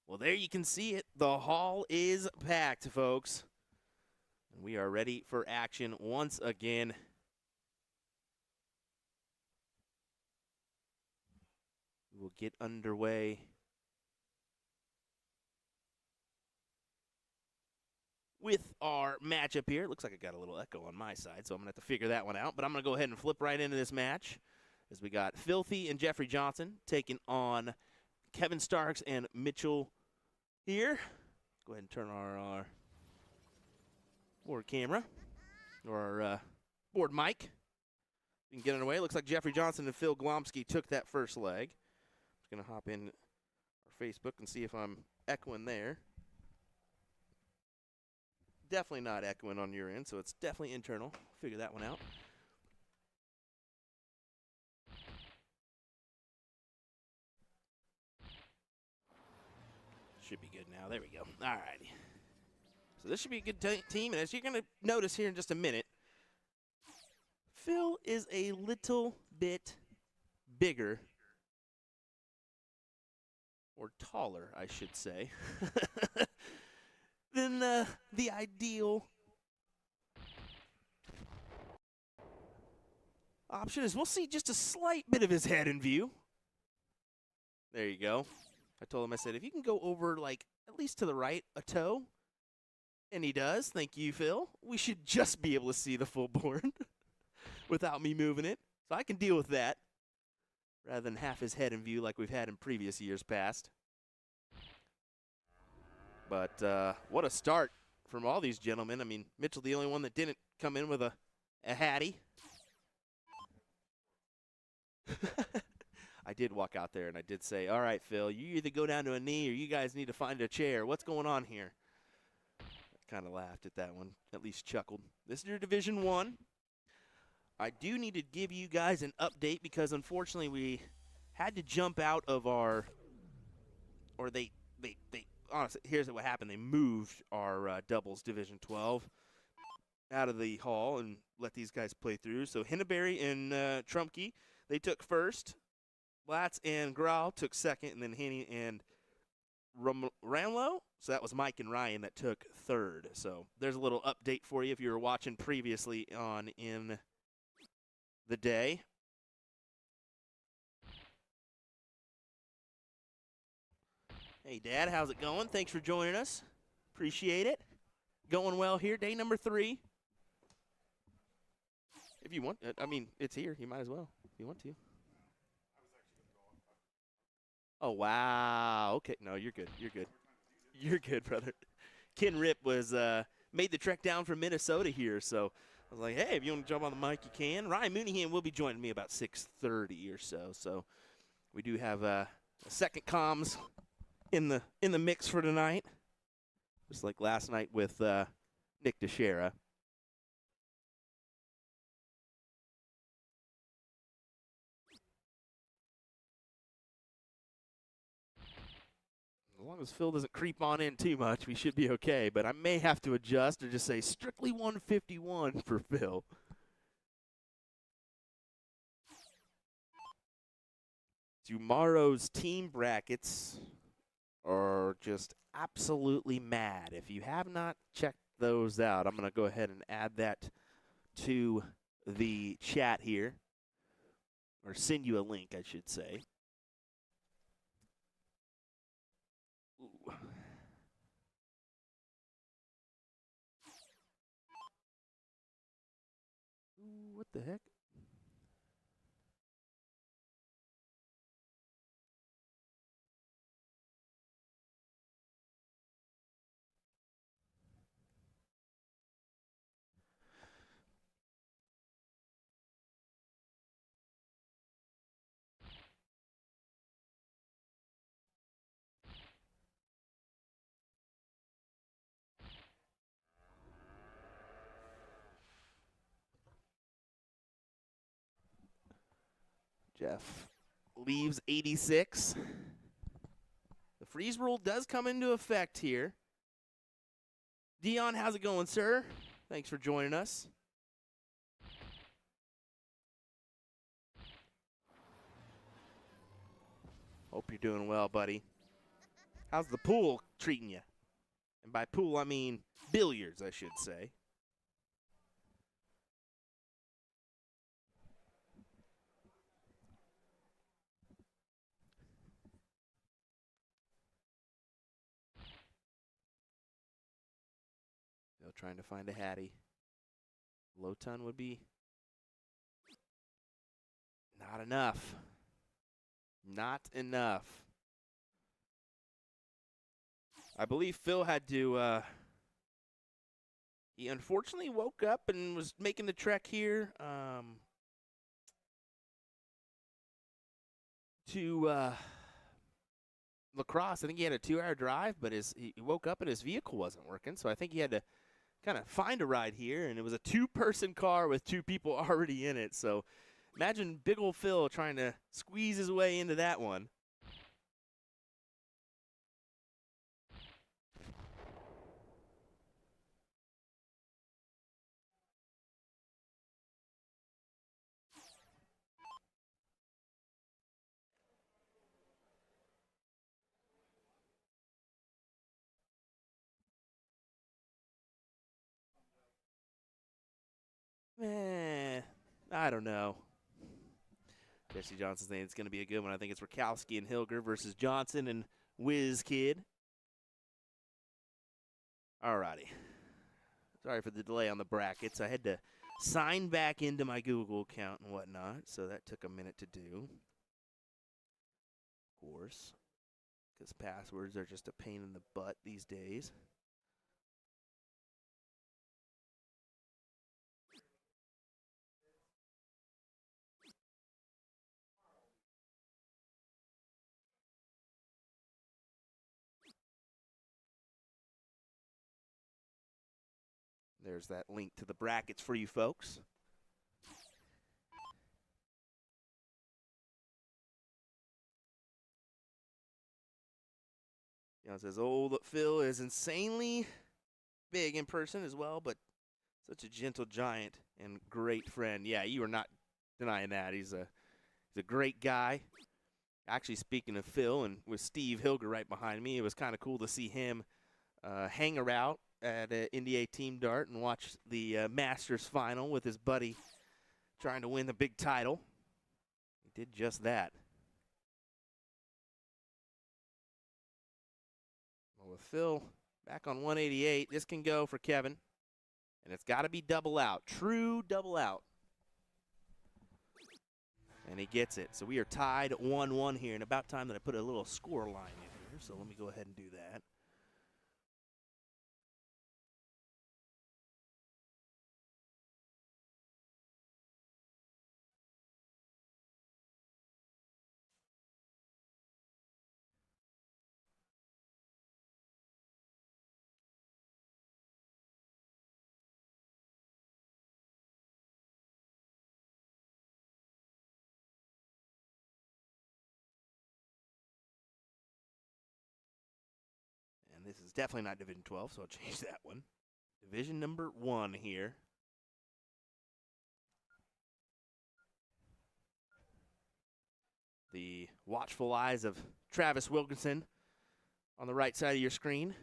Well, there you can see it. The hall is packed, folks. And we are ready for action once again. We will get underway with our matchup here. It looks like I got a little echo on my side, so I'm going to have to figure that one out. But I'm going to go ahead and flip right into this match as we got Filthy and Jeffrey Johnson taking on Kevin Starks and Mitchell here. Go ahead and turn our board camera or our board mic. We can get underway. Looks like Jeffrey Johnson and Phil Glomsky took that first leg. Just going to hop in our Facebook and see if I'm echoing there. Definitely not echoing on your end, so it's definitely internal. Figure that one out. Should be good now. There we go. All righty. So this should be a good team, and as you're going to notice here in just a minute, Phil is a little bit bigger, or taller, I should say, than the ideal option. Is we'll see just a slight bit of his head in view. There you go. I told him, I said, if you can go over, like, at least to the right a toe, and he does, thank you, Phil, we should just be able to see the full board without me moving it. So I can deal with that rather than half his head in view like we've had in previous years past. But what a start from all these gentlemen. I mean, Mitchell, the only one that didn't come in with a hattie. I did walk out there and I did say, all right, Phil, you either go down to a knee or you guys need to find a chair. What's going on here? I kind of laughed at that one, at least chuckled. This is your Division I. I do need to give you guys an update because, unfortunately, we had to jump out of our, or they honestly, here's what happened. They moved our doubles Division 12 out of the hall and let these guys play through. So Henneberry and Trumke, they took first. Blatz and Grau took second, and then Haney and Ramlow. So that was Mike and Ryan that took third. So there's a little update for you if you were watching previously on in the day. Hey, Dad, how's it going? Thanks for joining us. Appreciate it. Going well here, day number 3. If you want, I mean, it's here. You might as well if you want to. Oh, wow. Okay. No, you're good. You're good. You're good, brother. Ken Ripp was made the trek down from Minnesota here, so I was like, hey, if you want to jump on the mic, you can. Ryan Mooneyhan will be joining me about 6:30 or so. So we do have a second comms in the mix for tonight, just like last night with Nick DeShera. As long as Phil doesn't creep on in too much, we should be okay. But I may have to adjust or just say strictly 151 for Phil. Tomorrow's team brackets are just absolutely mad. If you have not checked those out, I'm going to go ahead and add that to the chat here, or send you a link, I should say. Ooh. Ooh, what the heck? Jeff leaves 86. The freeze rule does come into effect here. Dion, how's it going, sir? Thanks for joining us. Hope you're doing well, buddy. How's the pool treating you? And by pool, I mean billiards, I should say. Still trying to find a Hattie. Low ton would be not enough. Not enough. I believe Phil had to, he unfortunately woke up and was making the trek here to La Crosse. I think he had a 2-hour drive, but he woke up and his vehicle wasn't working, so I think he had to kind of find a ride here, and it was a 2-person car with 2 people already in it. So imagine big old Phil trying to squeeze his way into that one. I don't know. Jesse Johnson's name. It's going to be a good one. I think it's Rakowski and Hilger versus Johnson and Whiz Kid. Alrighty. Sorry for the delay on the brackets. I had to sign back into my Google account and whatnot, so that took a minute to do. Of course, because passwords are just a pain in the butt these days. There's that link to the brackets for you folks. You know, it says old Phil is insanely big in person as well, but such a gentle giant and great friend. Yeah, you are not denying that. He's a great guy. Actually, speaking of Phil, and with Steve Hilger right behind me, it was kind of cool to see him hang around at NDA Team Dart and watch the Masters final with his buddy trying to win the big title. He did just that. Well, with Phil back on 188, this can go for Kevin. And it's got to be double out, true double out. And he gets it. So we are tied 1-1 here, and about time that I put a little score line in here. So let me go ahead and do that. And this is definitely not Division 12, so I'll change that one. Division number 1 here. The watchful eyes of Travis Wilkinson on the right side of your screen.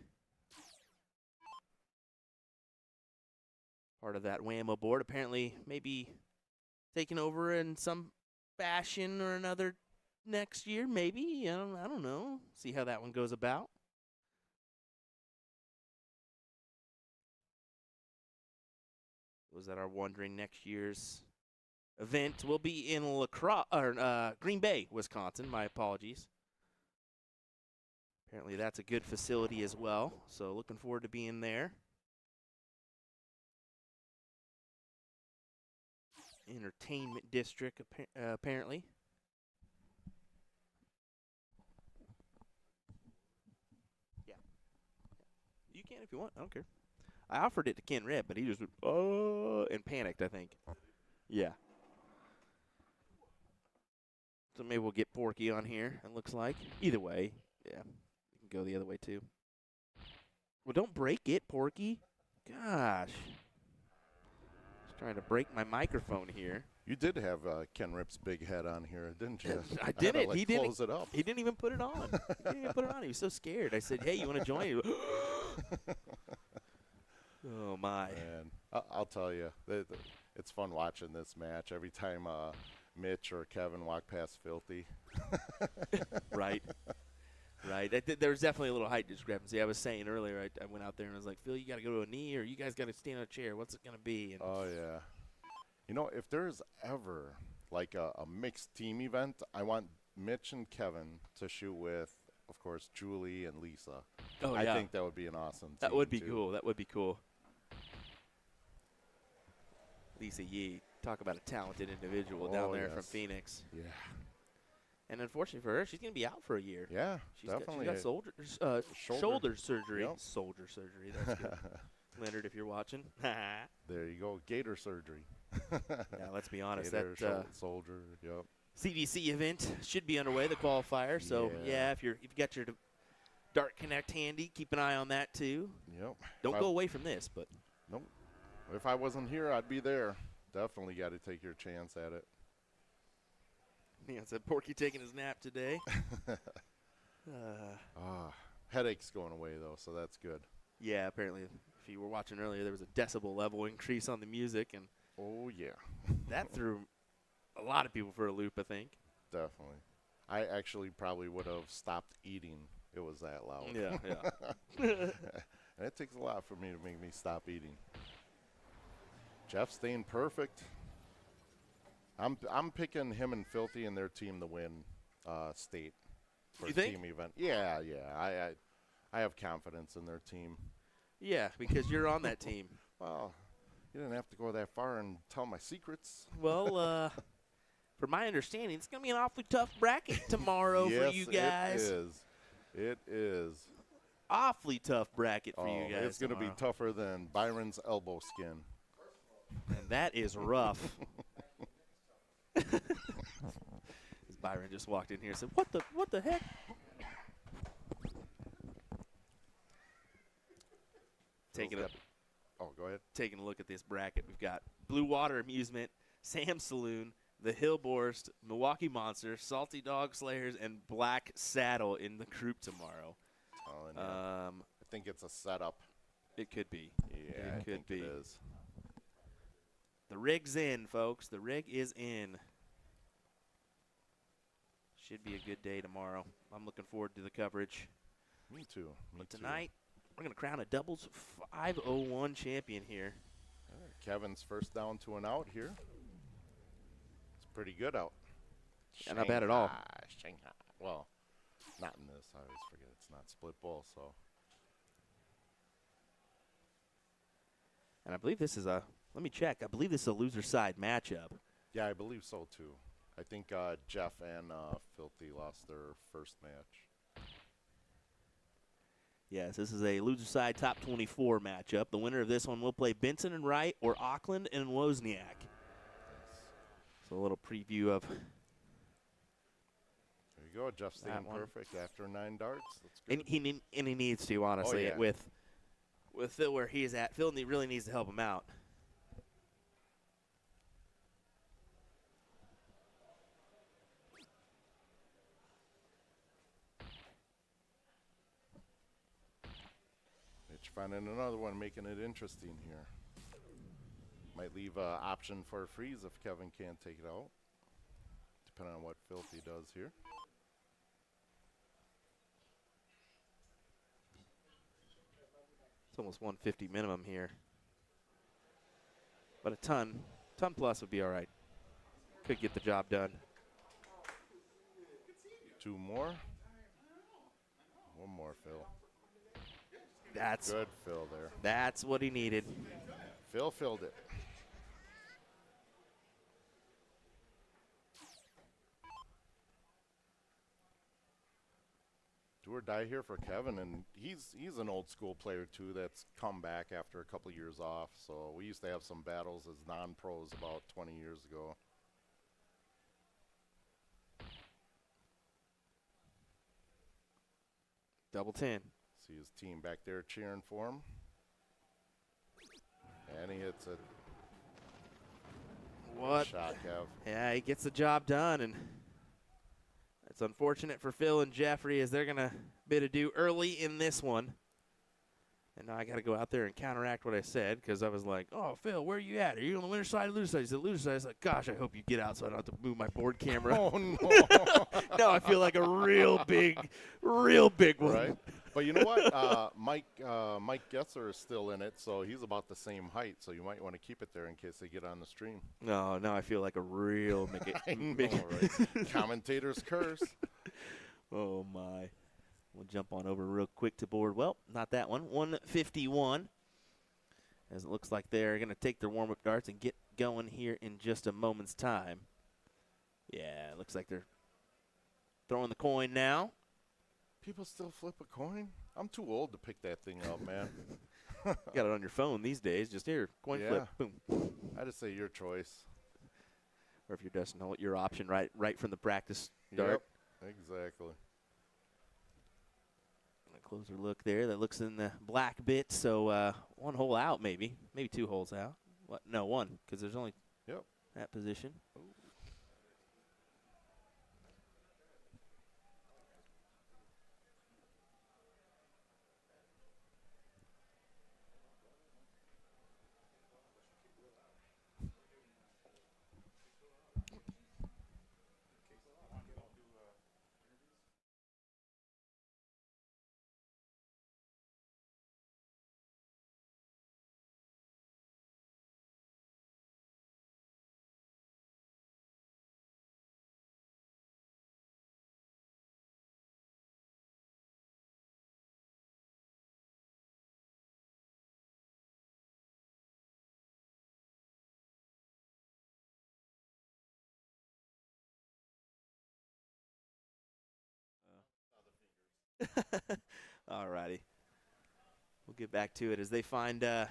Part of that WAMO board. Apparently, maybe taking over in some fashion or another next year. Maybe. I don't know. See how that one goes about. Those that are wondering, next year's event will be in La Crosse, or Green Bay, Wisconsin. My apologies. Apparently that's a good facility as well, so looking forward to being there. Entertainment district, apparently. Yeah. You can if you want. I don't care. I offered it to Ken Red, but he just went, oh, and panicked, I think. Yeah. So maybe we'll get Porky on here, it looks like. Either way, yeah. You can go the other way, too. Well, don't break it, Porky. Gosh. Trying to break my microphone here. You did have Ken Rip's big head on here, didn't you? I did it. Like, He close it up. He didn't even put it on. He didn't even put it on. He was so scared. I said, "Hey, you want to join?" Oh my! And I'll tell you, it's fun watching this match. Every time Mitch or Kevin walk past Filthy. Right. There was definitely a little height discrepancy. I was saying earlier, I went out there and I was like, Phil, you got to go to a knee or you guys got to stand on a chair. What's it going to be? And Oh, yeah. You know, if there's ever like a mixed team event, I want Mitch and Kevin to shoot with, of course, Julie and Lisa. Oh, I yeah. think that would be an awesome team. That would be too. cool. That would be cool. Lisa Yee, talk about a talented individual down there from Phoenix. Yeah. And unfortunately for her, she's going to be out for a year. Yeah, She's definitely. Got shoulder surgery. Yep. Shoulder surgery. That's good. Leonard, if you're watching. There you go. Gator surgery. Yeah, let's be honest. Gator, that soldier. Yep. CDC event should be underway, the qualifier. So, yeah, if you got your Dart Connect handy, keep an eye on that too. Yep. Don't go away from this, but. Nope. If I wasn't here, I'd be there. Definitely got to take your chance at it. Yeah, it said Porky taking his nap today. Headache's going away, though, so that's good. Yeah, apparently, if you were watching earlier, there was a decibel level increase on the music, and oh, yeah. that threw a lot of people for a loop, I think. Definitely. I actually probably would have stopped eating. It was that loud. Yeah. And it takes a lot for me to make me stop eating. Jeff staying perfect. I'm picking him and Filthy and their team to win state for You a think? team event. Yeah. I have confidence in their team. Yeah, because you're on that team. Well, you didn't have to go that far and tell my secrets. Well, from my understanding, it's going to be an awfully tough bracket tomorrow for you guys. It is. Awfully tough bracket for you guys. It's going to be tougher than Byron's elbow skin. And that is rough. Byron just walked in here and said, what the heck? Go ahead. Taking a look at this bracket, we've got Blue Water Amusement, Sam Saloon, the Hillborst, Milwaukee Monsters, Salty Dog Slayers, and Black Saddle in the group tomorrow. I think it's a setup. It could be. Yeah, it could be. It is. The rig's in, folks. The rig is in. Should be a good day tomorrow. I'm looking forward to the coverage. Me too. But tonight, we're going to crown a doubles 501 champion here. Kevin's first down to an out here. It's pretty good out. Yeah, not bad at all. Shanghai. Well, not in this. I always forget it's not split ball. So. And I believe this is a, let me check. I believe this is a loser side matchup. Yeah, I believe so too. I think Jeff and Filthy lost their first match. Yes, this is a loser side top 24 matchup. The winner of this one will play Benson and Wright or Auckland and Wozniak. Yes. So a little preview of. There you go. Jeff staying perfect after 9 darts. That's good. And he needs to, honestly, with Phil where he is at. Phil really needs to help him out. Finding another one, making it interesting here. Might leave an option for a freeze if Kevin can't take it out, depending on what Filthy does here. It's almost 150 minimum here. But a ton plus would be all right. Could get the job done. 2 more. 1 more, Phil. That's good, Phil, there. That's what he needed. Phil filled it. Do or die here for Kevin, and he's an old school player too that's come back after a couple years off. So we used to have some battles as non-pros about 20 years ago. Double 10. See his team back there cheering for him. And he hits it. what? Shot, Kev. Yeah, he gets the job done, and it's unfortunate for Phil and Jeffrey as they're going to bid adieu early in this one. And now I got to go out there and counteract what I said because I was like, oh, Phil, where are you at? Are you on the winner side or loser side? He said, loser side. I was like, gosh, I hope you get out so I don't have to move my board camera. Oh, no. Now I feel like a real big one. Right. But you know what? Mike Getzer is still in it, so he's about the same height. So you might want to keep it there in case they get on the stream. No, now I feel like a real I know, right? Commentator's curse. Oh, my. We'll jump on over real quick to board. Well, not that one. 151. As it looks like they're going to take their warm-up darts and get going here in just a moment's time. Yeah, it looks like they're throwing the coin now. People still flip a coin? I'm too old to pick that thing up, man. Got it on your phone these days. Just here, coin flip, boom. I just say your choice. Or if you're Dustin Holt, your option right from the practice dart. Yep, exactly. A closer look there. That looks in the black bit. So one hole out, maybe 2 holes out. What? No, one, because there's only that position. Ooh. All righty. We'll get back to it as they find the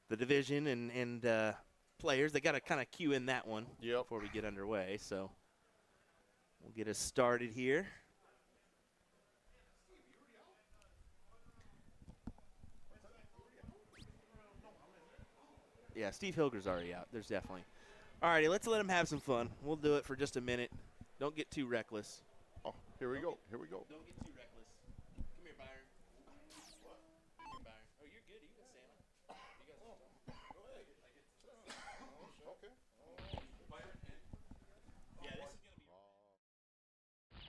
division and players. They got to kind of cue in that one before we get underway. So we'll get us started here. Yeah, Steve Hilger's already out. There's definitely. All righty, let's let him have some fun. We'll do it for just a minute. Don't get too reckless. Oh, here we go. Here we go. Don't get too reckless. Come here, Byron. What? Come here, Byron. Oh, you're good. You can stand up. You guys go ahead. Okay. Yeah, this is going to be.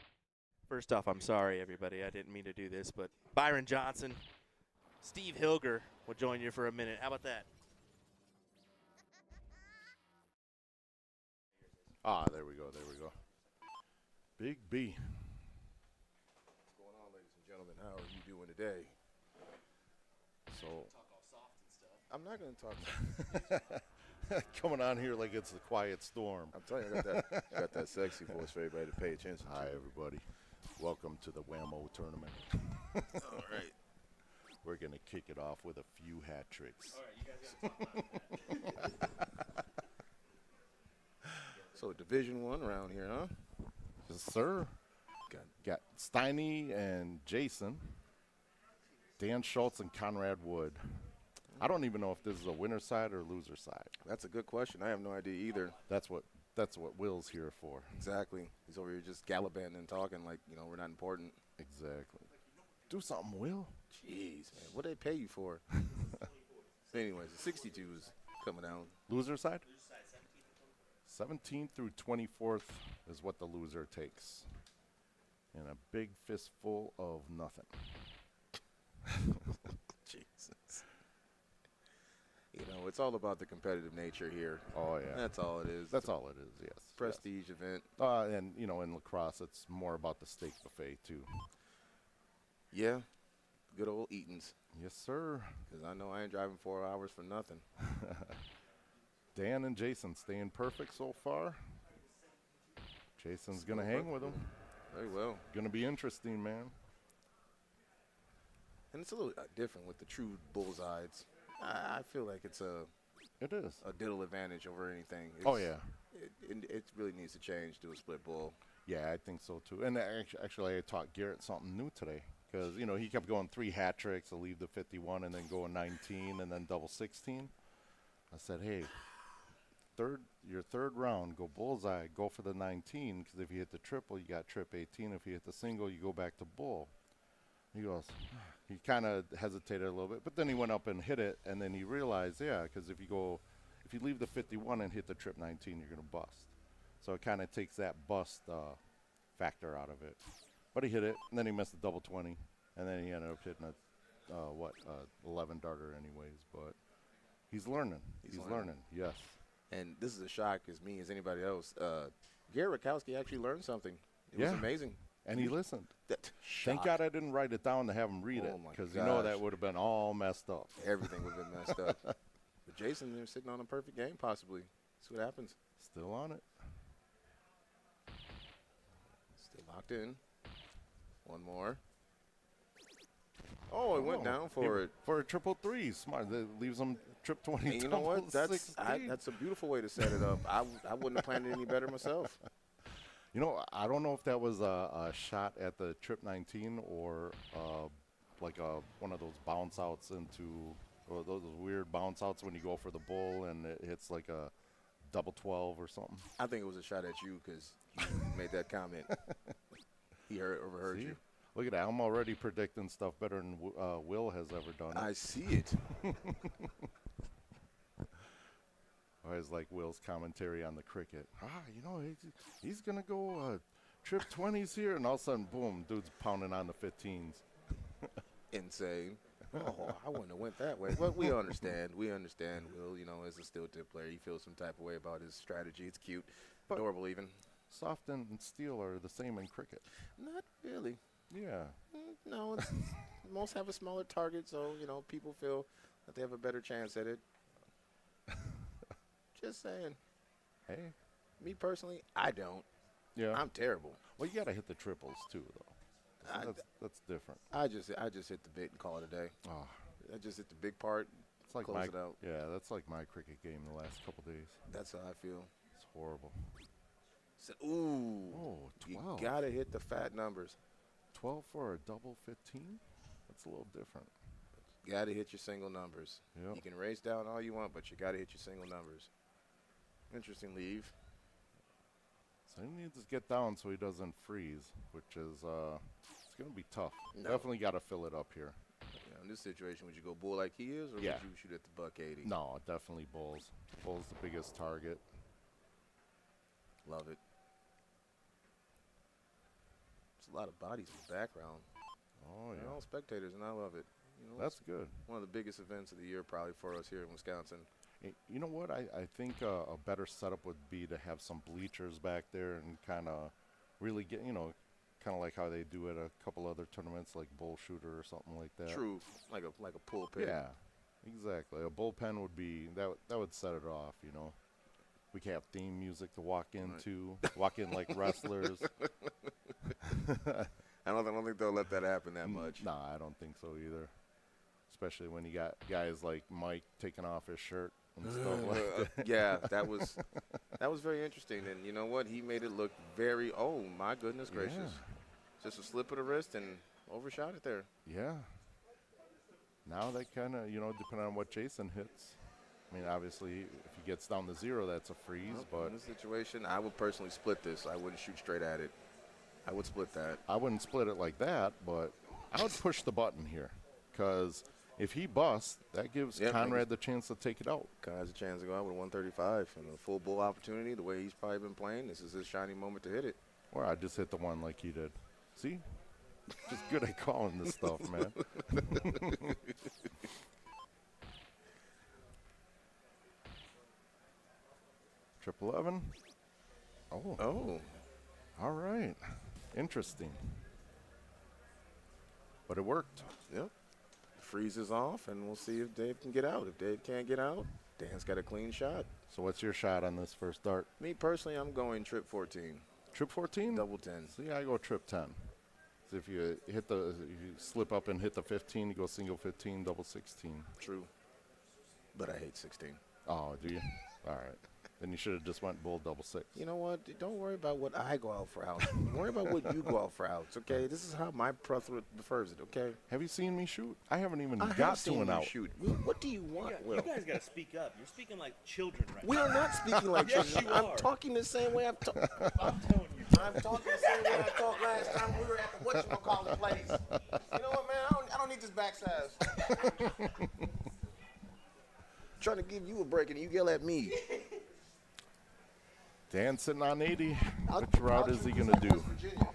First off, I'm sorry, everybody. I didn't mean to do this, but Byron Johnson, Steve Hilger will join you for a minute. How about that? Ah, there we go. There we go. Big B. What's going on, ladies and gentlemen? How are you doing today? So Talk all soft and stuff. I'm not going to talk. coming on here like it's a quiet storm. I'm telling you, I got that sexy voice for everybody to pay attention to. Hi, everybody. Welcome to the WAMO tournament. All right. We're going to kick it off with a few hat tricks. All right, you guys got to talk about that. So Division I round here, huh? Yes, sir. Got Steiny and Jason, Dan Schultz and Conrad Wood. I don't even know if this is a winner side or loser side. That's a good question. I have no idea either. That's what Will's here for. Exactly. He's over here just gallivanting and talking like, we're not important. Exactly. Do something, Will. Jeez, man. What do they pay you for? Anyways, the 62 is coming down. Loser side? 17th through 24th is what the loser takes. And a big fistful of nothing. Jesus. It's all about the competitive nature here. Oh, yeah. That's all it is. That's all it is, yes. Prestige event. And, in lacrosse, it's more about the steak buffet, too. Yeah. Good old Eaton's. Yes, sir. Because I know I ain't driving 4 hours for nothing. Dan and Jason staying perfect so far. Jason's going to hang with them. Very well. Going to be interesting, man. And it's a little different with the true bullseyes. I feel like it's It is. a diddle advantage over anything. Oh, yeah. It really needs to change to a split bull. Yeah, I think so, too. And actually, I taught Garrett something new today. Because, he kept going 3 hat tricks, to leave the 51, and then going 19, and then double 16. I said, hey, your third round, go bullseye, go for the 19, because if you hit the triple, you got trip 18. If you hit the single, you go back to bull. He goes, he kind of hesitated a little bit, but then he went up and hit it, and then he realized, yeah, because if you leave the 51 and hit the trip 19, you're going to bust. So it kind of takes that bust factor out of it. But he hit it, and then he missed a double 20, and then he ended up hitting a 11 darter anyways. But he's learning. He's learning. Yes. And this is a shock as me as anybody else. Gary Rakowski actually learned something. It was amazing. And he listened. Shock. Thank God I didn't write it down to have him read it, because you know that would have been all messed up. Everything would have been messed up. But Jason, they're sitting on a perfect game possibly. See what happens. Still on it. Still locked in. One more. Oh, it went down for it. For a triple three. Smart. That leaves him trip 20. And you know what? That's a beautiful way to set it up. I wouldn't have planned it any better myself. You know, I don't know if that was a shot at the trip 19 or like one of those bounce outs or those weird bounce outs when you go for the bull and it hits like a double 12 or something. I think it was a shot at you because you made that comment. He overheard you. Look at that. I'm already predicting stuff better than Will has ever done. I see it. I always like Will's commentary on the cricket. You know, he's going to go trip 20s here, and all of a sudden, boom, dude's pounding on the 15s. Insane. Oh, I wouldn't have went that way. Well, we understand. We understand. Will, you know, as a steel tip player, he feels some type of way about his strategy. It's cute. But adorable even. Soft and steel are the same in cricket. Not really. Yeah. No, most have a smaller target, so, you know, people feel that they have a better chance at it. Just saying. Hey. Me personally, I don't. Yeah. I'm terrible. Well, you got to hit the triples, too, though. So that's different. I just hit the big and call it a day. Oh. I just hit the big part, it's like close it out. Yeah, that's like my cricket game the last couple days. That's how I feel. It's horrible. So, ooh. Oh, 12. You got to hit the fat numbers. 12 for a double 15? That's a little different. You got to hit your single numbers. Yep. You can race down all you want, but you got to hit your single numbers. Interesting leave. So he needs to get down so he doesn't freeze, which is it's going to be tough. No. Definitely got to fill it up here. Yeah, in this situation, would you go bull like he is, or would you shoot at the buck 80? No, definitely bulls. Bull's the biggest target. Love it. There's a lot of bodies in the background. Oh, yeah. They're all spectators, and I love it. You know, that's good. One of the biggest events of the year probably for us here in Wisconsin. Hey, you know what? I think a better setup would be to have some bleachers back there and kind of really get, you know, kind of like how they do at a couple other tournaments like Bull Shooter or something like that. True, like a pulpit. Yeah, exactly. A bullpen would be, that would set it off, you know. We can have theme music to walk into, walk in like wrestlers. I don't think they'll let that happen that much. Nah, I don't think so either. Especially when you got guys like Mike taking off his shirt and stuff like that. Yeah, that was very interesting. And you know what? He made it look very, oh, my goodness gracious. Yeah. Just a slip of the wrist and overshot it there. Yeah. Now that kind of, you know, depending on what Jason hits. I mean, obviously, if he gets down to 0, that's a freeze. But in this situation, I would personally split this. I wouldn't shoot straight at it. I would split that. I wouldn't split it like that, but I would push the button here. Because if he busts, that gives Conrad the chance to take it out. Conrad has a chance to go out with 135. And a full bull opportunity, the way he's probably been playing, this is his shining moment to hit it. Or I just hit the one like he did. See? Just good at calling this stuff, man. Triple 11. Oh. Oh. All right. Interesting. But it worked. Yep. Freeze is off, and we'll see if Dave can get out. If Dave can't get out, Dan's got a clean shot. So what's your shot on this first dart? Me personally, I'm going trip 14. Trip 14? Double 10. See, I go trip 10. So if you slip up and hit the 15, you go single 15, double 16. True. But I hate 16. Oh, do you? All right. Then you should have just went bull double 6. You know what? Don't worry about what I go out for outs. Worry about what you go out for outs, okay? This is how my preference prefers it, okay? Have you seen me shoot? I haven't even I have got to seen an you out. shoot. Will, what do you want, Will? You guys got to speak up. You're speaking like children right We now. are not speaking like Yes, children. you I'm are. talking the same way I'm telling you. I'm talking the same way I talked last time we were at the whatchamacallit place. You know what, man? I don't need this backside. Trying to give you a break and you yell at me. Dan sitting on 80. I'll- Which route I'll is he choose going to do? West Virginia.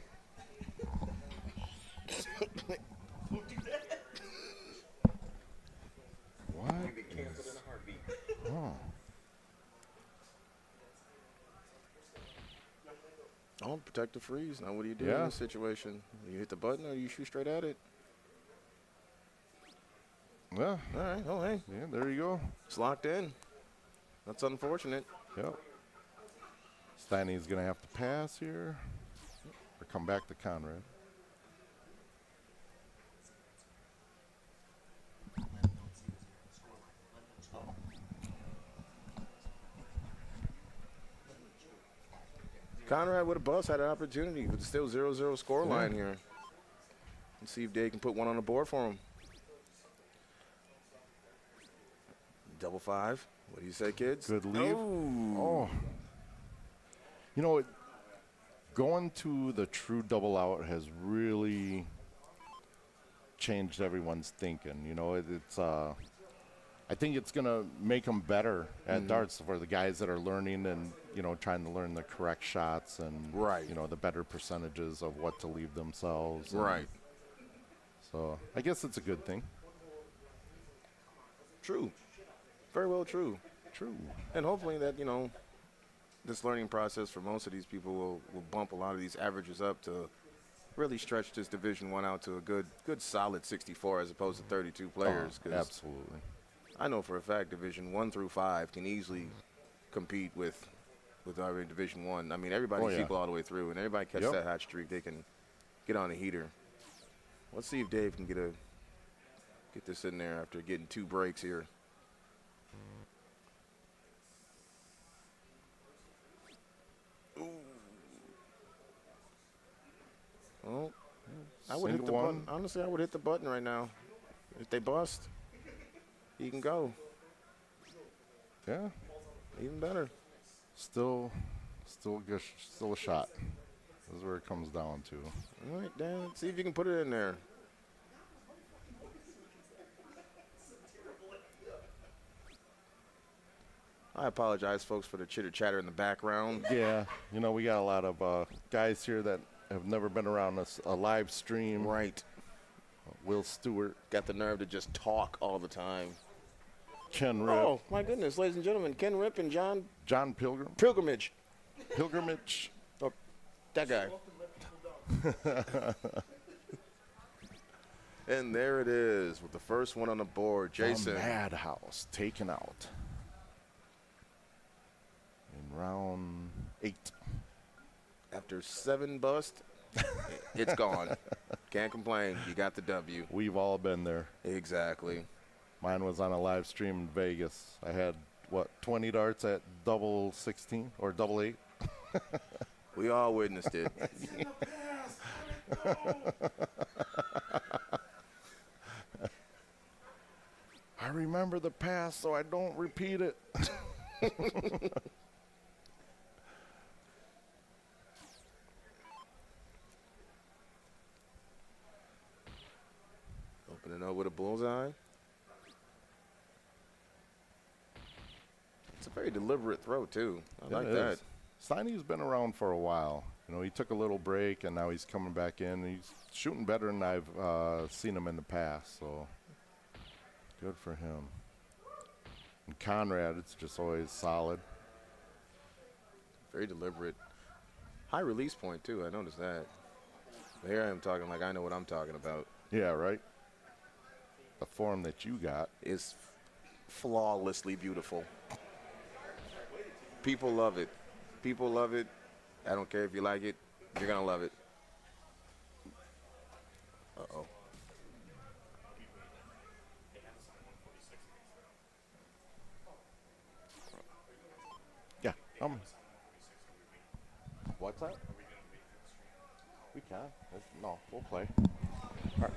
What? Canceled in a heartbeat. Oh. Oh, protect the freeze. Now, what do you do Yeah. in this situation? You hit the button or you shoot straight at it? Well, All right. Oh, hey. yeah, there you go. It's locked in. That's unfortunate. Yep. Steiny's going to have to pass here or come back to Conrad. Conrad with a bus had an opportunity, but still 0-0 score line here. Let's see if Dave can put one on the board for him. Double 5. What do you say, kids? Good leave. Oh. Oh. You know, going to the true double out has really changed everyone's thinking. You know, it's I think it's going to make them better at darts for the guys that are learning and, you know, trying to learn the correct shots and, Right. you know, the better percentages of what to leave themselves. and Right. So I guess it's a good thing. True. Very well true. True. And hopefully that, you know, this learning process for most of these people will bump a lot of these averages up to really stretch this Division I out to a good solid 64 as opposed to 32 players. Oh, 'cause absolutely. I know for a fact Division I through 5 can easily compete with our Division I. I mean, everybody's yeah. equal all the way through, and everybody catches that hot streak, they can get on the heater. Let's see if Dave can get this in there after getting 2 breaks here. Ooh. Well, I would hit the Single button. one. Honestly, I would hit the button right now. If they bust, he can go. Yeah. Even better. Still a shot. This is where it comes down to. All right, Dan. See if you can put it in there. I apologize, folks, for the chitter chatter in the background. Yeah, you know, we got a lot of guys here that have never been around a live stream. Right. Will Stewart, Got the nerve to just talk all the time. Ken Rip, Oh, my goodness, ladies and gentlemen, Ken Rip and John John Pilgrimage. Oh, that guy. And there it is with the first one on the board. Jason. The Madhouse taken out in round 8. After 7 busts, it's gone. Can't complain. You got the W. We've all been there. Exactly. Mine was on a live stream in Vegas. I had, 20 darts at double 16 or double 8? We all witnessed it. I remember the past so I don't repeat it. Opening up with a bullseye. It's a very deliberate throw, too. I like that. Steiny's been around for a while. You know, he took a little break, and now he's coming back in. He's shooting better than I've seen him in the past, so good for him. And Conrad, it's just always solid. Very deliberate. High release point, too. I noticed that. But here I am talking like I know what I'm talking about. Yeah, right? The form that you got. Is flawlessly beautiful. People love it. People love it. I don't care if you like it. You're going to love it. Uh-oh. Yeah, Um, what's that? We can. No, we'll play. All right.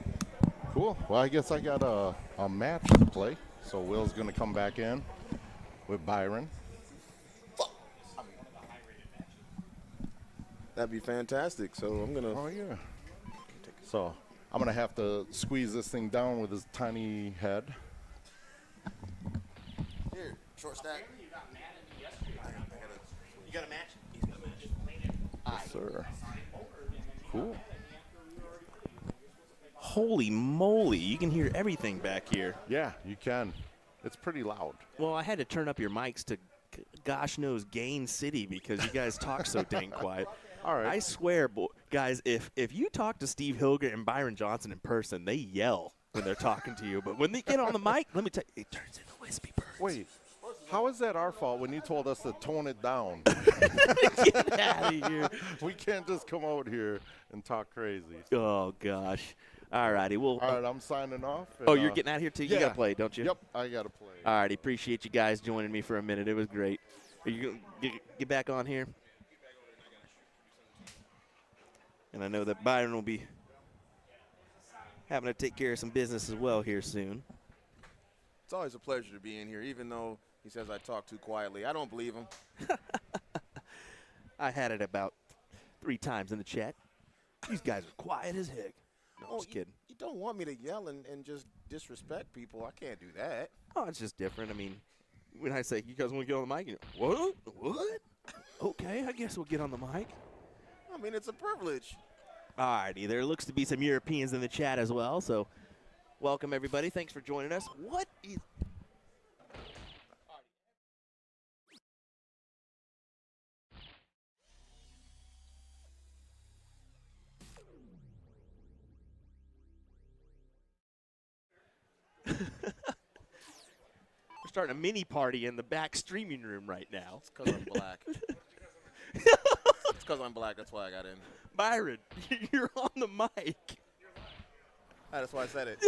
Cool. Well, I guess I got a match to play. So Will's going to come back in with Byron. That'd be fantastic. So I'm gonna. Oh, yeah. So I'm going to have to squeeze this thing down with his tiny head. Here, short stack. You got a match? He's got a match. Yes, sir. Cool. Holy moly, you can hear everything back here. Yeah, you can. It's pretty loud. Well, I had to turn up your mics to gosh knows Gain City because you guys talk so dang quiet. All right. I swear, guys, if you talk to Steve Hilger and Byron Johnson in person, they yell when they're talking to you. But when they get on the mic, let me tell you, it turns into wispy birds. Wait, how is that our fault when you told us to tone it down? Get out of here. We can't just come out here and talk crazy. Oh, gosh. All righty. Well, All right, I'm signing off. oh, and, you're getting out of here, too? You yeah. got to play, don't you? Yep, I got to play. All righty. Appreciate you guys joining me for a minute. It was great. Are you going to get back on here? And I know that Byron will be having to take care of some business as well here soon. It's always a pleasure to be in here, even though he says I talk too quietly. I don't believe him. I had it about 3 times in the chat. These guys are quiet as heck. No, just kidding. You don't want me to yell and just disrespect people. I can't do that. Oh, it's just different. I mean, when I say, you guys want to get on the mic? You're, what? What? Okay, I guess we'll get on the mic. I mean, it's a privilege. All righty. There looks to be some Europeans in the chat as well, so welcome, everybody. Thanks for joining us. What is... We're starting a mini party in the back streaming room right now. It's because I'm black. It's because I'm black. That's why I got in. Byron, you're on the mic. That's why I said it.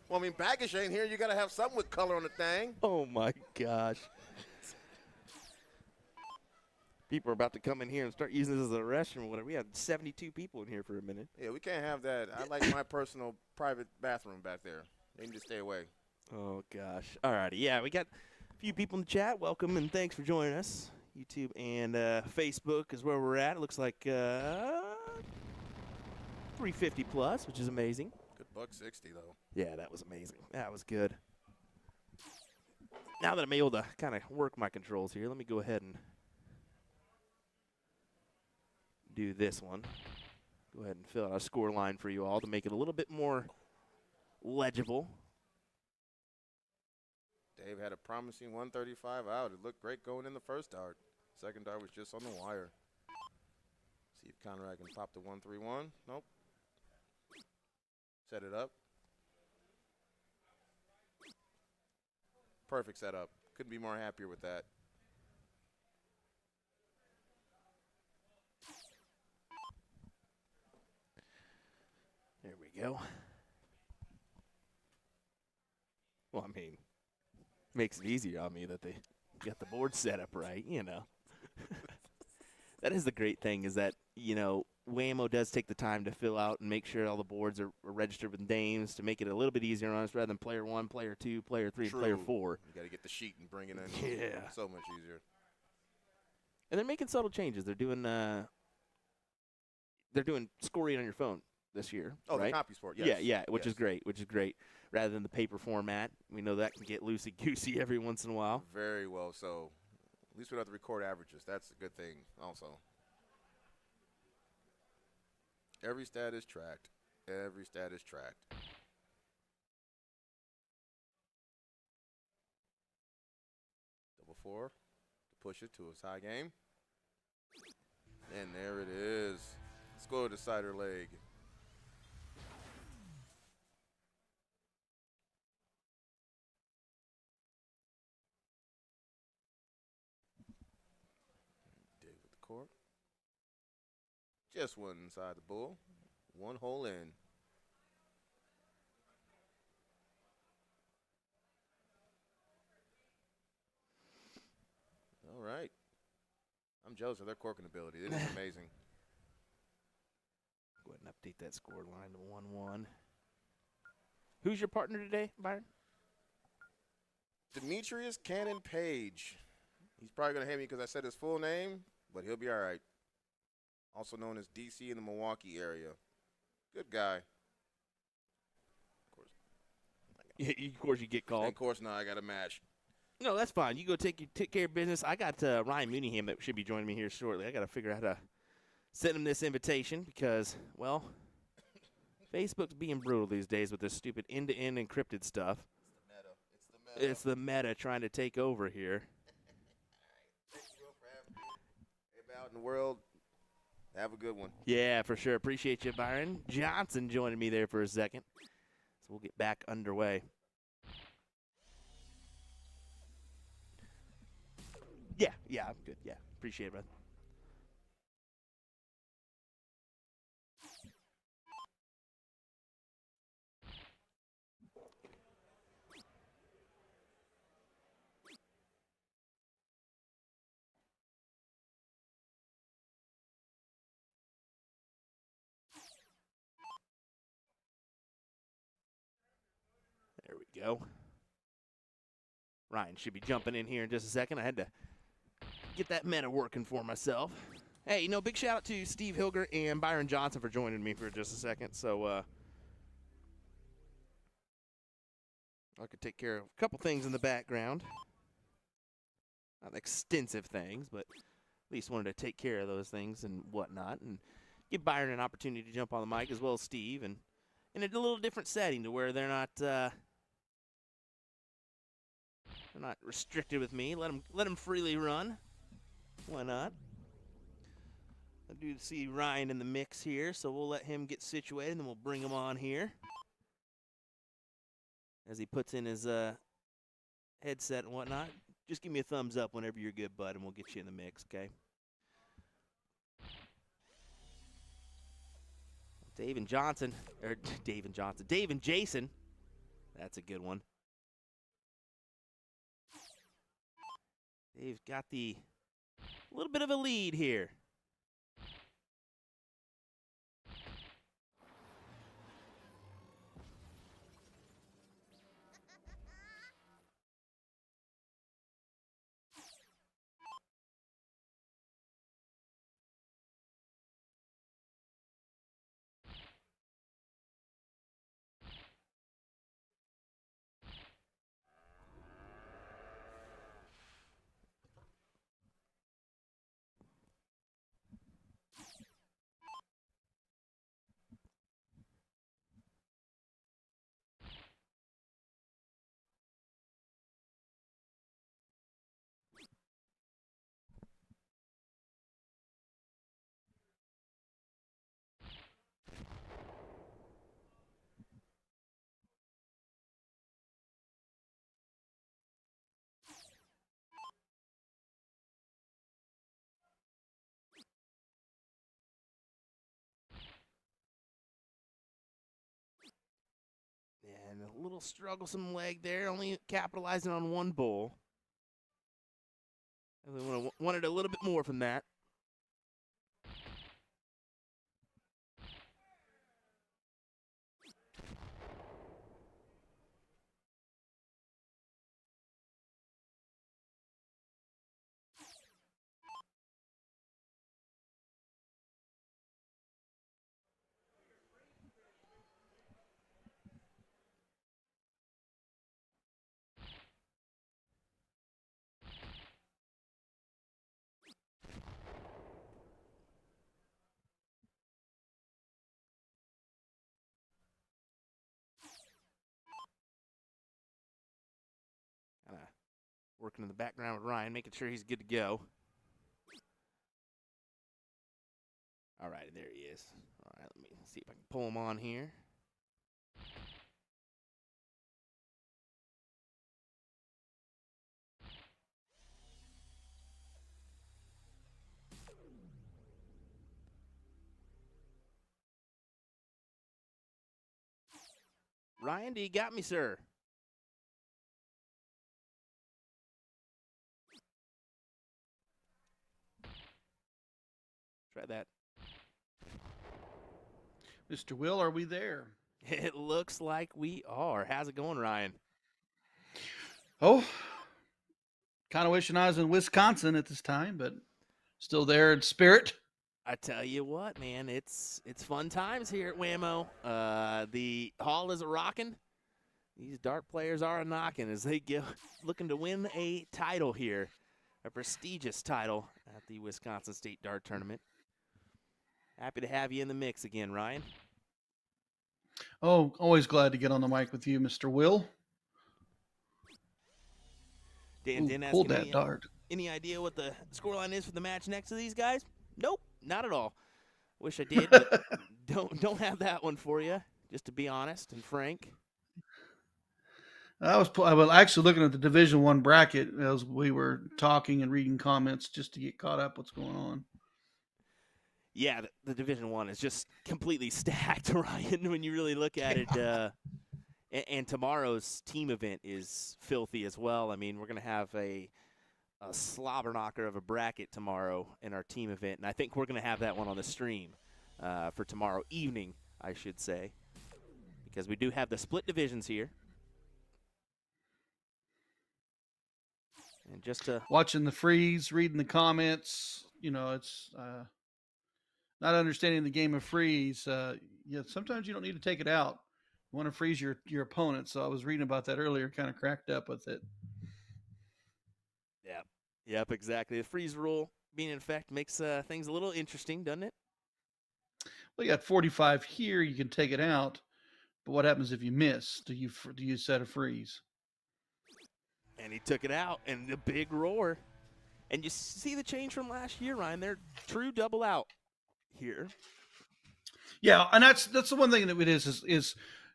Well, I mean, Baggish ain't here. You got to have something with color on the thing. Oh, my gosh. People are about to come in here and start using this as a restroom or whatever. We had 72 people in here for a minute. Yeah, we can't have that. I like my personal private bathroom back there. They need to stay away. Oh, gosh. All righty. Yeah, we got a few people in the chat. Welcome and thanks for joining us. YouTube and Facebook is where we're at. It looks like 350 plus, which is amazing. Good $1.60 though. Yeah, that was amazing. That was good. Now that I'm able to kind of work my controls here, let me go ahead and do this one. Go ahead and fill out a score line for you all to make it a little bit more legible. Dave had a promising 135 out. It looked great going in the first dart. Second dart was just on the wire. See if Conrad can pop the 131. Nope. Set it up. Perfect setup. Couldn't be more happier with that. There we go. Well, I mean, makes it easier on me that they got the board set up right, you know. That is the great thing is that, you know, WAMO does take the time to fill out and make sure all the boards are registered with names to make it a little bit easier on us rather than player 1, player 2, player 3, and player 4. You got to get the sheet and bring it in. Yeah. So much easier. And they're making subtle changes. They're doing scoring on your phone this year. Oh, right? the copy sport, yes. Yeah, which is Yes. great. Rather than the paper format. We know that can get loosey-goosey every once in a while. Very well so. At least we don't have to record averages. That's a good thing also. Every stat is tracked. Every stat is tracked. Double 4 to push it to his high game. And there it is. Let's go to cider leg. Dig with the cork. Just one inside the bull. One hole in. All I'm jealous of their corking ability. It is amazing. Go ahead and update that score line to 1-1. Who's your partner today, Byron? Demetrius Cannon Page. He's probably going to hate me because I said his full name, but he'll be all right. Also known as DC in the Milwaukee area. Good guy. Of course, you get And called. of course, now I got a match. No, that's fine. You go take care of business. I got Ryan Mooneyham that should be joining me here shortly. I got to figure out how to send him this invitation because, well, Facebook's being brutal these days with this stupid end-to-end encrypted stuff. It's the meta trying to take over here. Thank you for having me. Everybody out in the world, have a good one. Yeah, for sure. Appreciate you, Byron Johnson, joining me there for a second. So we'll get back underway. Yeah, I'm good. Yeah, appreciate it, brother. There we go. Ryan should be jumping in here in just a second. I had to get that meta working for myself. Hey, big shout out to Steve Hilger and Byron Johnson for joining me for just a second. So I could take care of a couple things in the background. Not extensive things, but at least wanted to take care of those things and whatnot, and give Byron an opportunity to jump on the mic as well as Steve, and in a little different setting to where they're not restricted with me. Let them freely run. Why not? I do see Ryan in the mix here, so we'll let him get situated, and then we'll bring him on here as he puts in his headset and whatnot. Just give me a thumbs up whenever you're good, bud, and we'll get you in the mix, okay? Dave and Jason. That's a good one. They've got a little bit of a lead here. And a little strugglesome leg there, only capitalizing on one bull. I wanted a little bit more from that. Kind of working in the background with Ryan, making sure he's good to go. All right, there he is. All right, let me see if I can pull him on here. Ryan, do you got me, sir? Try that. Mr. Will, are we there? It looks like we are. How's it going, Ryan? Oh, kind of wishing I was in Wisconsin at this time, but still there in spirit. I tell you what, man, it's fun times here at WAMO. The hall is a rocking. These dart players are a knocking as they go looking to win a title here, a prestigious title at the Wisconsin State Dart Tournament. Happy to have you in the mix again, Ryan. Oh, always glad to get on the mic with you, Mr. Will. Dan Ooh, asking pulled that dart. any idea what the scoreline is for the match next to these guys? Nope, not at all. Wish I did, but don't have that one for you. Just to be honest and frank. I was actually looking at the Division I bracket as we were talking and reading comments just to get caught up what's going on. Yeah, the Division I is just completely stacked, Ryan, when you really look at it. And tomorrow's team event is filthy as well. I mean, we're going to have a slobber knocker of a bracket tomorrow in our team event, and I think we're going to have that one on the stream for tomorrow evening, I should say, because we do have the split divisions here. And just watching the freeze, reading the comments, it's not understanding the game of freeze. Sometimes you don't need to take it out. You want to freeze your opponent. So I was reading about that earlier, kind of cracked up with it. Yep, exactly. The freeze rule being in effect makes things a little interesting, doesn't it? Well, you got 45 here. You can take it out, but what happens if you miss? Do you set a freeze? And he took it out, and a big roar. And you see the change from last year, Ryan. They're true double out here. Yeah, and that's the one thing that it is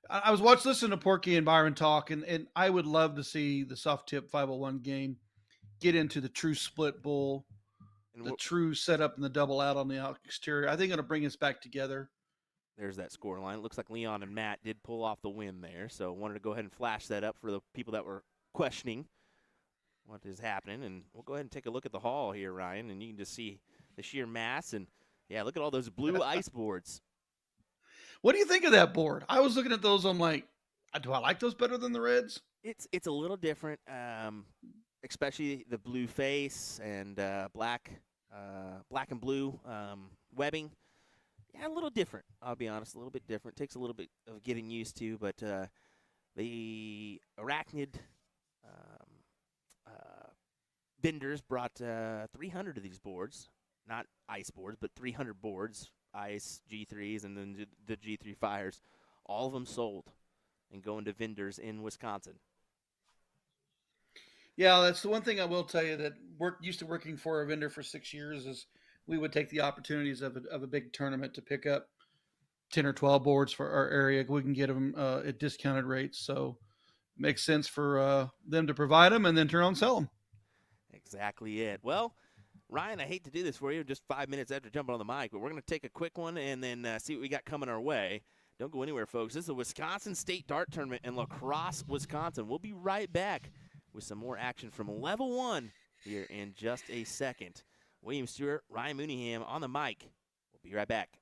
I was listening to Porky and Byron talk, and I would love to see the soft tip 501 game get into the true split bull, and the true setup and the double out on the exterior. I think it'll bring us back together. There's that score line. It looks like Leon and Matt did pull off the win there, so wanted to go ahead and flash that up for the people that were questioning what is happening. And we'll go ahead and take a look at the hall here, Ryan, and you can just see the sheer mass. And, yeah, look at all those blue ice boards. What do you think of that board? I was looking at those. I'm like, do I like those better than the reds? It's a little different, especially the blue face and black and blue webbing. Yeah, a little different. I'll be honest, a little bit different. Takes a little bit of getting used to, but the Arachnid vendors brought 300 of these boards, not ice boards, but 300 boards, ice G3s, and then the G3 Fires. All of them sold and going to vendors in Wisconsin. Yeah, that's the one thing I will tell you that used to working for a vendor for 6 years is we would take the opportunities of a big tournament to pick up 10 or 12 boards for our area. We can get them at discounted rates. So it makes sense for them to provide them and then turn around and sell them. Exactly it. Well, Ryan, I hate to do this for you just 5 minutes after jumping on the mic, but we're going to take a quick one and then see what we got coming our way. Don't go anywhere, folks. This is the Wisconsin State Dart Tournament in La Crosse, Wisconsin. We'll be right back with some more action from Level 1 here in just a second. William Stewart, Ryan Mooneyham on the mic. We'll be right back.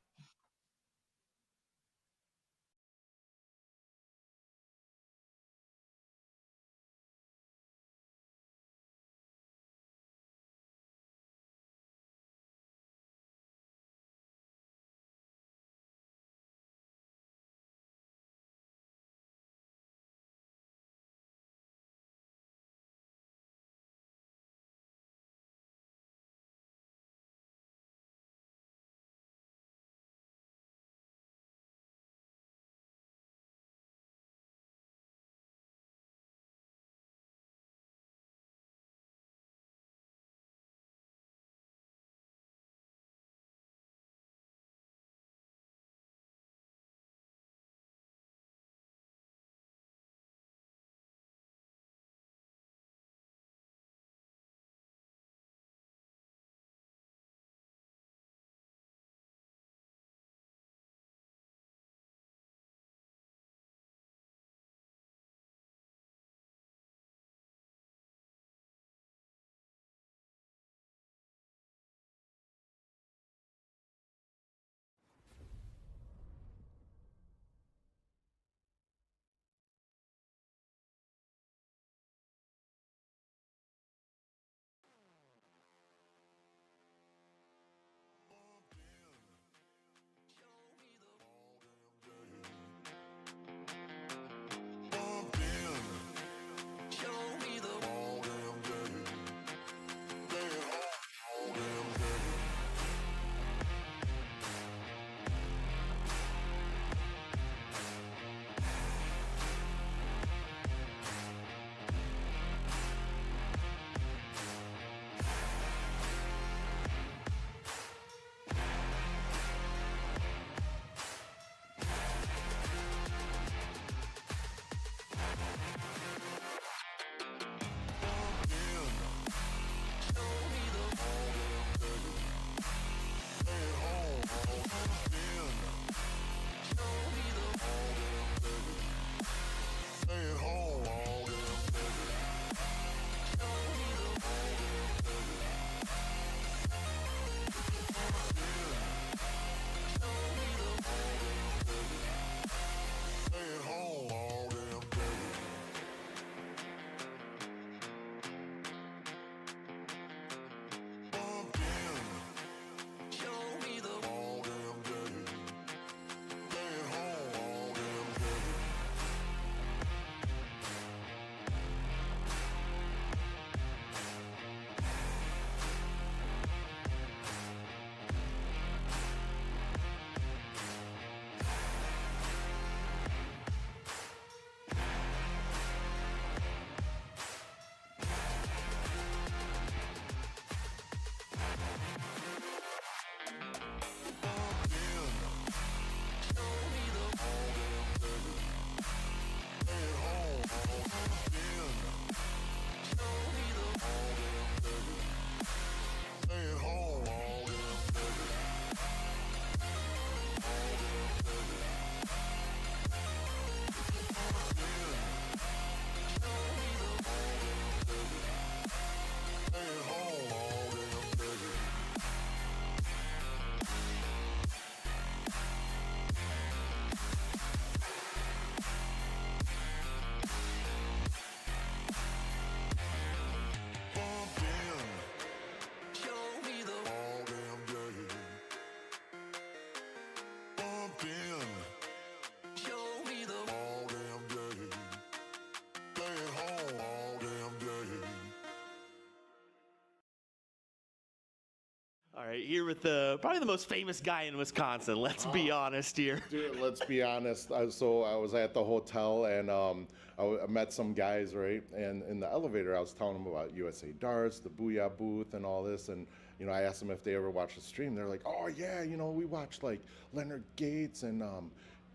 All right, here with probably the most famous guy in Wisconsin. Let's be honest here. Dude, let's be honest. So I was at the hotel and I met some guys, right? And in the elevator, I was telling them about USA Darts, the Booyah booth, and all this. And I asked them if they ever watched the stream. They're like, "Oh yeah, we watched like Leonard Gates and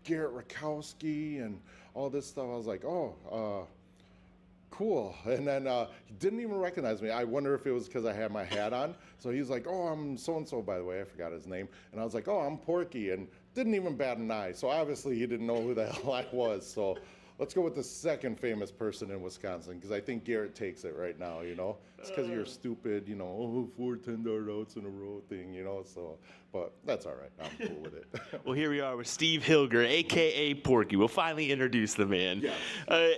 Garrett Rakowski and all this stuff." I was like, "Oh, cool." And then he didn't even recognize me. I wonder if it was because I had my hat on. So he's like, "Oh, I'm so-and-so, by the way." I forgot his name. And I was like, "Oh, I'm Porky." And didn't even bat an eye. So obviously he didn't know who the hell I was. So let's go with the second famous person in Wisconsin, because I think Garrett takes it right now, It's because of your stupid, 4 10-yard outs in a row thing, So, but that's all right. I'm cool with it. Well, here we are with Steve Hilger, a.k.a. Porky. We'll finally introduce the man. Yeah.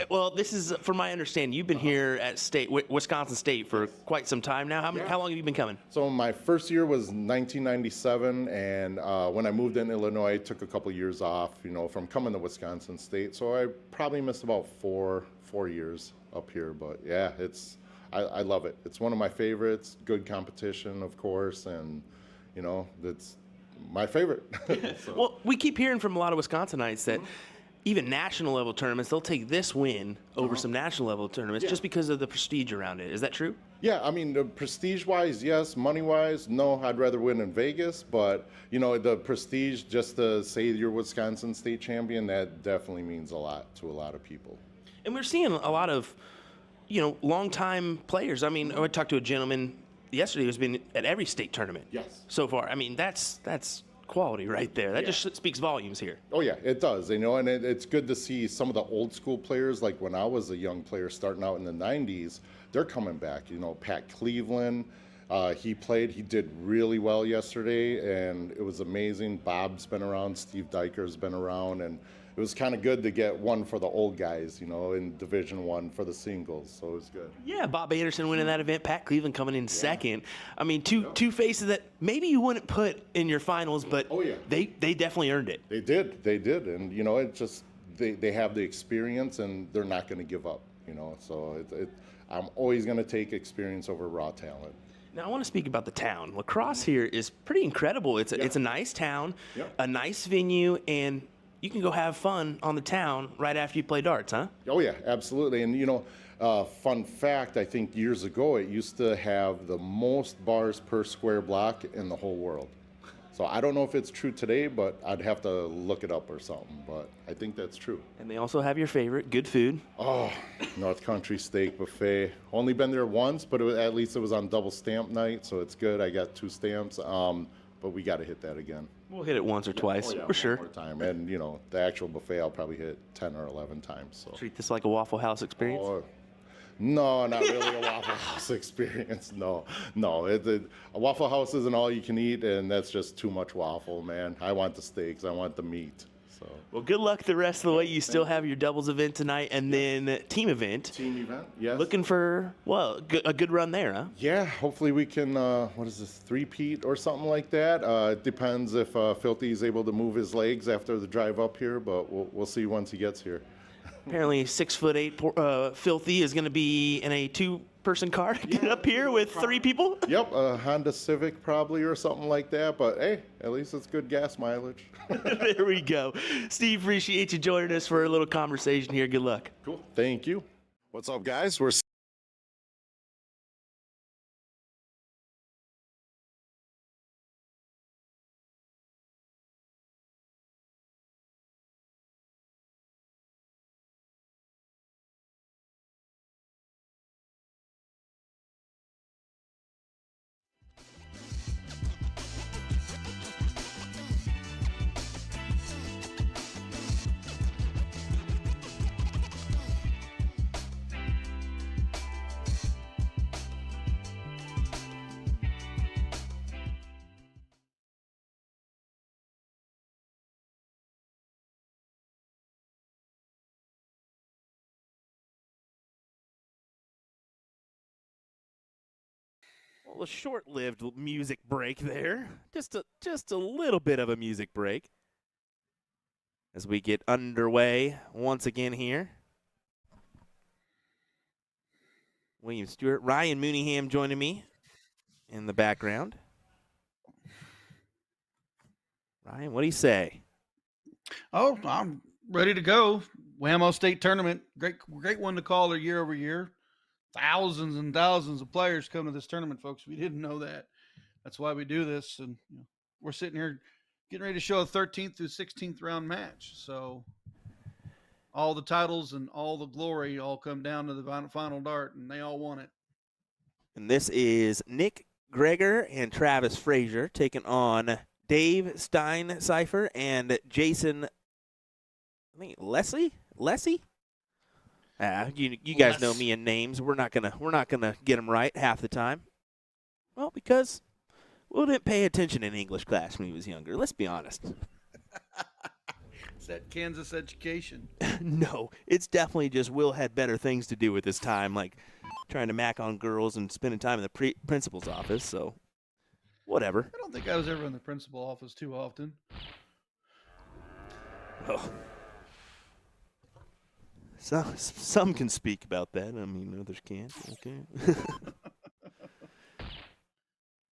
Well, this is, from my understanding, you've been here at Wisconsin State for quite some time now. How long have you been coming? So my first year was 1997, and when I moved in Illinois, I took a couple years off, from coming to Wisconsin State. So I probably missed about four years up here. But yeah, I love it. It's one of my favorites. Good competition, of course, and that's my favorite. So. Well, we keep hearing from a lot of Wisconsinites that even national level tournaments, they'll take this win over some national level tournaments just because of the prestige around it. Is that true? Yeah, I mean, the prestige-wise, yes. Money-wise, no. I'd rather win in Vegas, but the prestige, just to say you're Wisconsin State champion, that definitely means a lot to a lot of people. And we're seeing a lot of, longtime players. I mean, I talked to a gentleman yesterday who's been at every state tournament. Yes. So far. I mean, that's quality right there. That just speaks volumes here. Oh yeah, it does. And it's good to see some of the old school players, like when I was a young player starting out in the 90s, they're coming back. Pat Cleveland, he did really well yesterday, and it was amazing. Bob's been around, Steve Dyker's been around, and it was kind of good to get one for the old guys, in Division I for the singles. So it was good. Yeah, Bob Anderson winning that event, Pat Cleveland coming in second. I mean, two faces that maybe you wouldn't put in your finals, but they definitely earned it. They did, and it just they have the experience, and they're not going to give up. So I'm always going to take experience over raw talent. Now I want to speak about the town. La Crosse here is pretty incredible. It's a nice town, a nice venue, and you can go have fun on the town right after you play darts, huh? Oh yeah, absolutely. And fun fact, I think years ago it used to have the most bars per square block in the whole world. So I don't know if it's true today, but I'd have to look it up or something. But I think that's true. And they also have your favorite, good food. Oh, North Country Steak Buffet. Only been there once, but at least it was on double stamp night, so it's good. I got 2 stamps. But we got to hit that again. We'll hit it once or twice, for sure. One more time. And, the actual buffet I'll probably hit 10 or 11 times. So. Treat this like a Waffle House experience? Oh, no, not really a Waffle House experience. No. A Waffle House isn't all you can eat, and that's just too much waffle, man. I want the steaks. I want the meat. So. Well, good luck the rest of the way. You still have your doubles event tonight and then team event. Team event, yes. Looking for, a good run there, huh? Yeah, hopefully we can, three-peat or something like that. It depends if Filthy is able to move his legs after the drive up here, but we'll see once he gets here. Apparently 6'8" Filthy is going to be in a 2-person car to get up here with 3 people? Yep, a Honda Civic probably or something like that, but hey, at least it's good gas mileage. There we go. Steve, appreciate you joining us for a little conversation here. Good luck. Cool. Thank you. What's up, guys? We're Well, a short-lived music break there. Just a little bit of a music break as we get underway once again here. William Stewart, Ryan Mooneyham joining me in the background. Ryan, what do you say? Oh, I'm ready to go. WAMO State Tournament, great one to call year over year. Thousands and thousands of players come to this tournament, folks. We didn't know that. That's why we do this, and we're sitting here getting ready to show a 13th through 16th round match. So all the titles and all the glory all come down to the final dart, and they all want it. And this is Nick Greger and Travis Frazier taking on Dave Steincypher and Jason, I think Leslie? You guys know me in names. We're not gonna get them right half the time. Well, because Will didn't pay attention in English class when he was younger. Let's be honest. Is that Kansas education? No, it's definitely just Will had better things to do with his time, like trying to mac on girls and spending time in the principal's office. So, whatever. I don't think I was ever in the principal office too often. Well, some can speak about that. I mean, others can't. Okay.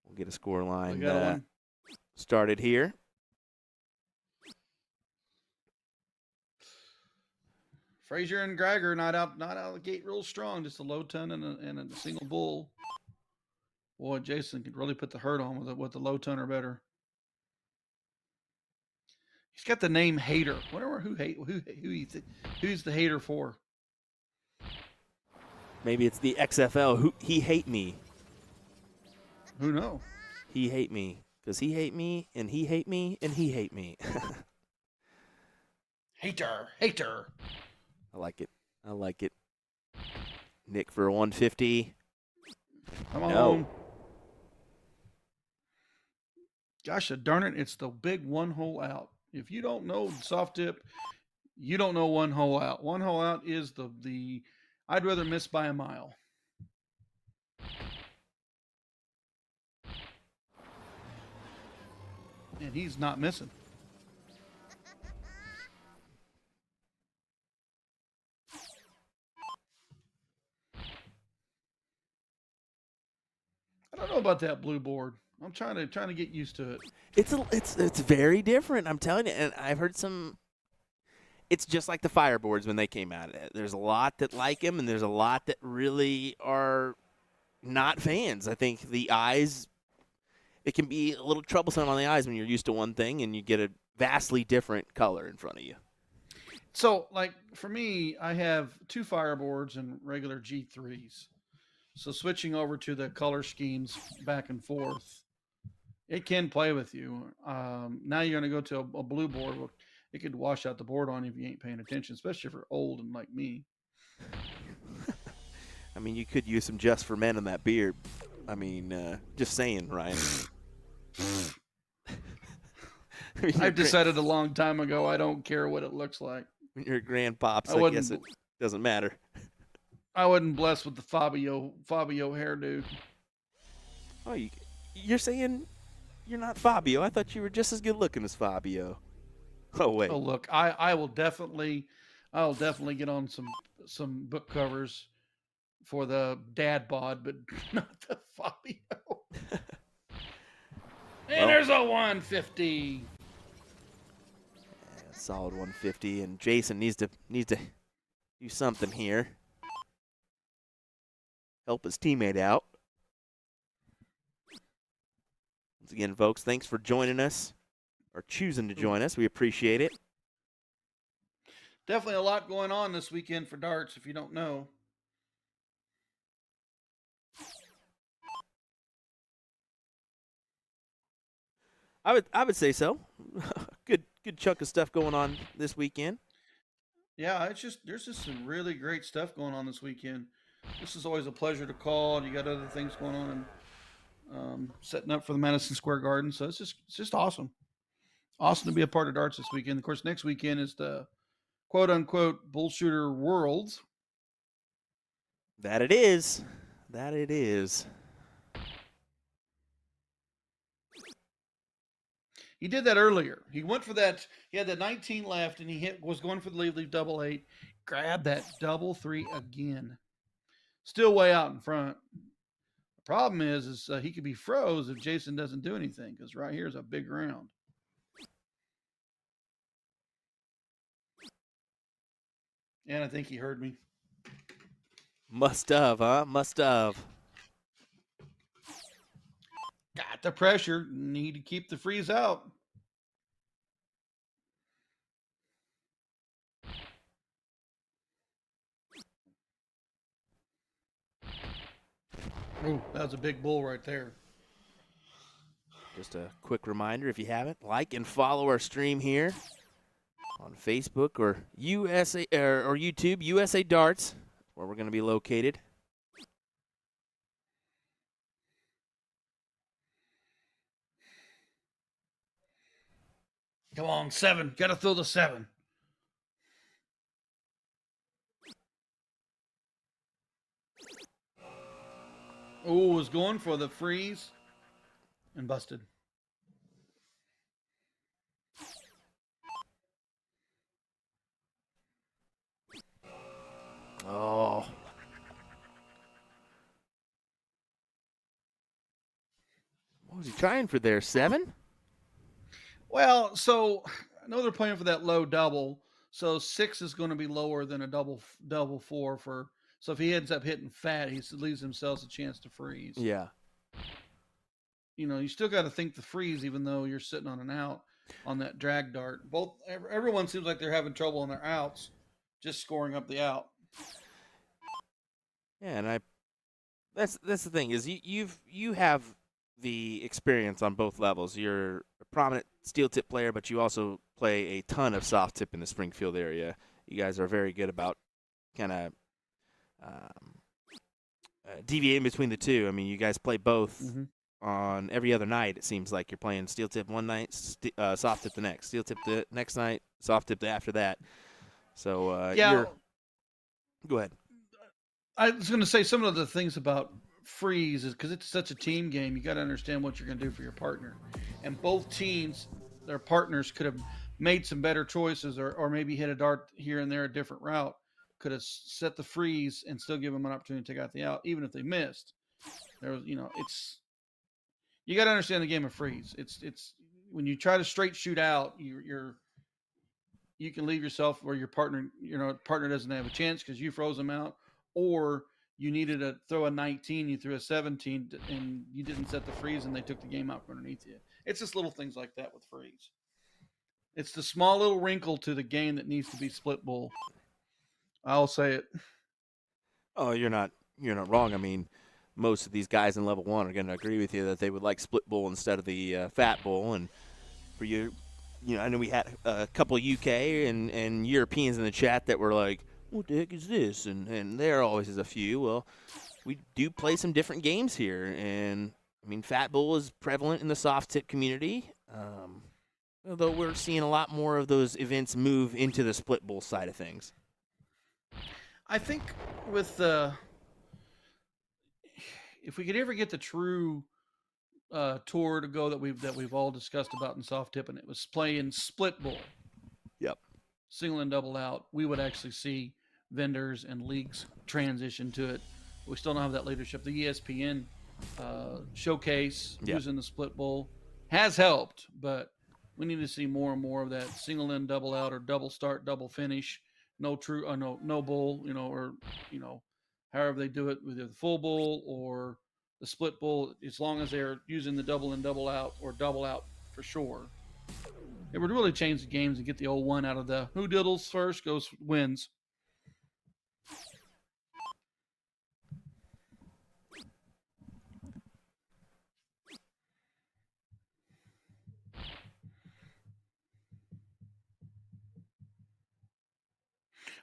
We'll get a score line started here. Frazier and Greger not out the gate real strong. Just a low ton and a single bull. Boy, Jason could really put the hurt on with the low ton or better. He's got the name Hater. Wonder who's the hater for. Maybe it's the XFL. He hate me. Who knows? He hate me because he hate me and he hate me and he hate me. Hater. I like it. Nick for a 150. Come on. No. Gosh darn it, it's the big one hole out. If you don't know soft tip, you don't know one hole out. One hole out is the I'd rather miss by a mile. And he's not missing. I don't know about that blue board. I'm trying to get used to it. It's very different. I'm telling you, and I've heard some. It's just like the fireboards when they came out. There's a lot that like him, and there's a lot that really are not fans. I think the eyes, it can be a little troublesome on the eyes when you're used to one thing and you get a vastly different color in front of you. So, like for me, I have 2 fireboards and regular G3s. So switching over to the color schemes back and forth, it can play with you. Now you're going to go to a blue board. Well, it could wash out the board on you if you ain't paying attention, especially if you're old and like me. I mean, you could use some Just for Men in that beard. I mean, just saying, Ryan. I've decided a long time ago I don't care what it looks like. When you're a grandpops, I guess it doesn't matter. I wasn't blessed with the Fabio hairdo. Oh, you're saying you're not Fabio? I thought you were just as good looking as Fabio. Oh wait. Oh look, I'll definitely get on some book covers for the dad bod, but not the Fabio. And there's a 150. Yeah, solid 150, and Jason needs to do something here. Help his teammate out. Once again, folks, thanks for joining us or choosing to join us. We appreciate it. Definitely a lot going on this weekend for darts, if you don't know. I would say so. good chunk of stuff going on this weekend. Yeah, there's just some really great stuff going on this weekend. This is always a pleasure to call, and you got other things going on and setting up for the Madison Square Garden. So it's just awesome. Awesome to be a part of darts this weekend. Of course, next weekend is the quote unquote Bullshooter Worlds. That it is. He did that earlier. He went for that. He had that 19 left, and was going for the leave double 8. Grabbed that double 3 again. Still way out in front. The problem is he could be froze if Jason doesn't do anything, because right here is a big round. And I think he heard me. Must have, huh? Must have. Got the pressure. Need to keep the freeze out. Ooh, that was a big bull right there. Just a quick reminder, if you haven't, like and follow our stream here on Facebook or USA or YouTube, USA Darts, where we're going to be located. Come on, 7. Got to throw the 7. Oh, was going for the freeze and busted. Oh. What was he trying for there? 7? Well, so I know they're playing for that low double. So 6 is going to be lower than a double 4 for. So if he ends up hitting fat, he leaves himself a chance to freeze. Yeah. You know, you still got to think the freeze, even though you're sitting on an out on that drag dart. Everyone seems like they're having trouble on their outs, just scoring up the out. Yeah, and that's the thing is you have the experience on both levels. You're a prominent steel tip player, but you also play a ton of soft tip in the Springfield area. You guys are very good about kind of deviating between the two. I mean, you guys play both on every other night. It seems like you're playing steel tip one night, soft tip the next, steel tip the next night, soft tip after that. So yeah, go ahead. I was going to say some of the things about freeze is because it's such a team game. You got to understand what you're going to do for your partner, and both teams, their partners could have made some better choices, or maybe hit a dart here and there a different route. Could have set the freeze and still give them an opportunity to take out the out, even if they missed. There was, it's you got to understand the game of freeze. It's when you try to straight shoot out, you can leave yourself where your partner doesn't have a chance because you froze them out, or you needed to throw a 19, you threw a 17, and you didn't set the freeze, and they took the game out from underneath you. It's just little things like that with freeze. It's the small little wrinkle to the game that needs to be split bull. I'll say it. Oh, you're not wrong. I mean, most of these guys in level 1 are going to agree with you that they would like split bull instead of the fat bull. And for you, I know we had a couple of UK and Europeans in the chat that were like, what the heck is this? And there always is a few. Well, we do play some different games here. And, I mean, fat bull is prevalent in the soft tip community. Although we're seeing a lot more of those events move into the split bull side of things. I think with if we could ever get the true tour to go that we've all discussed about in soft tip, and it was playing split bull. Yep. Single and double out, we would actually see vendors and leagues transition to it. We still don't have that leadership. The ESPN showcase using the split bull has helped, but we need to see more and more of that single in, double out, or double start, double finish. No true, no bull, or however they do it, either the full bull or the split bull. As long as they're using the double in, double out, or double out for sure, it would really change the games and get the old one out of the who diddles first wins.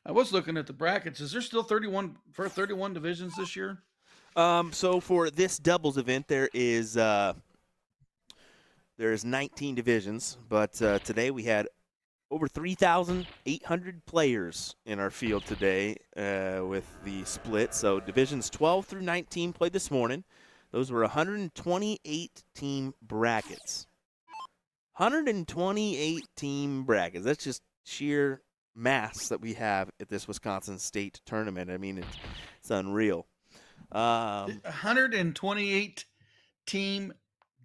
I was looking at the brackets. Is there still 31 divisions this year? So for this doubles event, there is 19 divisions, but today we had over 3,800 players in our field today with the split. So divisions 12 through 19 played this morning. Those were 128 team brackets. 128 team brackets. That's just sheer mass that we have at this Wisconsin State tournament. I mean, it's unreal. 128 team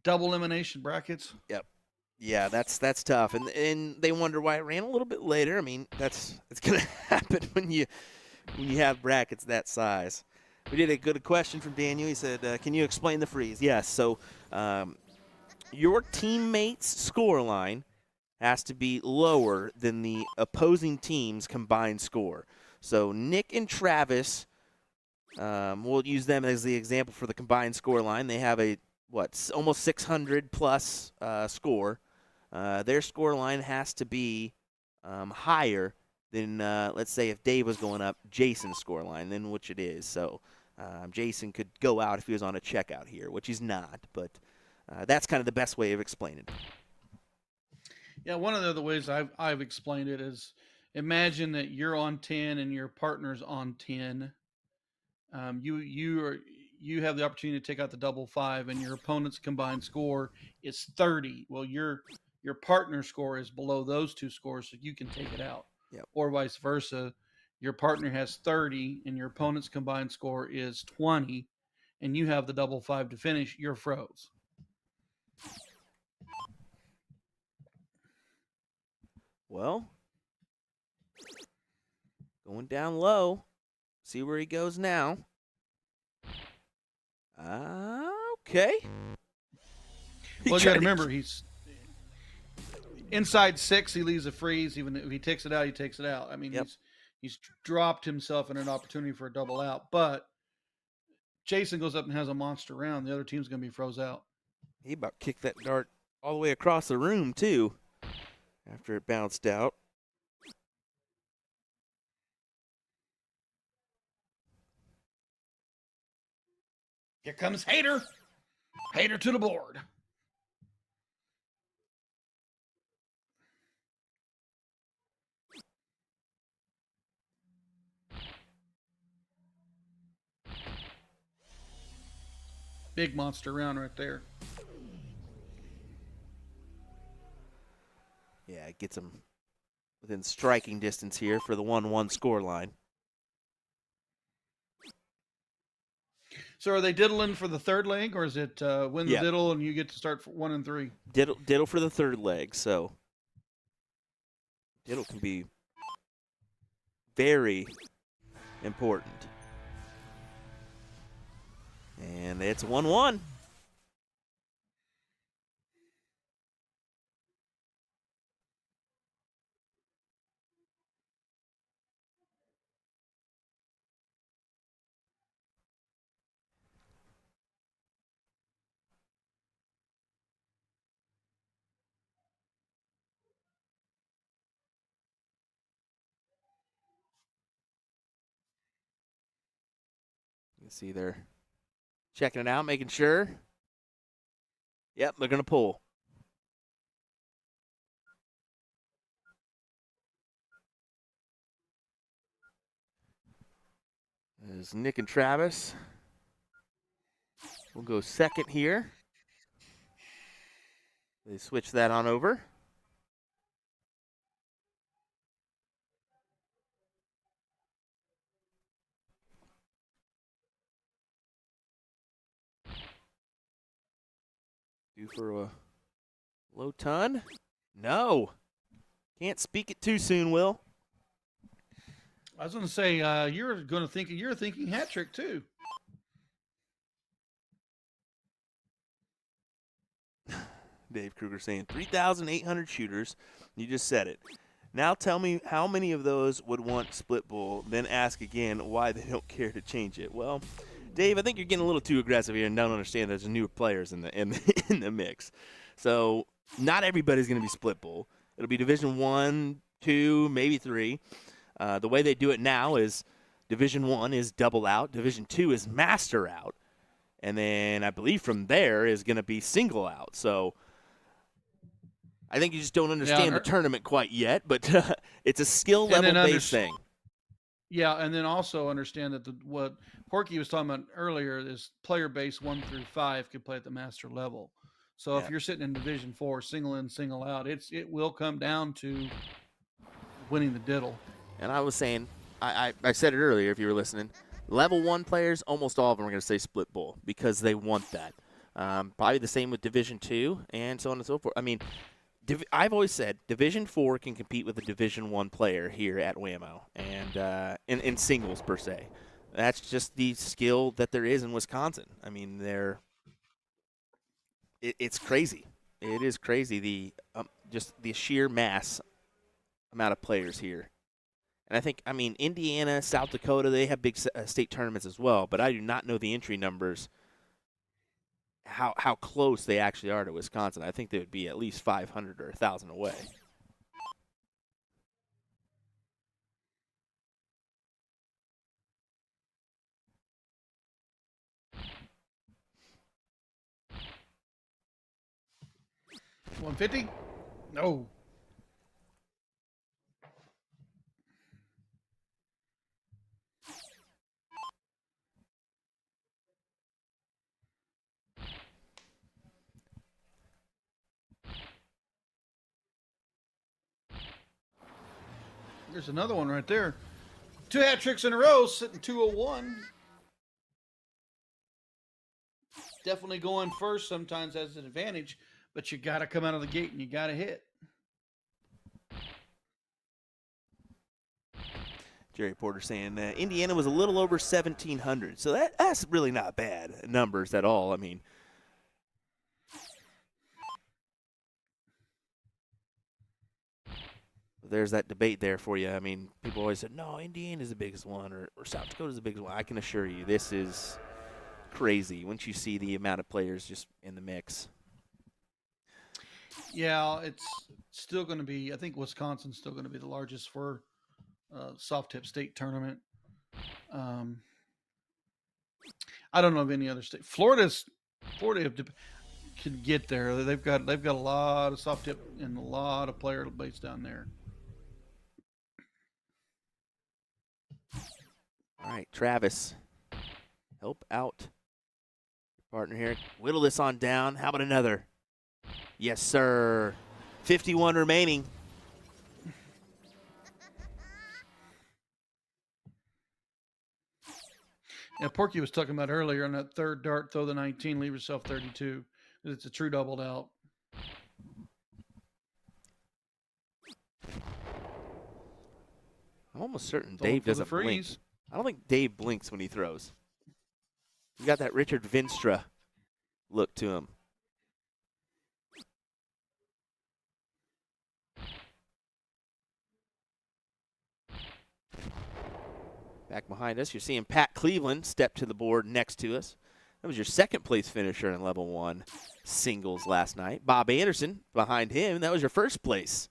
double elimination brackets. Yep. Yeah, that's tough, and they wonder why it ran a little bit later. I mean, it's going to happen when you have brackets that size. We did a good question from Daniel. He said, "Can you explain the freeze?" Yes. So, your teammate's score line has to be lower than the opposing team's combined score. So Nick and Travis, we'll use them as the example for the combined score line. They have a almost 600 plus score. Their score line has to be higher than, let's say, if Dave was going up, Jason's score line, than which it is. So Jason could go out if he was on a checkout here, which he's not. But that's kind of the best way of explaining it. Yeah, one of the other ways I've explained it is imagine that you're on 10 and your partner's on 10. You have the opportunity to take out the double 5, and your opponent's combined score is 30. Well, your partner's score is below those two scores, so you can take it out. Yep. Or vice versa, your partner has 30 and your opponent's combined score is 20, and you have the double 5 to finish. You're froze. Well, going down low. See where he goes now. Okay. Well, you got to remember, he's inside 6. He leaves a freeze. Even if he takes it out, he takes it out. I mean, Yep. he's dropped himself in an opportunity for a double out. But Jason goes up and has a monster round. The other team's going to be froze out. He about kicked that dart all the way across the room, too, after it bounced out. Here comes Hater. Hater to the board. Big monster round right there. Yeah, it gets him within striking distance here for the 1-1 score line. So are they diddling for the third leg, or is it win the diddle and you get to start for 1 and 3? Diddle for the third leg, so diddle can be very important. And it's 1-1. You see they're checking it out, making sure. Yep, they're going to pull. There's Nick and Travis. We'll go second here. They switch that on over. Due for a low ton? No. Can't speak it too soon, Will. I was going to say you're thinking hat trick too. Dave Kruger saying 3,800 shooters. You just said it. Now tell me how many of those would want split bull, then ask again why they don't care to change it. Well, Dave, I think you're getting a little too aggressive here and don't understand there's new players in the mix. So not everybody's going to be split bull. It'll be Division 1, 2, maybe 3. The way they do it now is Division 1 is double out, Division 2 is master out, and then I believe from there is going to be single out. So I think you just don't understand the tournament quite yet, but it's a skill level based thing. Yeah, and then also understand that what Porky was talking about earlier is player base 1 through 5 could play at the master level. So if you're sitting in Division 4, single in, single out, it will come down to winning the diddle. And I was saying, I said it earlier if you were listening, level 1 players, almost all of them are going to say split bull because they want that. Probably the same with Division 2 and so on and so forth. I mean, I've always said Division 4 can compete with a Division 1 player here at WAMO, and in singles per se. That's just the skill that there is in Wisconsin. I mean, it's crazy. It is crazy, just the sheer mass amount of players here. And I think, Indiana, South Dakota, they have big state tournaments as well, but I do not know the entry numbers, how close they actually are to Wisconsin. I think they would be at least 500 or 1,000 away. $150? No. There's another one right there. 2 hat tricks in a row, sitting 201. Definitely going first sometimes has an advantage, but you got to come out of the gate and you got to hit. Jerry Porter saying Indiana was a little over 1,700, so that's really not bad numbers at all. I mean, there's that debate there for you. I mean, people always said, no, Indiana's the biggest one, or South Dakota's the biggest one. I can assure you, this is crazy once you see the amount of players just in the mix. Yeah, it's still going to be, I think Wisconsin's still going to be the largest for soft tip state tournament. I don't know of any other state. Florida can get there. They've got a lot of soft tip and a lot of player base down there. All right, Travis, help out your partner here. Whittle this on down. How about another? Yes, sir. 51 remaining. Yeah, Porky was talking about earlier on that third dart, throw the 19, leave yourself 32. It's a true doubled out. I'm almost certain Dave doesn't blink. I don't think Dave blinks when he throws. He got that Richard Vinstra look to him. Back behind us, you're seeing Pat Cleveland step to the board next to us. That was your second place finisher in level 1 singles last night. Bob Anderson behind him. That was your first place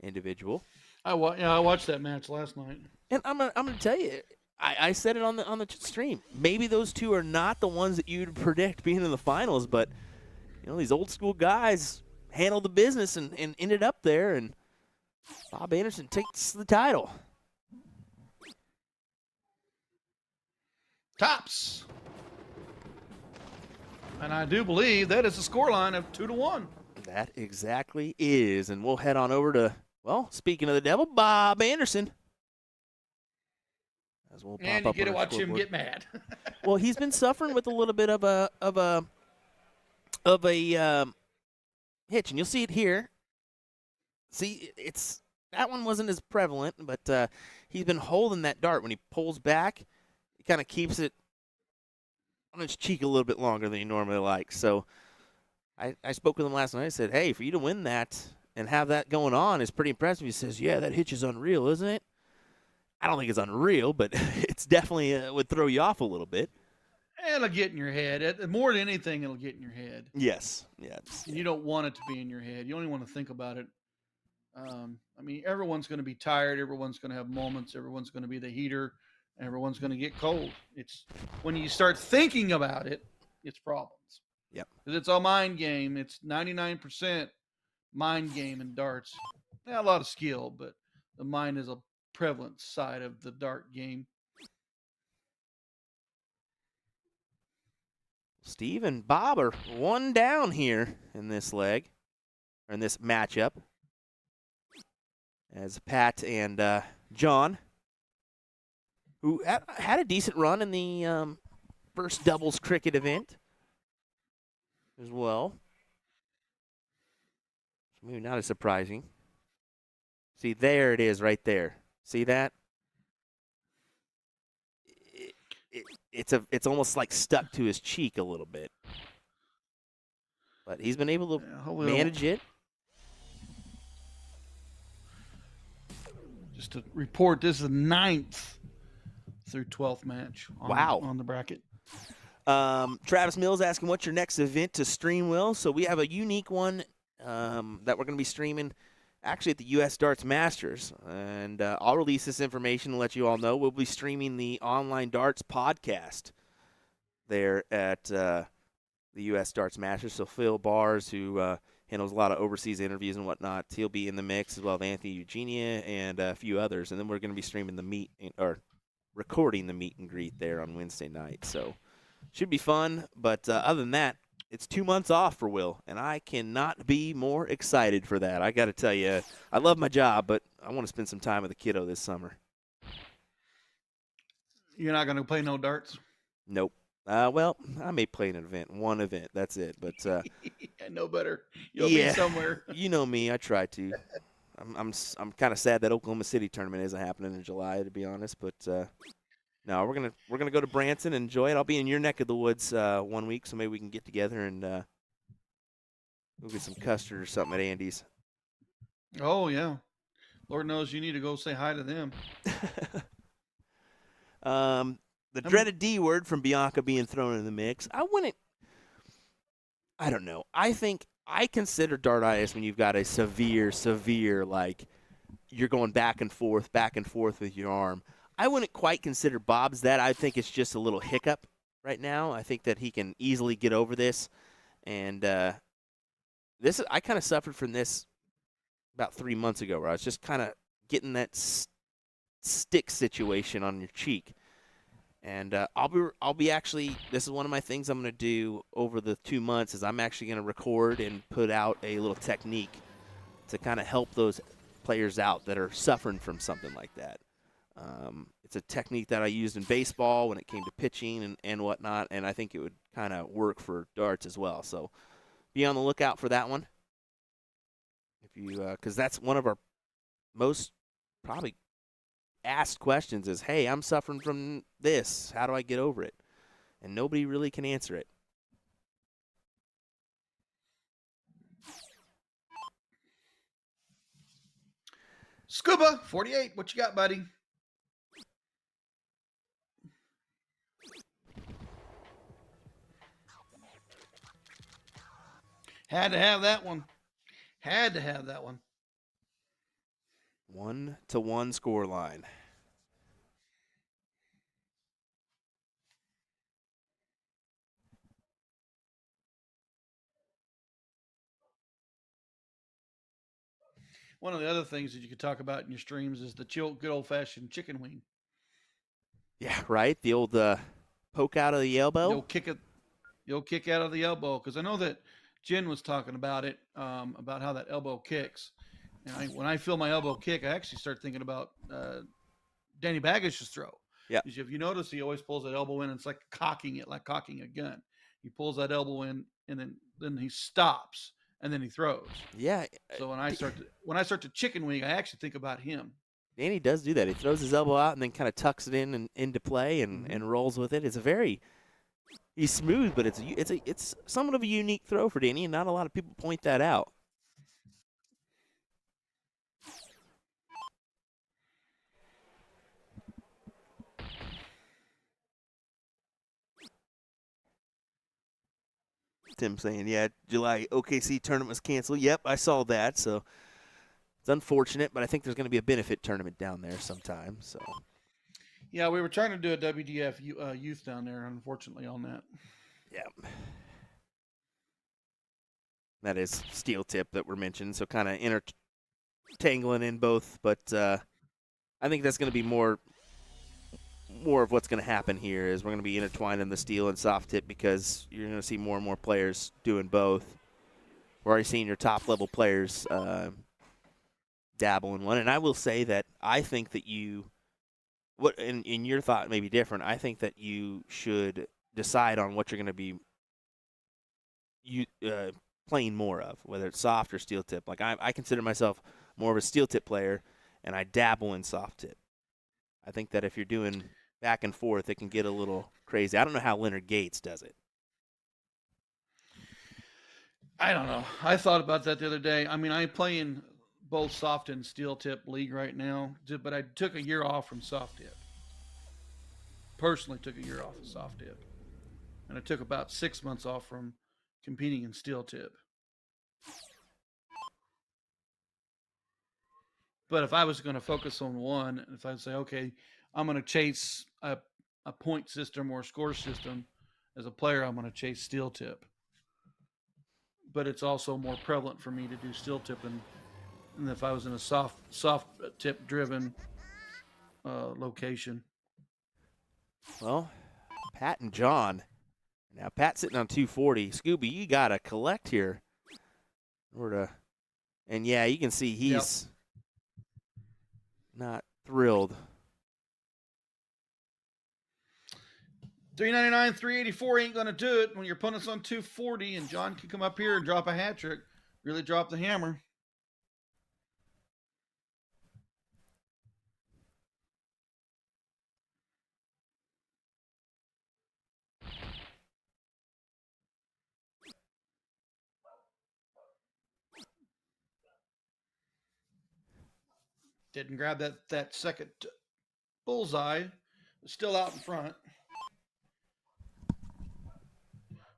individual. I watched that match last night. And I'm gonna tell you, I said it on the stream. Maybe those two are not the ones that you'd predict being in the finals, but these old school guys handled the business and ended up there, and Bob Anderson takes the title. Tops. And I do believe that is a scoreline of 2-1. That exactly is. And we'll head on over to, speaking of the devil, Bob Anderson. As we'll pop and you up get to watch scoreboard. him get mad. Well, he's been suffering with a little bit of a hitch, and you'll see it here. See, that one wasn't as prevalent, but he's been holding that dart. When he pulls back, he kind of keeps it on his cheek a little bit longer than he normally likes. So I spoke with him last night. I said, hey, for you to win that and have that going on is pretty impressive. He says, yeah, that hitch is unreal, isn't it? I don't think it's unreal, but it's definitely would throw you off a little bit. It'll get in your head. More than anything, it'll get in your head. Yes. Yes. And you don't want it to be in your head. You only want to think about it. Everyone's going to be tired. Everyone's going to have moments. Everyone's going to be the heater. Everyone's going to get cold. It's when you start thinking about it, it's problems. Yep. Because it's a mind game. It's 99% mind game in darts. Yeah, a lot of skill, but the mind is a prevalent side of the dart game. Steve and Bob are one down here in this leg, or in this matchup, as Pat and John, who had a decent run in the first doubles cricket event as well. Maybe not as surprising. See, there it is right there. See that? It's almost like stuck to his cheek a little bit. But he's been able to manage it. Just to report, this is the 9th through 12th match on the bracket. Travis Mills asking, what's your next event to stream, Will? So we have a unique one that we're going to be streaming actually at the U.S. Darts Masters. And I'll release this information and let you all know. We'll be streaming the Online Darts podcast there at the U.S. Darts Masters. So Phil Bars, who handles a lot of overseas interviews and whatnot, he'll be in the mix, as well as Anthony Eugenia and a few others. And then we're going to be streaming recording the meet and greet there on Wednesday night. So should be fun. But other than that, it's 2 months off for Will, and I cannot be more excited for that. I got to tell you, I love my job, but I want to spend some time with the kiddo this summer. You're not going to play no darts? Nope. Well, I may play one event. That's it. But I know better. You'll be somewhere. You know me. I try to. I'm kind of sad that Oklahoma City tournament isn't happening in July, to be honest. But no, we're gonna go to Branson and enjoy it. I'll be in your neck of the woods 1 week, so maybe we can get together and go get some custard or something at Andy's. Oh yeah, Lord knows you need to go say hi to them. The dreaded D word from Bianca being thrown in the mix. I don't know. I think I consider dartitis when you've got a severe, like you're going back and forth with your arm. I wouldn't quite consider Bob's that. I think it's just a little hiccup right now. I think that he can easily get over this. And I kind of suffered from this about 3 months ago, where I was just kind of getting that stick situation on your cheek. And I'll be actually, this is one of my things I'm going to do over the 2 months, is I'm actually going to record and put out a little technique to kind of help those players out that are suffering from something like that. It's a technique that I used in baseball when it came to pitching and whatnot, and I think it would kind of work for darts as well. So be on the lookout for that one. If you, because that's one of our most probably asked questions is, hey, I'm suffering from this. How do I get over it? And nobody really can answer it. Scuba 48, what you got, buddy? Had to have that one. 1-1 score line. One of the other things that you could talk about in your streams is the good old-fashioned chicken wing. Yeah, right. The old poke out of the elbow. You'll kick out of the elbow, because I know that Jen was talking about it, about how that elbow kicks. And when I feel my elbow kick, I actually start thinking about Danny Bagish's throw. Yeah. If you notice, he always pulls that elbow in. And it's like cocking a gun. He pulls that elbow in, and then he stops, and then he throws. Yeah. So when I start to chicken wing, I actually think about him. Danny does do that. He throws his elbow out and then kind of tucks it in and into play and rolls with it. It's he's smooth, but it's somewhat of a unique throw for Danny, and not a lot of people point that out. Tim saying, yeah, July OKC tournament was canceled. Yep, I saw that. So it's unfortunate, but I think there's going to be a benefit tournament down there sometime. So yeah, we were trying to do a WDF youth down there, unfortunately, on that. Yeah. That is steel tip that we're mentioning, so kind of intertangling in both. But I think that's going to be more of what's going to happen here is we're going to be intertwining the steel and soft tip, because you're going to see more and more players doing both. We're already seeing your top-level players dabble in one. And I will say that I think that in your thought may be different, I think that you should decide on what you're going to be playing more of, whether it's soft or steel tip. Like I consider myself more of a steel tip player, and I dabble in soft tip. I think that if you're doing back and forth, it can get a little crazy. I don't know how Leonard Gates does it. I don't know. I thought about that the other day. I mean, I play in both soft and steel tip league right now, but I took a year off from soft tip. Personally took a year off of soft tip. And I took about 6 months off from competing in steel tip. But if I was going to focus on one, if I'd say, okay, I'm going to chase a point system or a score system as a player, I'm going to chase steel tip. But it's also more prevalent for me to do steel tip than if I was in a soft tip driven location. Well, Pat and John. Now Pat's sitting on 240. Scooby, you got to collect here. And yeah, you can see he's not thrilled. 399, 384 ain't going to do it when your opponent's on 240, and John can come up here and drop a hat trick, really drop the hammer. Didn't grab that second bullseye. Still out in front.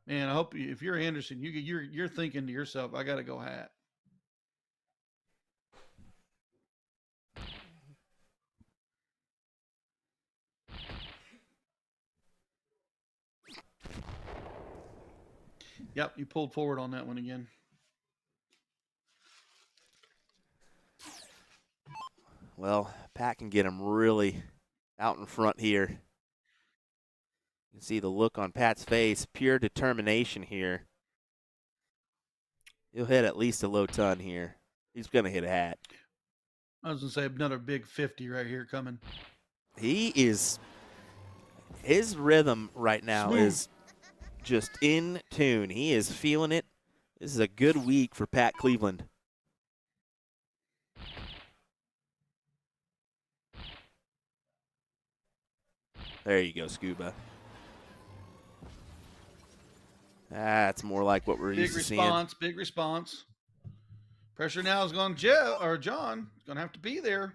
Man, I hope if you're Anderson, you're thinking to yourself, I got to go hat. Yep, you pulled forward on that one again. Well, Pat can get him really out in front here. You can see the look on Pat's face, pure determination here. He'll hit at least a low ton here. He's going to hit a hat. I was going to say another big 50 right here coming. His rhythm right now is just in tune. He is feeling it. This is a good week for Pat Cleveland. There you go, Scuba. That's more like what we're used to seeing. Big response. Pressure now is going John. It's going to have to be there.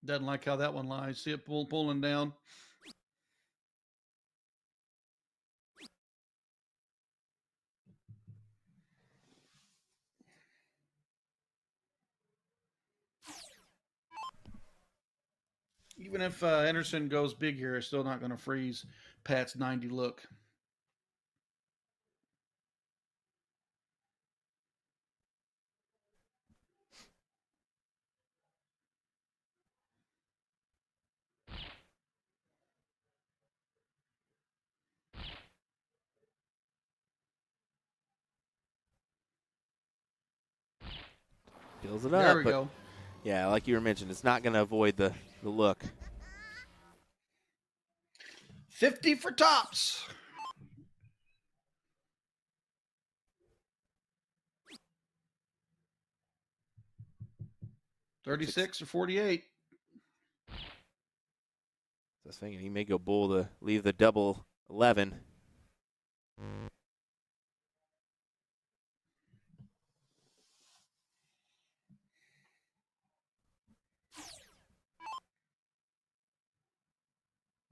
Doesn't like how that one lies. See it pulling down. Even if Anderson goes big here, it's still not going to freeze Pat's 90 look. Fills it up. There we go. Yeah, like you were mentioning, it's not going to avoid the look. 50 for tops. $36 or 48. I was thinking he may go bull to leave the double 11.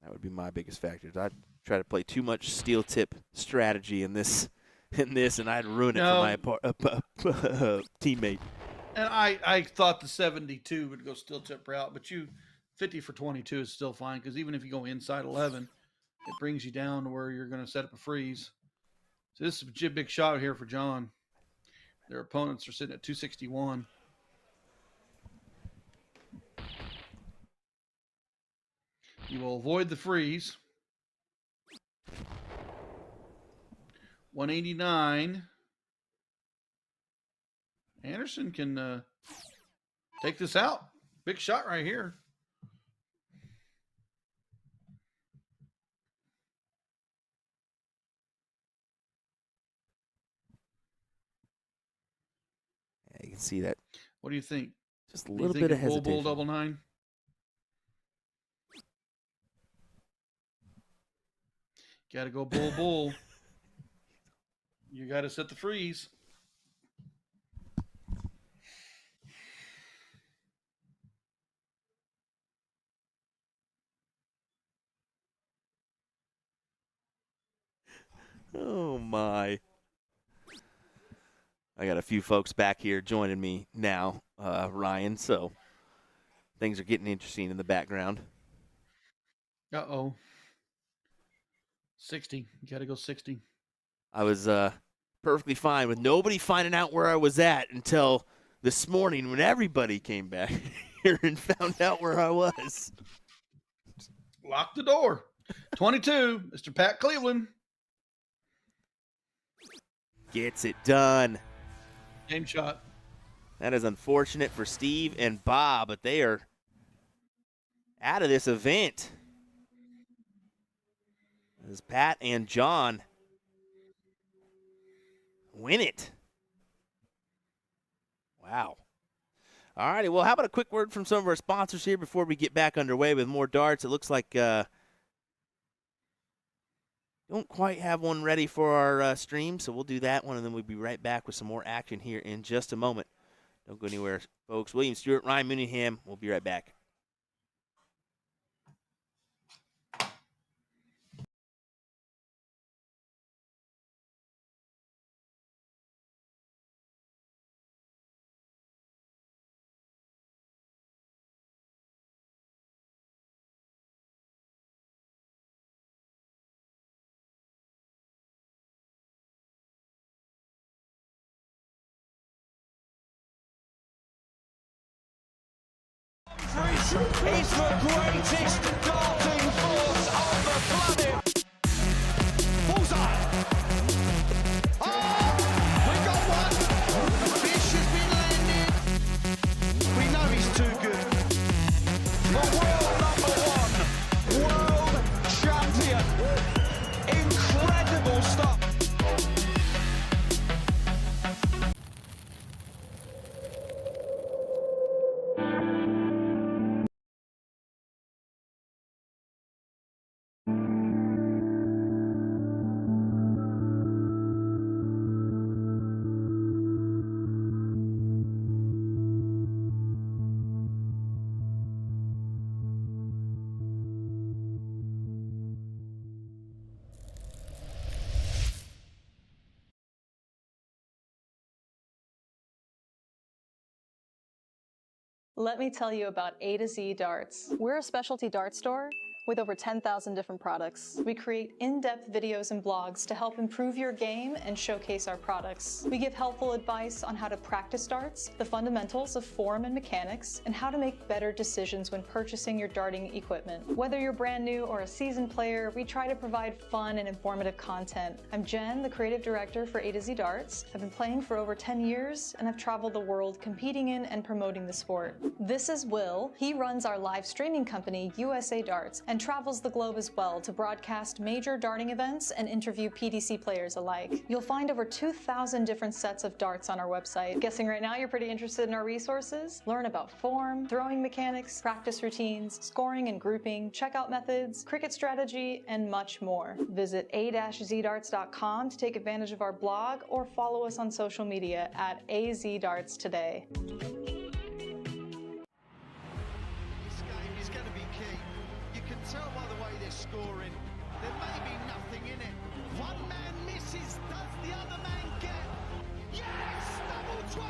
That would be my biggest factor. I'd try to play too much steel tip strategy in this, and I'd ruin it for my teammate. And I thought the 72 would go steel tip route, but 50 for 22 is still fine because even if you go inside 11, it brings you down to where you're going to set up a freeze. So this is a big shot here for John. Their opponents are sitting at 261. You will avoid the freeze. 189. Anderson can take this out. Big shot right here. can see that. What do you think? Just a little bit of hesitation. Bull double nine. Got to go bull. You got to set the freeze. Oh, my. I got a few folks back here joining me now, Ryan, so things are getting interesting in the background. Uh-oh. 60. You got to go 60. I was perfectly fine with nobody finding out where I was at until this morning when everybody came back here and found out where I was. Lock the door. 22, Mr. Pat Cleveland. Gets it done. Game shot. That is unfortunate for Steve and Bob, but they are out of this event. As Pat and John win it. Wow. All righty, well, how about a quick word from some of our sponsors here before we get back underway with more darts? It looks like don't quite have one ready for our stream, so we'll do that one, and then we'll be right back with some more action here in just a moment. Don't go anywhere, folks. William Stewart, Ryan Mooneyham. We'll be right back. Is the greatest darting force on the planet. Bullseye. Oh, we got one. The fish has been landed. We know he's too good. The world number 1, world champion. Incredible stuff. Let me tell you about A to Z Darts. We're a specialty dart store with over 10,000 different products. We create in-depth videos and blogs to help improve your game and showcase our products. We give helpful advice on how to practice darts, the fundamentals of form and mechanics, and how to make better decisions when purchasing your darting equipment. Whether you're brand new or a seasoned player, we try to provide fun and informative content. I'm Jen, the creative director for A to Z Darts. I've been playing for over 10 years and I've traveled the world competing in and promoting the sport. This is Will. He runs our live streaming company, USA Darts, and travels the globe as well to broadcast major darting events and interview PDC players alike. You'll find over 2,000 different sets of darts on our website. Guessing right now you're pretty interested in our resources? Learn about form, throwing mechanics, practice routines, scoring and grouping, checkout methods, cricket strategy, and much more. Visit a-zdarts.com to take advantage of our blog or follow us on social media at AZDarts today. Tell by the way they're scoring, there may be nothing in it. One man misses, does the other man get? Yes! Double 12!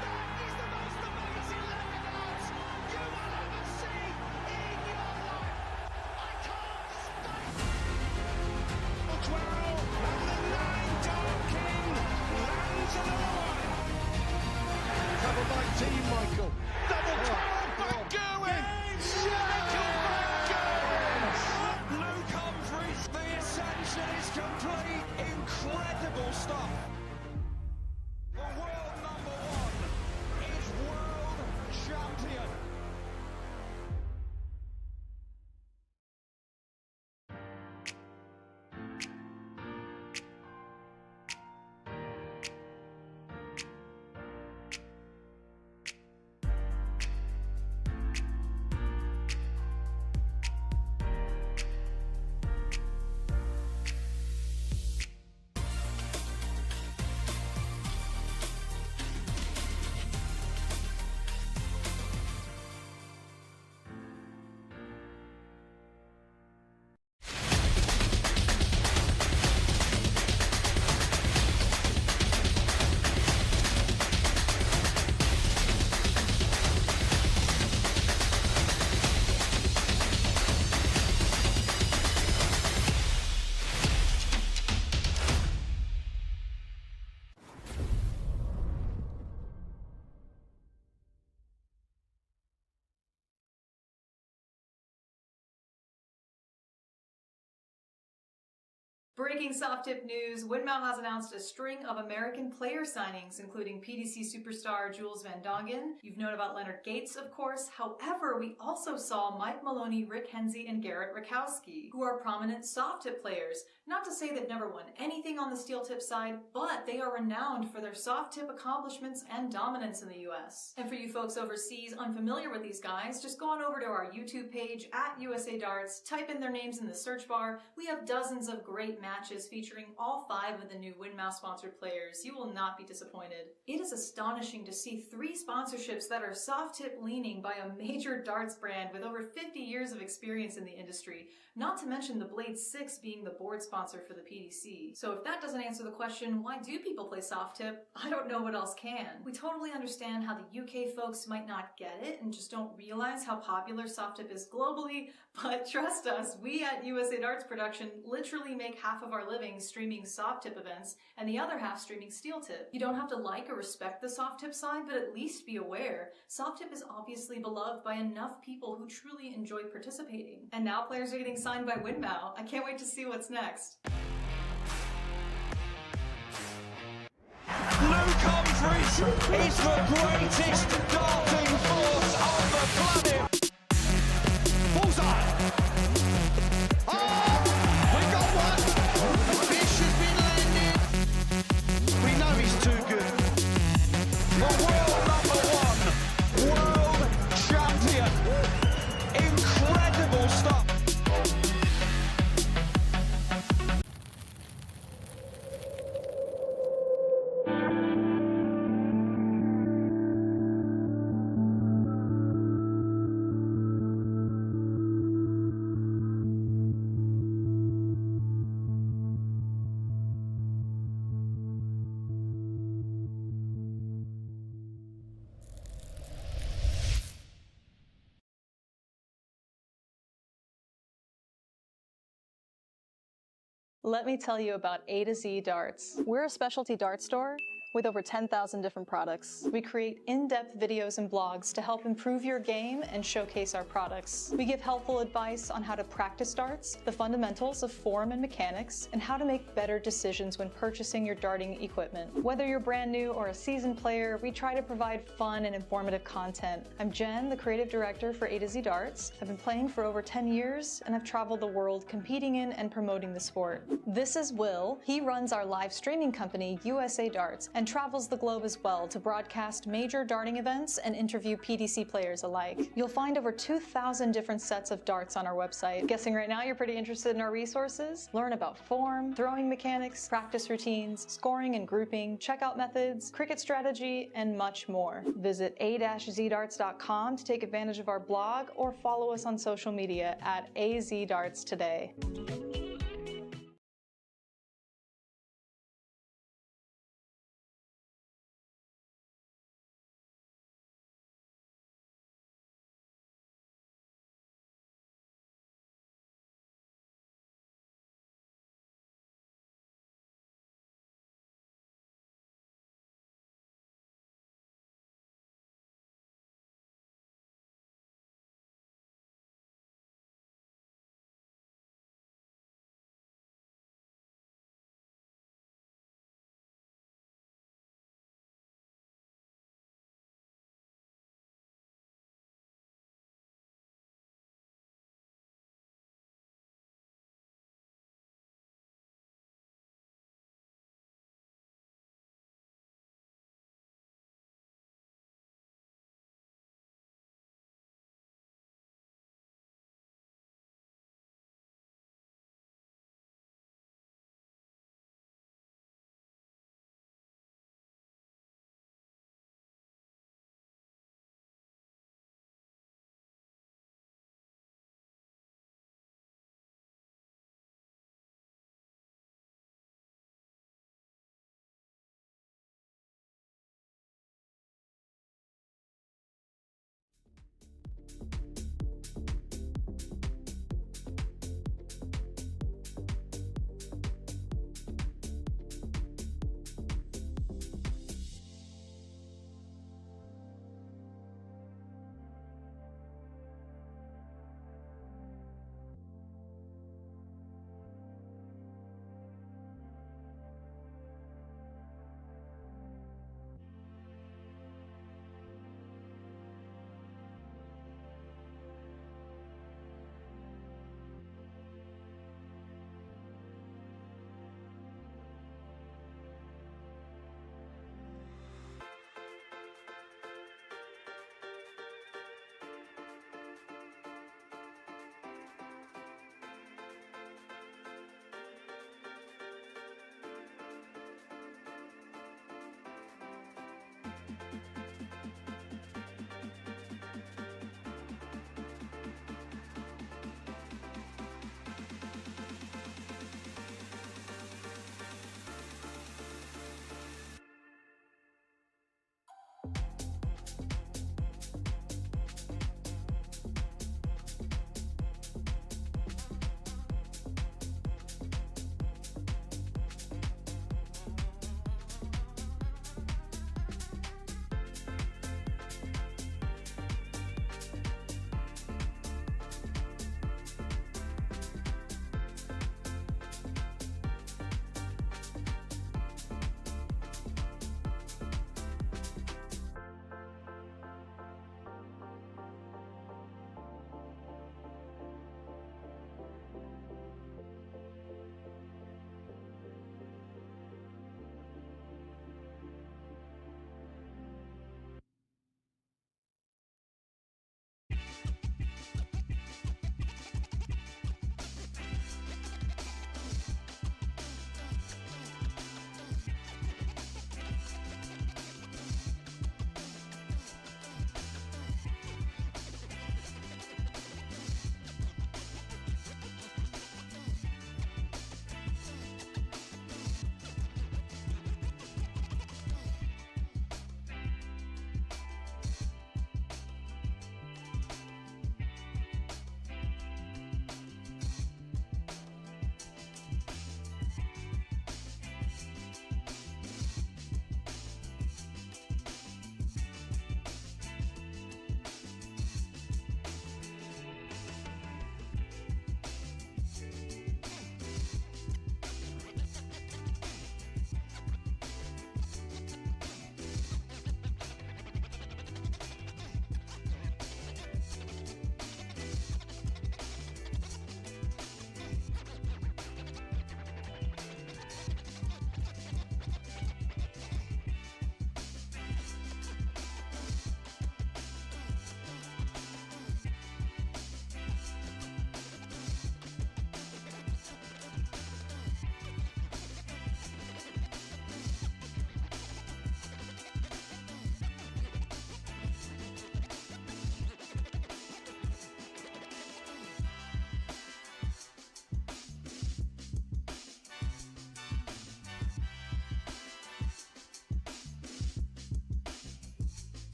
That is the most amazing leg of you will ever see in your life! I can't stop! Double 12, and the 9 Dark King lands on the line. Covered by Breaking soft tip news, WinMouse has announced a string of American player signings, including PDC superstar Jules Van Dongen. You've known about Leonard Gates, of course. However, we also saw Mike Maloney, Rick Hensey, and Garrett Rakowski, who are prominent soft tip players. Not to say they've never won anything on the steel tip side, but they are renowned for their soft tip accomplishments and dominance in the US. And for you folks overseas unfamiliar with these guys, just go on over to our YouTube page at USA Darts, type in their names in the search bar. We have dozens of great matches featuring all 5 of the new WinMouse sponsored players. You will not be disappointed. It is astonishing to see 3 sponsorships that are soft tip leaning by a major darts brand with over 50 years of experience in the industry, not to mention the Blade 6 being the board sponsor for the PDC. So if that doesn't answer the question, why do people play soft tip? I don't know what else can. We totally understand how the UK folks might not get it and just don't realize how popular soft tip is globally, but trust us, we at USA Darts Production literally make half of our living streaming soft tip events and the other half streaming steel tip. You don't have to like or respect the soft tip side, but at least be aware. Soft tip is obviously beloved by enough people who truly enjoy participating. And now players are getting signed by WinMouse. I can't wait to see what's next. Luke Humphries is the greatest darting force on the planet. Bullseye. Oh, we got one. The fish has been landed. We know he's too good. The world number 1, world champion. Incredible stuff. Let me tell you about A to Z Darts. We're a specialty dart store with over 10,000 different products. We create in-depth videos and blogs to help improve your game and showcase our products. We give helpful advice on how to practice darts, the fundamentals of form and mechanics, and how to make better decisions when purchasing your darting equipment. Whether you're brand new or a seasoned player, we try to provide fun and informative content. I'm Jen, the creative director for A to Z Darts. I've been playing for over 10 years, and I've traveled the world competing in and promoting the sport. This is Will. He runs our live streaming company, USA Darts, and travels the globe as well to broadcast major darting events and interview PDC players alike. You'll find over 2,000 different sets of darts on our website. Guessing right now you're pretty interested in our resources? Learn about form, throwing mechanics, practice routines, scoring and grouping, checkout methods, cricket strategy, and much more. Visit a-zdarts.com to take advantage of our blog or follow us on social media at AZDarts today.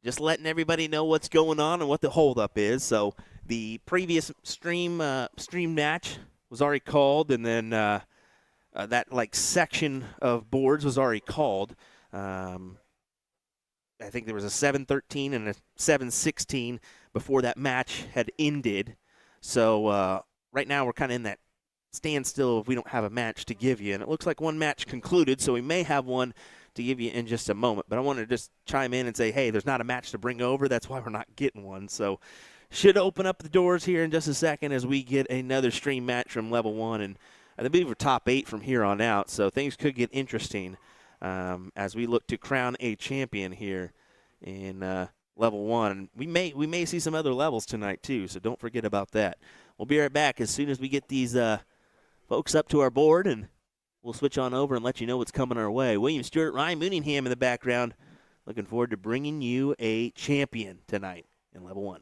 just letting everybody know what's going on and what the holdup is. So the previous stream match was already called, and then that like section of boards was already called. I think there was a 7-13 and a 7-16 before that match had ended. So right now we're kind of in that standstill if we don't have a match to give you. And it looks like one match concluded, so we may have one to give you in just a moment. But I wanted to just chime in and say, hey, there's not a match to bring over. That's why we're not getting one. So should open up the doors here in just a second as we get another stream match from Level 1. And I believe we're top 8 from here on out, so things could get interesting as we look to crown a champion here in Level 1. We may see some other levels tonight too, so don't forget about that. We'll be right back as soon as we get these folks up to our board, and we'll switch on over and let you know what's coming our way. William Stewart, Ryan Mooningham in the background. Looking forward to bringing you a champion tonight in Level 1.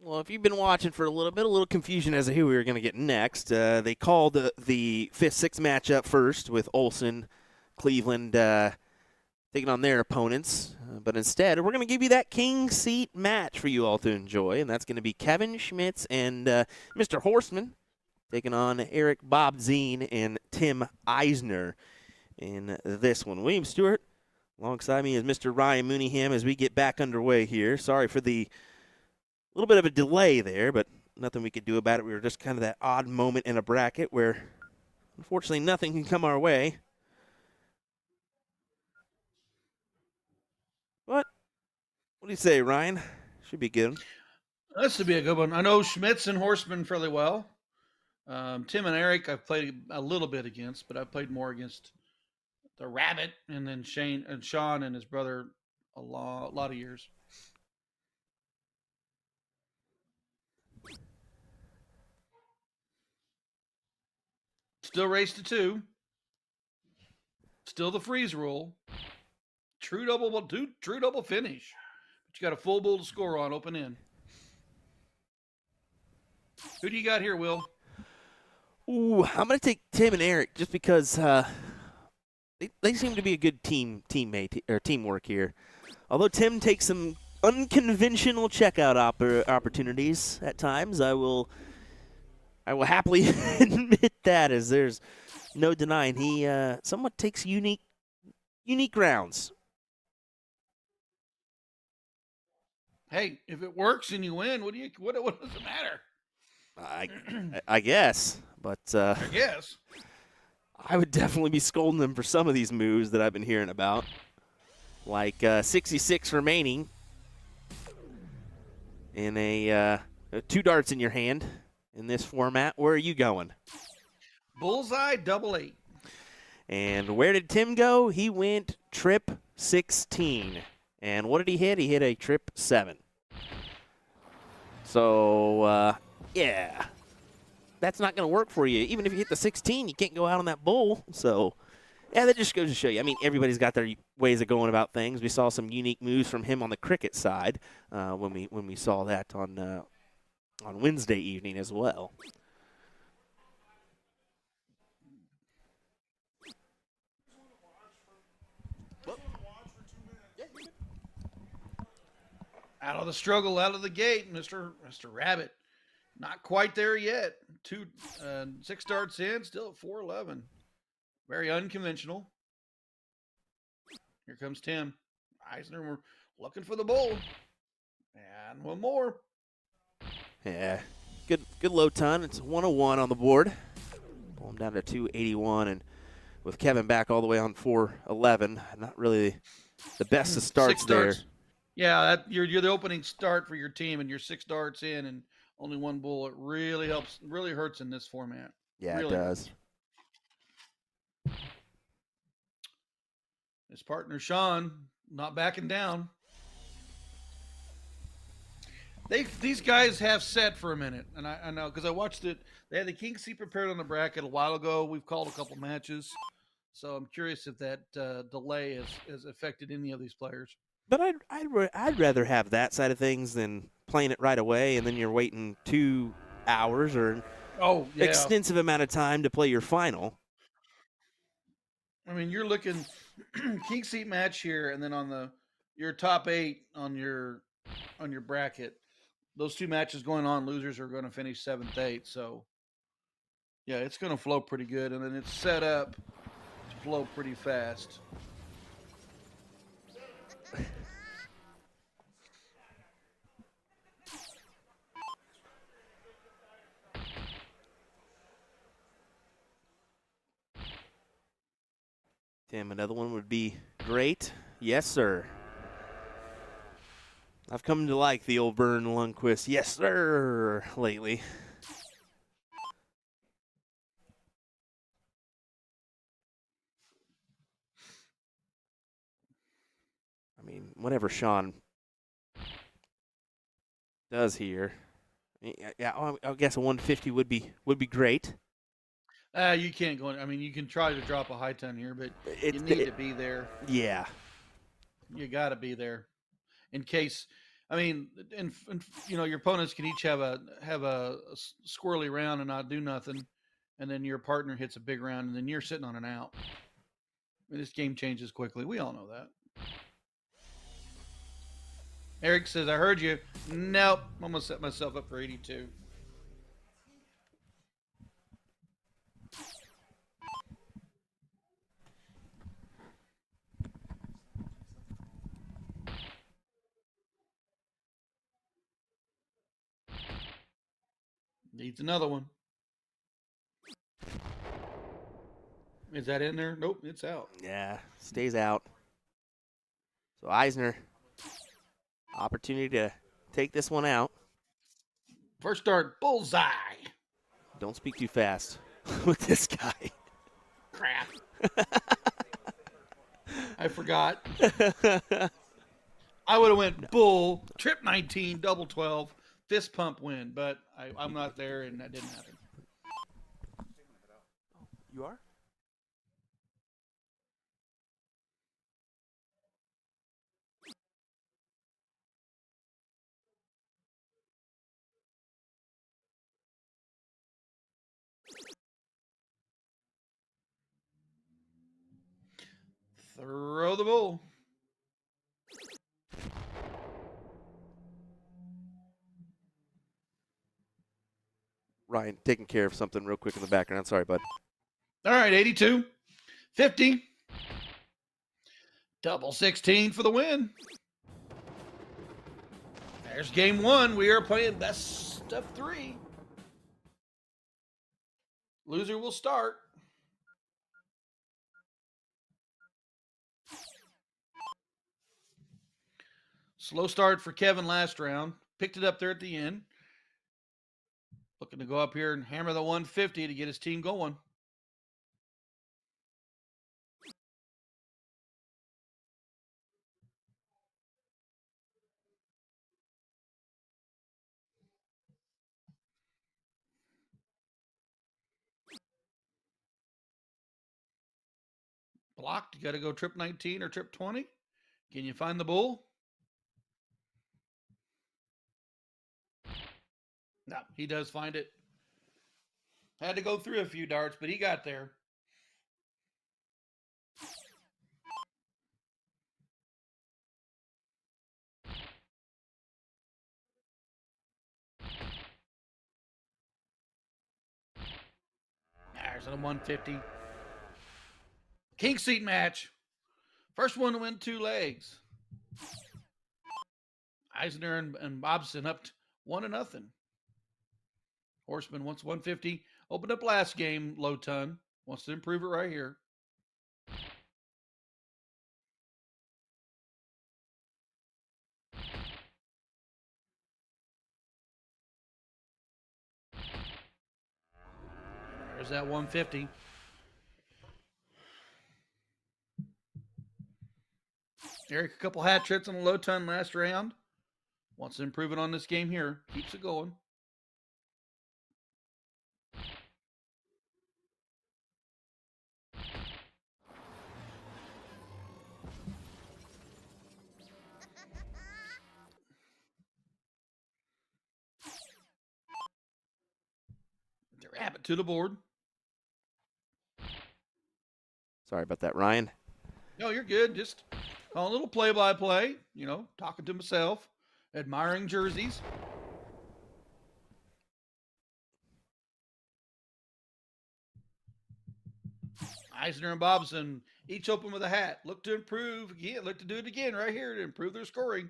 Well, if you've been watching for a little confusion as to who we were going to get next. They called the 5th-6th matchup first with Olsen, Cleveland taking on their opponents. But instead, we're going to give you that king seat match for you all to enjoy, and that's going to be Kevin Schmitz and Mr. Horseman taking on Eric Bob Zine and Tim Eisner in this one. William Stewart alongside me is Mr. Ryan Mooneyham as we get back underway here. Sorry for the little bit of a delay there, but nothing we could do about it. We were just kind of that odd moment in a bracket where, unfortunately, nothing can come our way. What do you say, Ryan? Should be good. This would be a good one. I know Schmitz and Horseman fairly well. Tim and Eric I've played a little bit against, but I've played more against the Rabbit and then Sean and his brother a lot of years. Still race to 2. Still the freeze rule. True double finish. But you got a full bull to score on, open in. Who do you got here, Will? Ooh, I'm going to take Tim and Eric just because they seem to be a good teammate or teamwork here. Although Tim takes some unconventional checkout opportunities at times, I will happily admit that, as there's no denying he somewhat takes unique rounds. Hey, if it works and you win, what does it matter? I guess, but I guess I would definitely be scolding them for some of these moves that I've been hearing about, like 66 remaining in a 2 darts in your hand in this format. Where are you going? Bullseye, double 8. And where did Tim go? He went trip 16. And what did he hit? He hit a trip 7. So, yeah. That's not going to work for you. Even if you hit the 16, you can't go out on that bull. So, yeah, that just goes to show you. I mean, everybody's got their ways of going about things. We saw some unique moves from him on the cricket side when we saw that on Wednesday evening as well. Out of the struggle, out of the gate, Mr. Rabbit. Not quite there yet. 6 darts in, still at 411. Very unconventional. Here comes Tim. Eisner, we're looking for the bull. And one more. Yeah, good low ton. It's 101 on the board. Pull him down to 281, and with Kevin back all the way on 411, not really the best of starts 6 there. darts. Yeah, you're the opening start for your team, and you're 6 darts in and only 1 bull. It really helps, really hurts in this format. Yeah, really it does. Hurts. His partner Sean not backing down. These guys have set for a minute, and I know because I watched it. They had the king seat prepared on the bracket a while ago. We've called a couple matches, so I'm curious if that delay has affected any of these players. But I'd rather have that side of things than playing it right away and then you're waiting 2 hours or extensive amount of time to play your final. I mean, you're looking king seat match here, and then on your top 8 on your bracket, those 2 matches going on, losers are going to finish 7th, 8th. So yeah, it's going to flow pretty good, and then it's set up to flow pretty fast. Tim, another one would be great. Yes, sir. I've come to like the old Vern Lundquist, yes, sir, lately. I mean, whatever Sean does here, yeah, I guess a 150 would be great. You can't go. I mean, you can try to drop a high ton here, but you need to be there. Yeah. You got to be there in case. I mean, and your opponents can each have a squirrely round and not do nothing, and then your partner hits a big round, and then you're sitting on an out. I mean, this game changes quickly. We all know that. Eric says, "I heard you." Nope, I'm gonna set myself up for 82. Needs another one. Is that in there? Nope, it's out. Yeah, stays out. So Eisner, opportunity to take this one out. First start, bullseye. Don't speak too fast with this guy. Crap. I forgot. I would have went bull, trip 19, double 12, fist pump win, but I'm not there, and that didn't happen. You are? Throw the bull. Ryan, taking care of something real quick in the background. Sorry, bud. All right, 82, 50, double 16 for the win. There's game one. We are playing best of 3. Loser will start. Slow start for Kevin last round. Picked it up there at the end. Looking to go up here and hammer the 150 to get his team going. Blocked. You got to go trip 19 or trip 20. Can you find the bull? No, he does find it. Had to go through a few darts, but he got there. There's a 150. King seat match. First one to win 2 legs. Eisner and Bobson up 1-0. Horseman wants 150. Opened up last game, low ton. Wants to improve it right here. There's that 150. Eric, a couple hat tricks on a low ton last round. Wants to improve it on this game here. Keeps it going. The rabbit to the board. Sorry about that, Ryan. No, you're good. Just a little play-by-play, talking to myself, admiring jerseys. Eisner and Bobson each open with a hat. Look to improve again. Look to do it again right here to improve their scoring.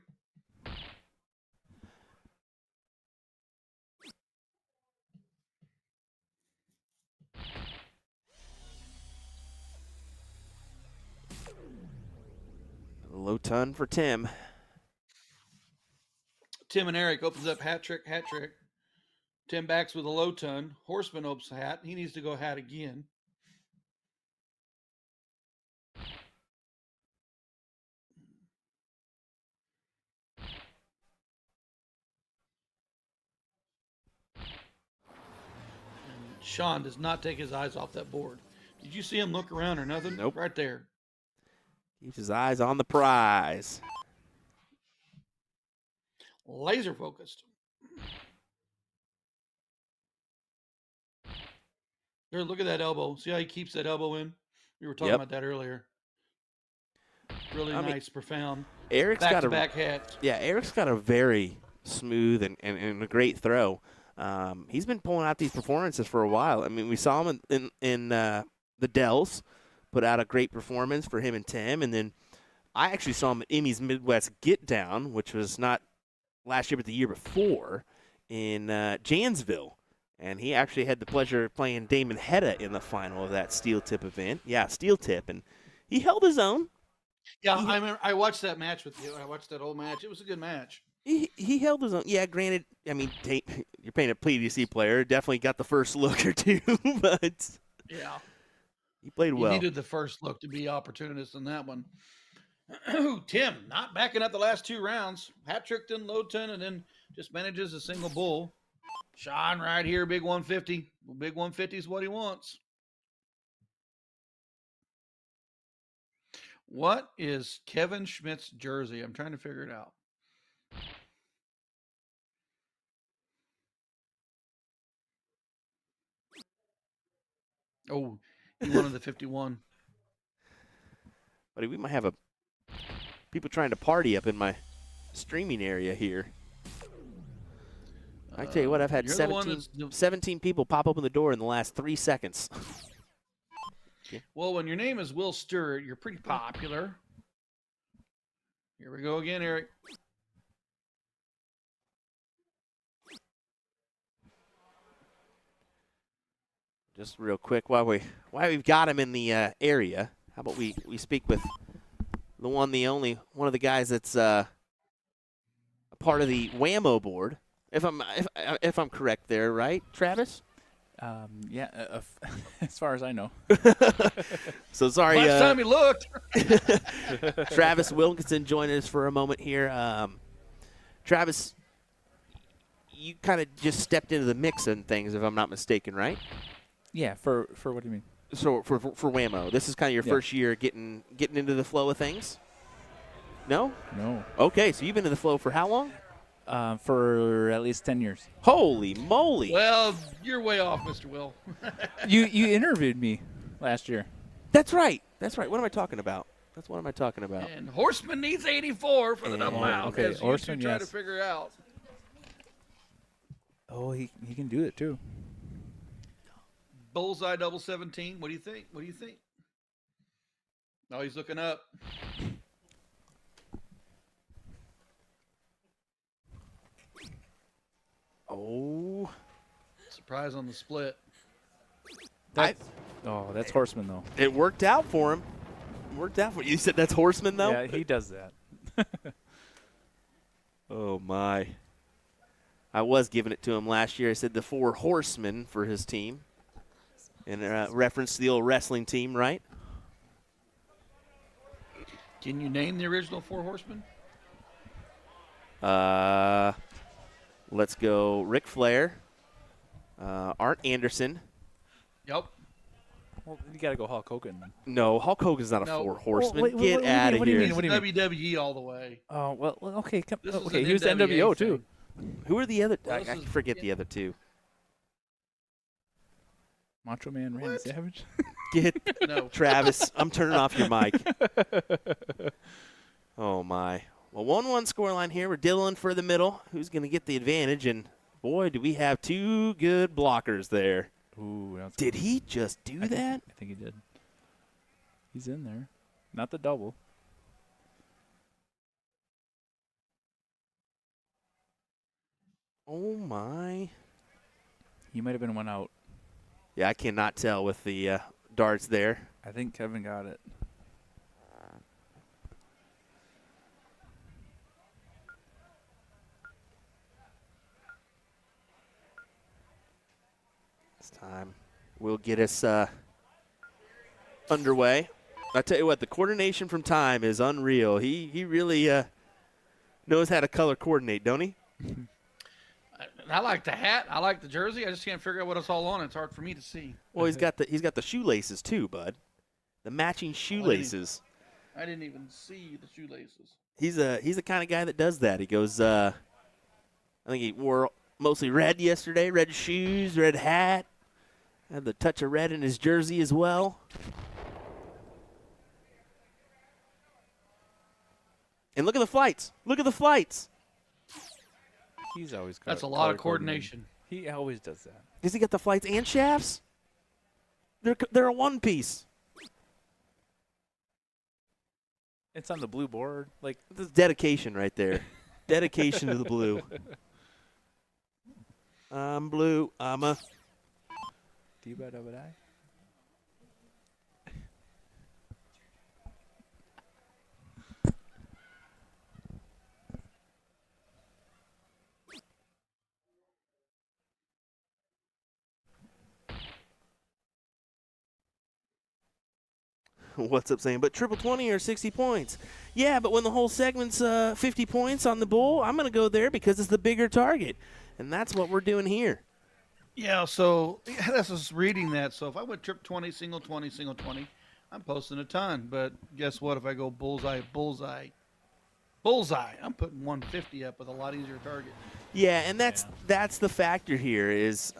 Low ton for Tim. Tim and Eric opens up hat trick. Tim backs with a low ton. Horseman opens a hat. He needs to go hat again. And Sean does not take his eyes off that board. Did you see him look around or nothing? Nope. Right there. Keeps his eyes on the prize. Laser focused. There, look at that elbow. See how he keeps that elbow in? We were talking Yep. about that earlier. Really I mean, nice, profound. Eric's got a Back-to-back hats. Yeah, Eric's got a very smooth and a great throw. He's been pulling out these performances for a while. I mean, we saw him in the Dells put out a great performance for him and Tim, and then I actually saw him at Emmy's Midwest Get Down, which was not last year but the year before in Janesville. And he actually had the pleasure of playing Damon Hedda in the final of that steel tip event. Yeah, steel tip, and he held his own. Yeah, I remember. I watched that match with you. I watched that whole match. It was a good match. He held his own. Yeah, granted, I mean, you're paying a PDC player. Definitely got the first look or two, but Yeah. he played well. He needed the first look to be opportunist in that one. Tim, not backing up the last 2 rounds. Hat-tricked in Lowton and then just manages a single bull. Sean right here, big 150. Big 150 is what he wants. What is Kevin Schmidt's jersey? I'm trying to figure it out. Oh, he wanted the 51. Buddy, we might have people trying to party up in my streaming area here. I tell you what, I've had You're the one 17 people pop open the door in the last 3 seconds. Well, when your name is Will Stewart, you're pretty popular. Here we go again, Eric. Just real quick, while we've got him in the area, how about we speak with the one, the only, one of the guys that's a part of the WAMO board. If I'm correct there, right, Travis? Yeah, as far as I know. So sorry. Last time he looked. Travis Wilkinson joining us for a moment here. Travis, you kind of just stepped into the mix and things, if I'm not mistaken, right? Yeah, for what do you mean? So for WAMO, this is kind of your first year getting into the flow of things? No? No. Okay, so you've been in the flow for how long? For at least 10 years. Holy moly. Well, you're way off, Mr. Will. You interviewed me last year. That's right. That's right. What am I talking about? That's what am I talking about? And Horseman needs 84 for the double out. okay, As Horseman, you two try to yes. figure out. Oh, he can do it too. Bullseye double 17. What do you think? What do you think? Oh, he's looking up. Oh. Surprise on the split. That's Horseman though. It worked out for him. You said that's Horseman, though? Yeah, he does that. Oh, my. I was giving it to him last year. I said the 4 horsemen for his team. In reference to the old wrestling team, right? Can you name the original 4 horsemen? Let's go Ric Flair, Art Anderson. Yep. Well, you got to go Hulk Hogan. No, Hulk Hogan's not a No. 4 horseman. Wait, Get what do you out mean? of What do you here. mean? What do you mean? WWE all the way. Oh, well, okay. This is Okay, an he was the NWA NWO too. thing. Who are the other? Well, I this is- forget the other 2. Macho Man Randy Savage. Get No. Travis. I'm turning off your mic. Oh, my. Well, 1-1 scoreline here. We're diddling for the middle. Who's going to get the advantage? And, boy, do we have 2 good blockers there. Ooh, that's Did he just do that? I think he did. He's in there. Not the double. Oh, my. He might have been one out. Yeah, I cannot tell with the darts there. I think Kevin got it. This time will get us underway. I tell you what, the coordination from Time is unreal. He really knows how to color coordinate, don't he? I like the hat. I like the jersey. I just can't figure out what it's all on. It's hard for me to see. Well, he's got the shoelaces too, bud. The matching shoelaces. I didn't even see the shoelaces. He's the kind of guy that does that. He goes I think he wore mostly red yesterday, red shoes, red hat. Had the touch of red in his jersey as well. And look at the flights. Look at the flights. He's always got That's a lot color of coordination. He always does that. Does he got the flights and shafts? They're a one piece. It's on the blue board. Like, This is dedication right there. Dedication to the blue. I'm blue. I'm a. Dee-ba-da-ba-die. What's up, saying? But triple 20 or 60 points. Yeah, but when the whole segment's 50 points on the bull, I'm going to go there because it's the bigger target. And that's what we're doing here. Yeah, so that's just reading that. So if I went trip 20, single 20, single 20, I'm posting a ton. But guess what? If I go bullseye, bullseye, bullseye, I'm putting 150 up with a lot easier target. Yeah, and that's the factor here is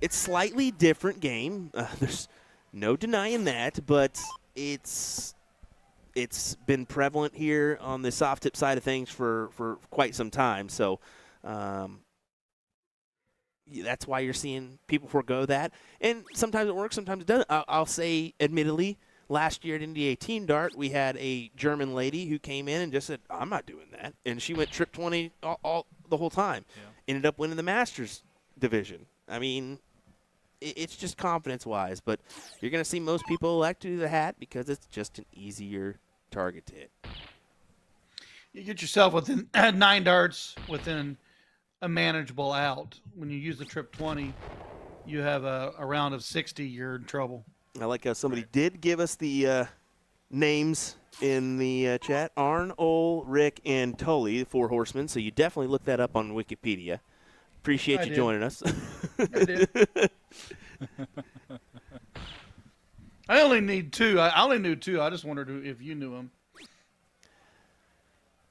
it's slightly different game. There's no denying that, but it's been prevalent here on the soft tip side of things for quite some time. So that's why you're seeing people forego that. And sometimes it works, sometimes it doesn't. I'll say, admittedly, last year at Indy 18 Dart, we had a German lady who came in and just said, I'm not doing that. And she went trip 20 all the whole time. Yeah. Ended up winning the Masters division. I mean, it's just confidence-wise. But you're going to see most people elect to do the hat because it's just an easier target to hit. You get yourself within 9 darts within a manageable out. When you use the trip 20, you have a round of 60, you're in trouble. I like how somebody did give us the names in the chat. Arn, Ole, Rick, and Tully, the 4 horsemen. So you definitely look that up on Wikipedia. Appreciate you joining us. I did. I only need 2. I only knew 2. I just wondered if you knew them.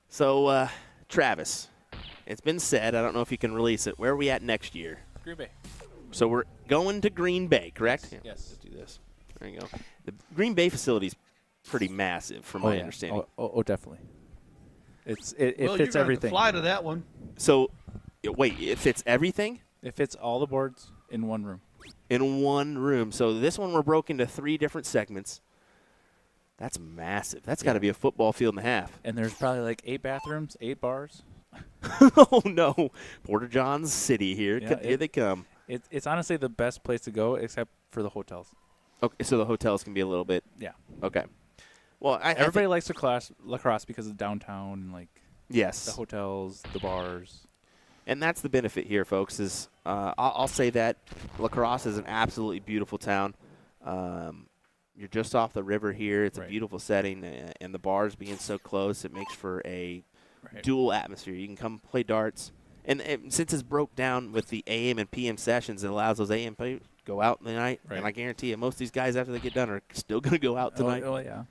So, Travis, it's been said, I don't know if you can release it, where are we at next year? Green Bay. So we're going to Green Bay, correct? Yes. Yeah, let's do this. There you go. The Green Bay facility is pretty massive, from my understanding. Oh, definitely. It Well, fits you're gonna have to everything. fly to that one. So, wait, it fits everything? It fits all the boards in one room. In one room. So this one we're broken into 3 different segments. That's massive. That's got to be a football field and a half. And there's probably like 8 bathrooms, 8 bars. Oh, no. Porter John's City here. Yeah, Here they come. It's honestly the best place to go except for the hotels. Okay, so the hotels can be a little bit. Yeah. Okay. Well, everybody likes lacrosse because of downtown and like yes, the hotels, the bars. And that's the benefit here, folks, is I'll say that La Crosse is an absolutely beautiful town. You're just off the river here. It's a beautiful setting, and the bars being so close, it makes for a dual atmosphere. You can come play darts. And since it's broke down with the AM and PM sessions, it allows those AM players to go out in the night. Right. And I guarantee you, most of these guys, after they get done, are still going to go out tonight. Oh, yeah.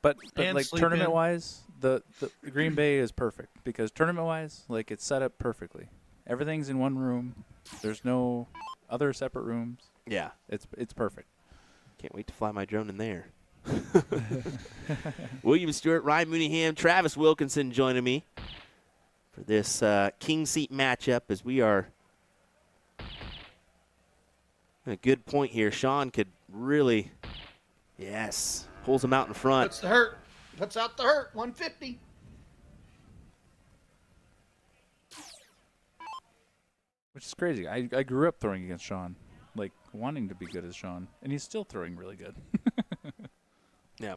But like tournament-wise, the Green Bay is perfect because tournament-wise, like it's set up perfectly. Everything's in one room. There's no other separate rooms. Yeah. It's perfect. Can't wait to fly my drone in there. William Stewart, Ryan Mooneyham, Travis Wilkinson joining me for this King Seat matchup as we are a good point here. Sean could really, pulls him out in front. Puts the hurt. Puts out the hurt. 150. Which is crazy. I grew up throwing against Sean, like wanting to be good as Sean, and he's still throwing really good. Yeah.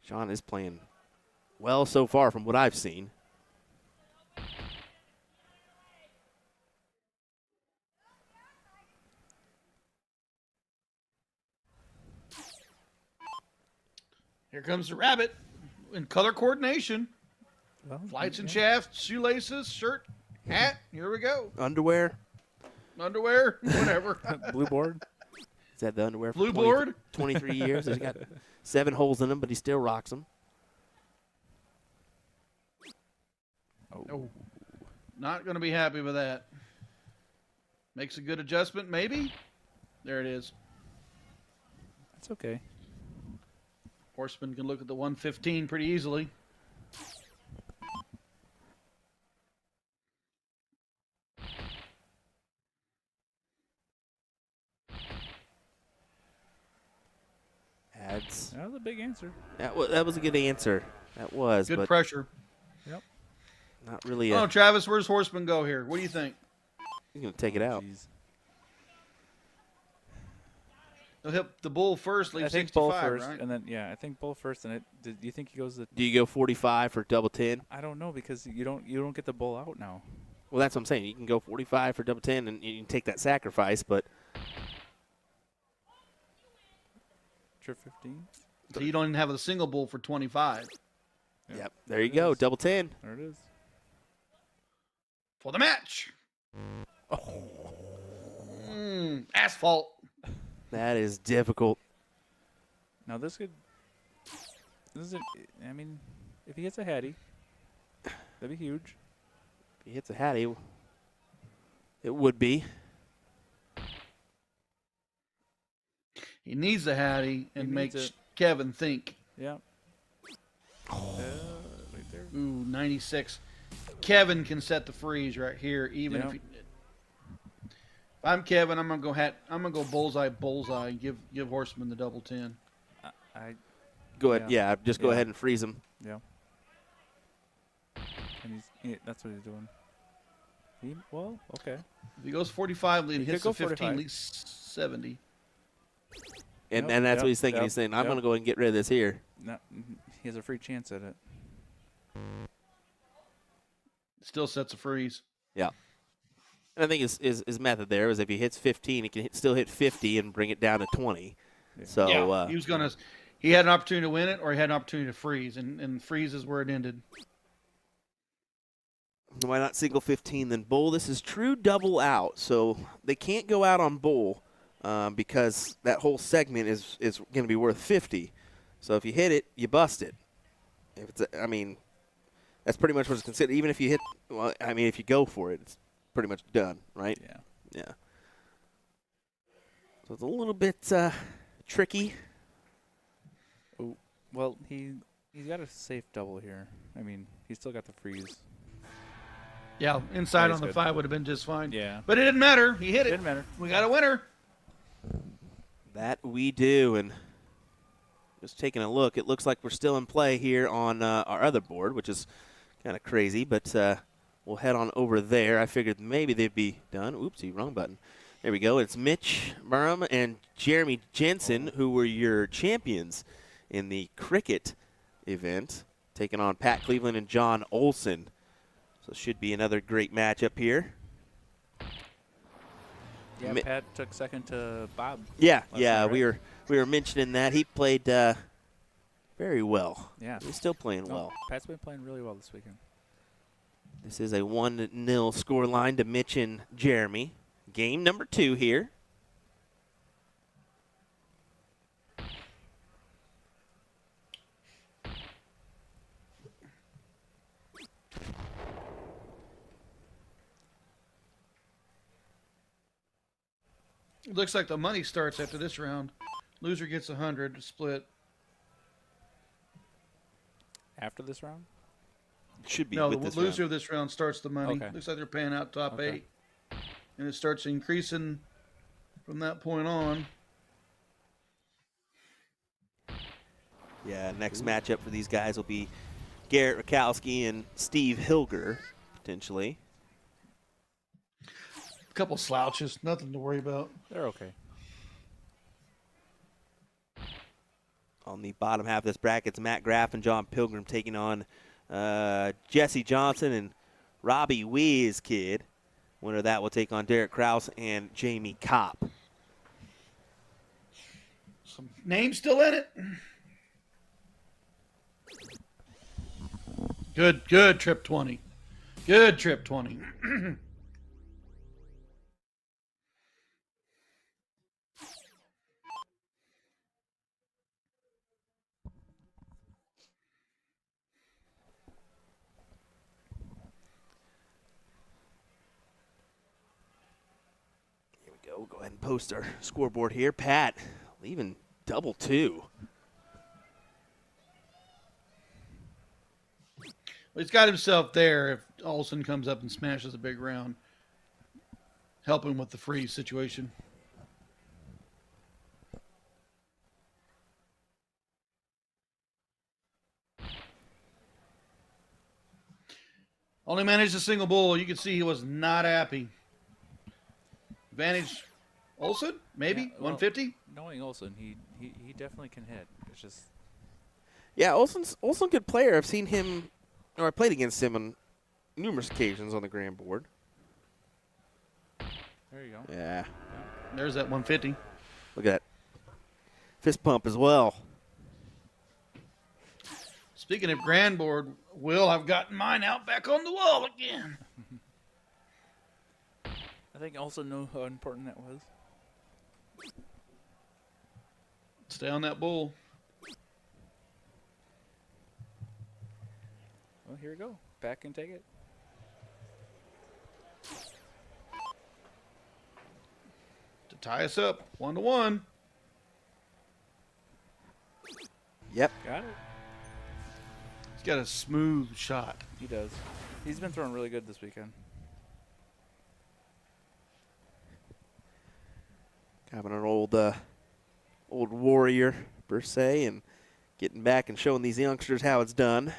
Sean is playing well so far from what I've seen. Here comes the rabbit in color coordination. Well, Flights and shafts, shoelaces, shirt, hat. Here we go. Underwear. Whatever. Blue board. Is that the underwear? Blue board. 23 years. He's got 7 holes in them, but he still rocks them. Oh. Oh, not going to be happy with that. Makes a good adjustment, maybe. There it is. That's okay. Horseman can look at the 115 pretty easily. Adds. That was a big answer. That was a good answer. That was. Good but pressure. Yep. Not really. Oh, Travis, where's Horseman go here? What do you think? He's going to take it out. Jeez. He'll hit the bull first, leave I think 65, bull first, right? and then I think bull first, and do you think he goes the? Do you go 45 for double 10? I don't know because you don't get the bull out now. Well, that's what I'm saying. You can go 45 for double 10, and you can take that sacrifice, but Trip 15. So you don't even have a single bull for 25. yep, there you go, double 10. There it is. For the match. Asphalt. That is difficult. Now this is I mean, if he hits a Hattie, that'd be huge. If he hits a Hattie, it would be. He needs a Hattie and He makes needs it. Kevin think. Yeah. Right there. Ooh, 96. Kevin can set the freeze right here, even Yeah. if I'm Kevin, I'm gonna go bullseye, and give Horseman the double 10. I Go ahead. Yeah, just go Yeah. ahead and freeze him. yeah. And that's what he's doing. Well, okay. If he goes 45 lead, He hits could the go 15, 45. leads 70. And Yep, that's yep, what he's thinking. yep, He's saying, I'm yep. going to go ahead and get rid of this here. No, he has a free chance at it. Still sets a freeze. Yeah. And I think his method there was if he hits 15, he can still hit 50 and bring it down to 20. Yeah. So he was gonna. He had an opportunity to win it, or he had an opportunity to freeze, and freeze is where it ended. why not single 15 then bull? This is true double out, so they can't go out on bull because that whole segment is going to be worth 50. So if you hit it, you bust it. If it's, that's pretty much what it's considered. Even if you hit, if you go for it, it's pretty much done, right? Yeah. Yeah. So it's a little bit tricky. Oh, well, he's got a safe double here. I mean, he's still got the freeze. Yeah, inside That is on the good. 5 would have been just fine. Yeah. But it didn't matter. He hit it. Didn't matter. We got a winner. That we do, and just taking a look, it looks like we're still in play here on our other board, which is kind of crazy, but we'll head on over there. I figured maybe they'd be done. Oopsie, wrong button. There we go. It's Mitch Burham and Jeremy Jensen, who were your champions in the cricket event, taking on Pat Cleveland and John Olson. So it should be another great matchup here. Yeah, Pat took second to Bob. Yeah, last yeah, night, right? we were mentioning that. He played very well. Yeah. He's still playing No, well. Pat's been playing really well this weekend. This is a 1-0 score line to Mitch and Jeremy. Game number 2 here. It looks like the money starts after this round. Loser gets 100 to split. After this round? Should be No, with the this loser round. of this round starts the money. Okay. Looks like they're paying out top Okay. 8. And it starts increasing from that point on. Yeah, next matchup for these guys will be Garrett Rakowski and Steve Hilger, potentially. A couple slouches, nothing to worry about. They're okay. On the bottom half of this bracket, it's Matt Graff and John Pilgrim taking on Jesse Johnson and Robbie Wiz Kid. Winner of that will take on Derek Krause and Jamie Kopp. Some names still in it. Good trip 20. Good trip 20. We'll go ahead and post our scoreboard here. Pat leaving double two. Well, he's got himself there if Olsen comes up and smashes a big round. Helping with the freeze situation. Only managed a single bull. You can see he was not happy. Advantage Olsen? Maybe? Yeah, well, 150? Knowing Olsen, he definitely can hit. It's just Yeah, Olsen's a good player. I've seen him, or I played against him on numerous occasions on the grand board. there you go. Yeah. There's that 150. Look at that. Fist pump as well. Speaking of grand board, Will, I've gotten mine out back on the wall again. I think Olsen knew how important that was. Stay on that bull. Well, here we go. Back and take it. To tie us up, 1-1. Yep. Got it. He's got a smooth shot. He does. He's been throwing really good this weekend. Having an old warrior, per se, and getting back and showing these youngsters how it's done.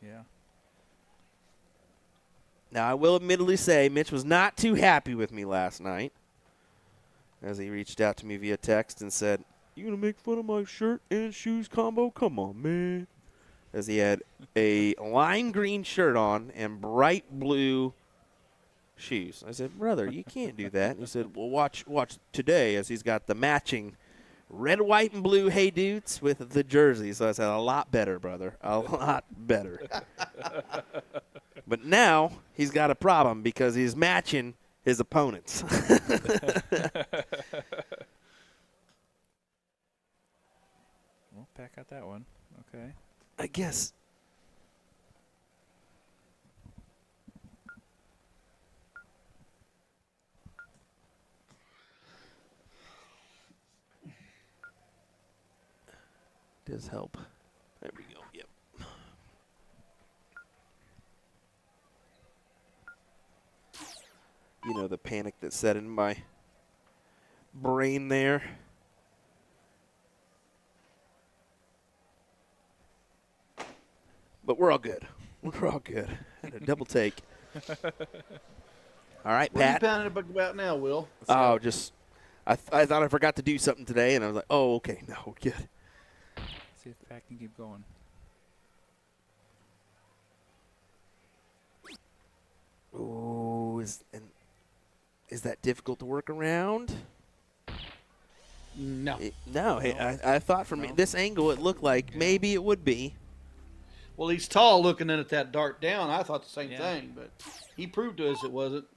Yeah. Now, I will admittedly say Mitch was not too happy with me last night as he reached out to me via text and said, "You going to make fun of my shirt and shoes combo? Come on, man." As he had a lime green shirt on and bright blue shoes. I said, "Brother, you can't do that." And he said, "Well, watch today," as he's got the matching red, white, and blue Hey Dudes with the jersey. So I said, "A lot better, brother. A lot better." But now he's got a problem because he's matching his opponents. Well, Pat got that one. Okay. I guess. Does help. There we go. Yep. You know, the panic that set in my brain there. But we're all good. We're all good. Had a double take. All right, What are you Pat. pounding about now, Will? Oh, just I thought I forgot to do something today, and I was like, "Oh, okay, no, we're good." See if Pat can keep going. Ooh, is that difficult to work around? No. No. Hey, I thought from this angle it looked like maybe it would be. Well, he's tall looking in at that dart down. I thought the same Yeah. thing, but he proved to us it wasn't.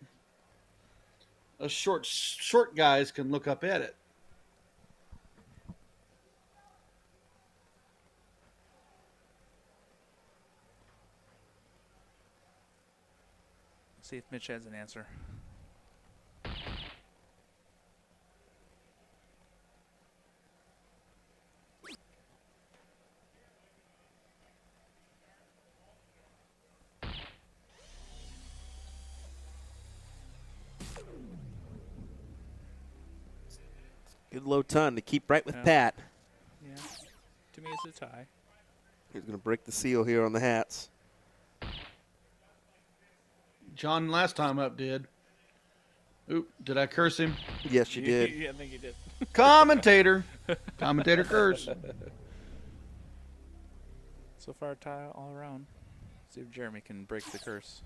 Us short guys can look up at it. See if Mitch has an answer. Good low ton to keep right with Yeah. Pat. Yeah. To me, it's a tie. He's going to break the seal here on the hats. John last time up did. Oop, did I curse him? Yes, you did. Yeah, I think you did. Commentator. Commentator curse. So far, tie all around. See if Jeremy can break the curse.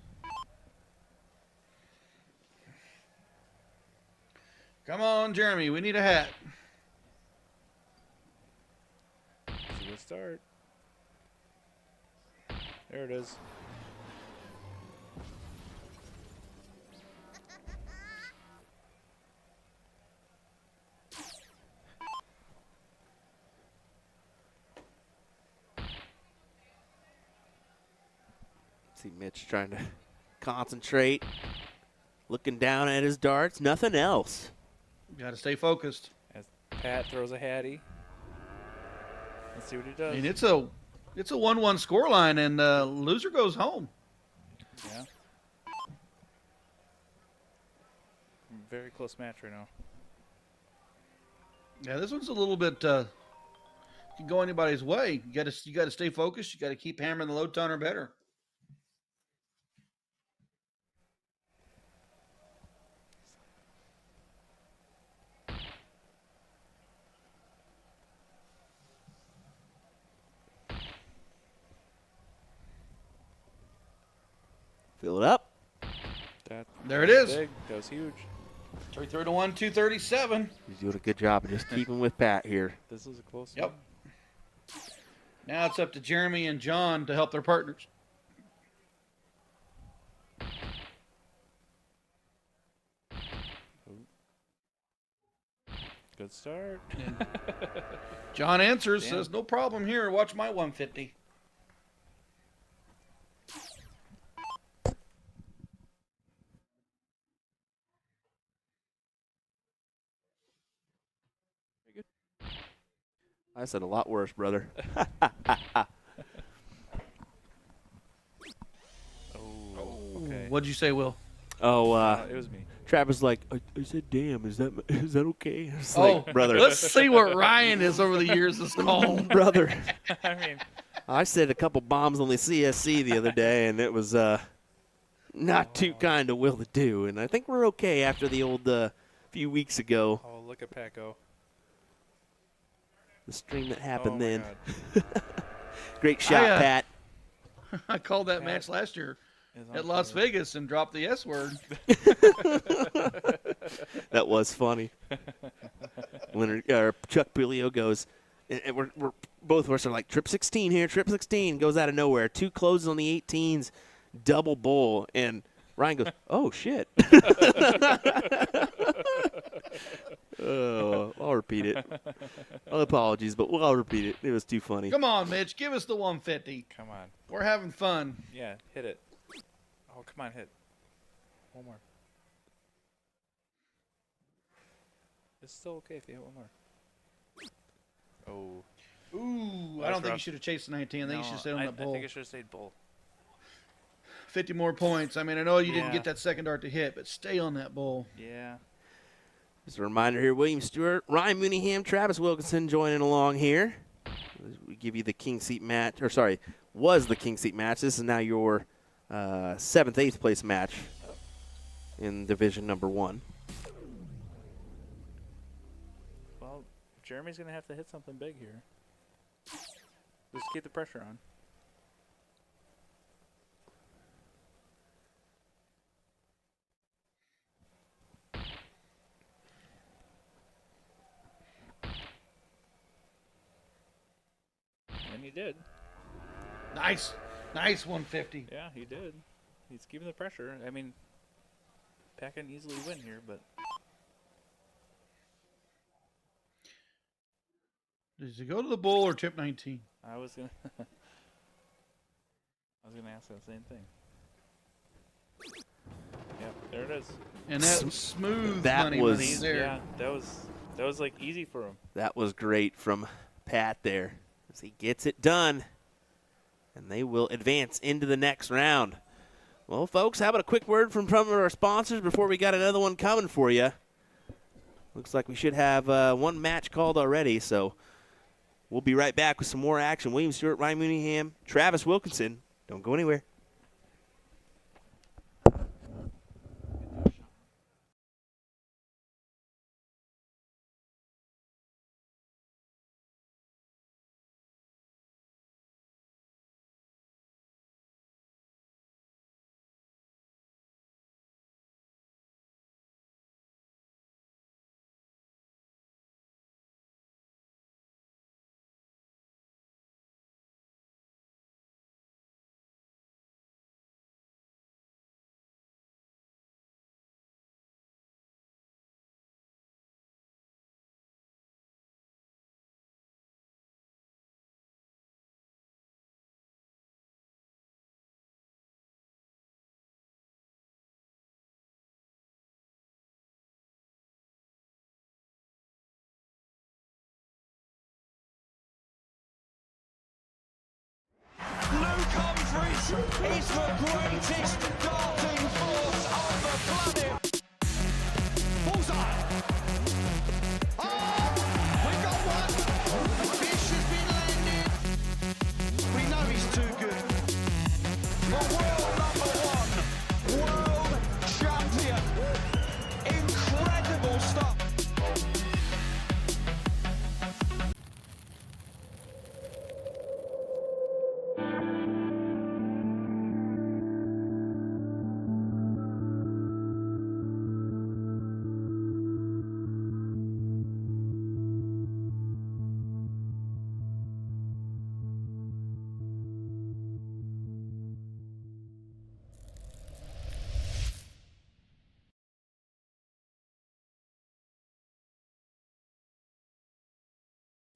Come on, Jeremy. We need a hat. It's a good start. There it is. See Mitch trying to concentrate, looking down at his darts. Nothing else. Got to stay focused. As Pat throws a hattie. Let's see what he I does. mean, it's a 1-1 scoreline, and loser goes home. Yeah. Very close match right now. Yeah, this one's a little bit can go anybody's way. You got to stay focused. You got to keep hammering the low ton or better. Fill it up. There it is. Big. That was huge. 3-1, 237. He's doing a good job of just keeping with Pat here. This was a close Yep. one. Now it's up to Jeremy and John to help their partners. Good start. John answers, Damn. says, no problem here. Watch my 150. I said a lot worse, brother. Okay. What'd you say, Will? Oh, It was me. Travis was like, I said, damn, is that okay? I was Oh, like, brother. let's see what Ryan is over the years has called. Brother. I mean, I said a couple bombs on the CSC the other day, and it was not too kind of Will to do. And I think we're okay after the old few weeks ago, oh, look at Pat go. the stream that happened Oh, my then. God. Great shot, I, Pat. I called that match last year Is on at Las fire. Vegas and dropped the S word. That was funny. Chuck Pulio goes, and we're both of us are like, trip 16 here, trip 16, goes out of nowhere. 2 closes on the 18s, double bull, and Ryan goes, oh, shit. Oh, I'll repeat it. Apologies, but I'll repeat it. It was too funny. Come on, Mitch. Give us the 150. Come on. We're having fun. Yeah, hit it. Oh, come on, hit. One more. It's still okay if you hit one more. Oh. Ooh, I That's don't think you rough. should have chased the 19. I think you should have stayed on that I bull. think I should have stayed bull. 50 more points. I mean, I know you didn't Yeah. get that second dart to hit, but stay on that bull. Yeah. Just a reminder here, William Stewart, Ryan Mooneyham, Travis Wilkinson joining along here. We give you the king seat match, or sorry, was the king seat match. This is now your 7th, 8th place match in division number 1. Well, Jeremy's going to have to hit something big here. Just keep the pressure on. And he did. Nice. Nice 150. Yeah, he did. He's keeping the pressure. I mean, Pat can easily win here, but Does he go to the bull or tip 19? I was gonna ask that same thing. Yep, there it is. And that was smooth That money was- money there. Yeah, that was like easy for him. That was great from Pat there as he gets it done. And they will advance into the next round. Well, folks, how about a quick word from some of our sponsors before we got another one coming for you? Looks like we should have one match called already, so we'll be right back with some more action. William Stewart, Ryan Mooneyham, Travis Wilkinson. Don't go anywhere. Jeffries is the greatest darting force on the planet. Bullseye. Oh, we got one. The fish has been landed. We know he's too good. The world number 1, world champion. Incredible stuff.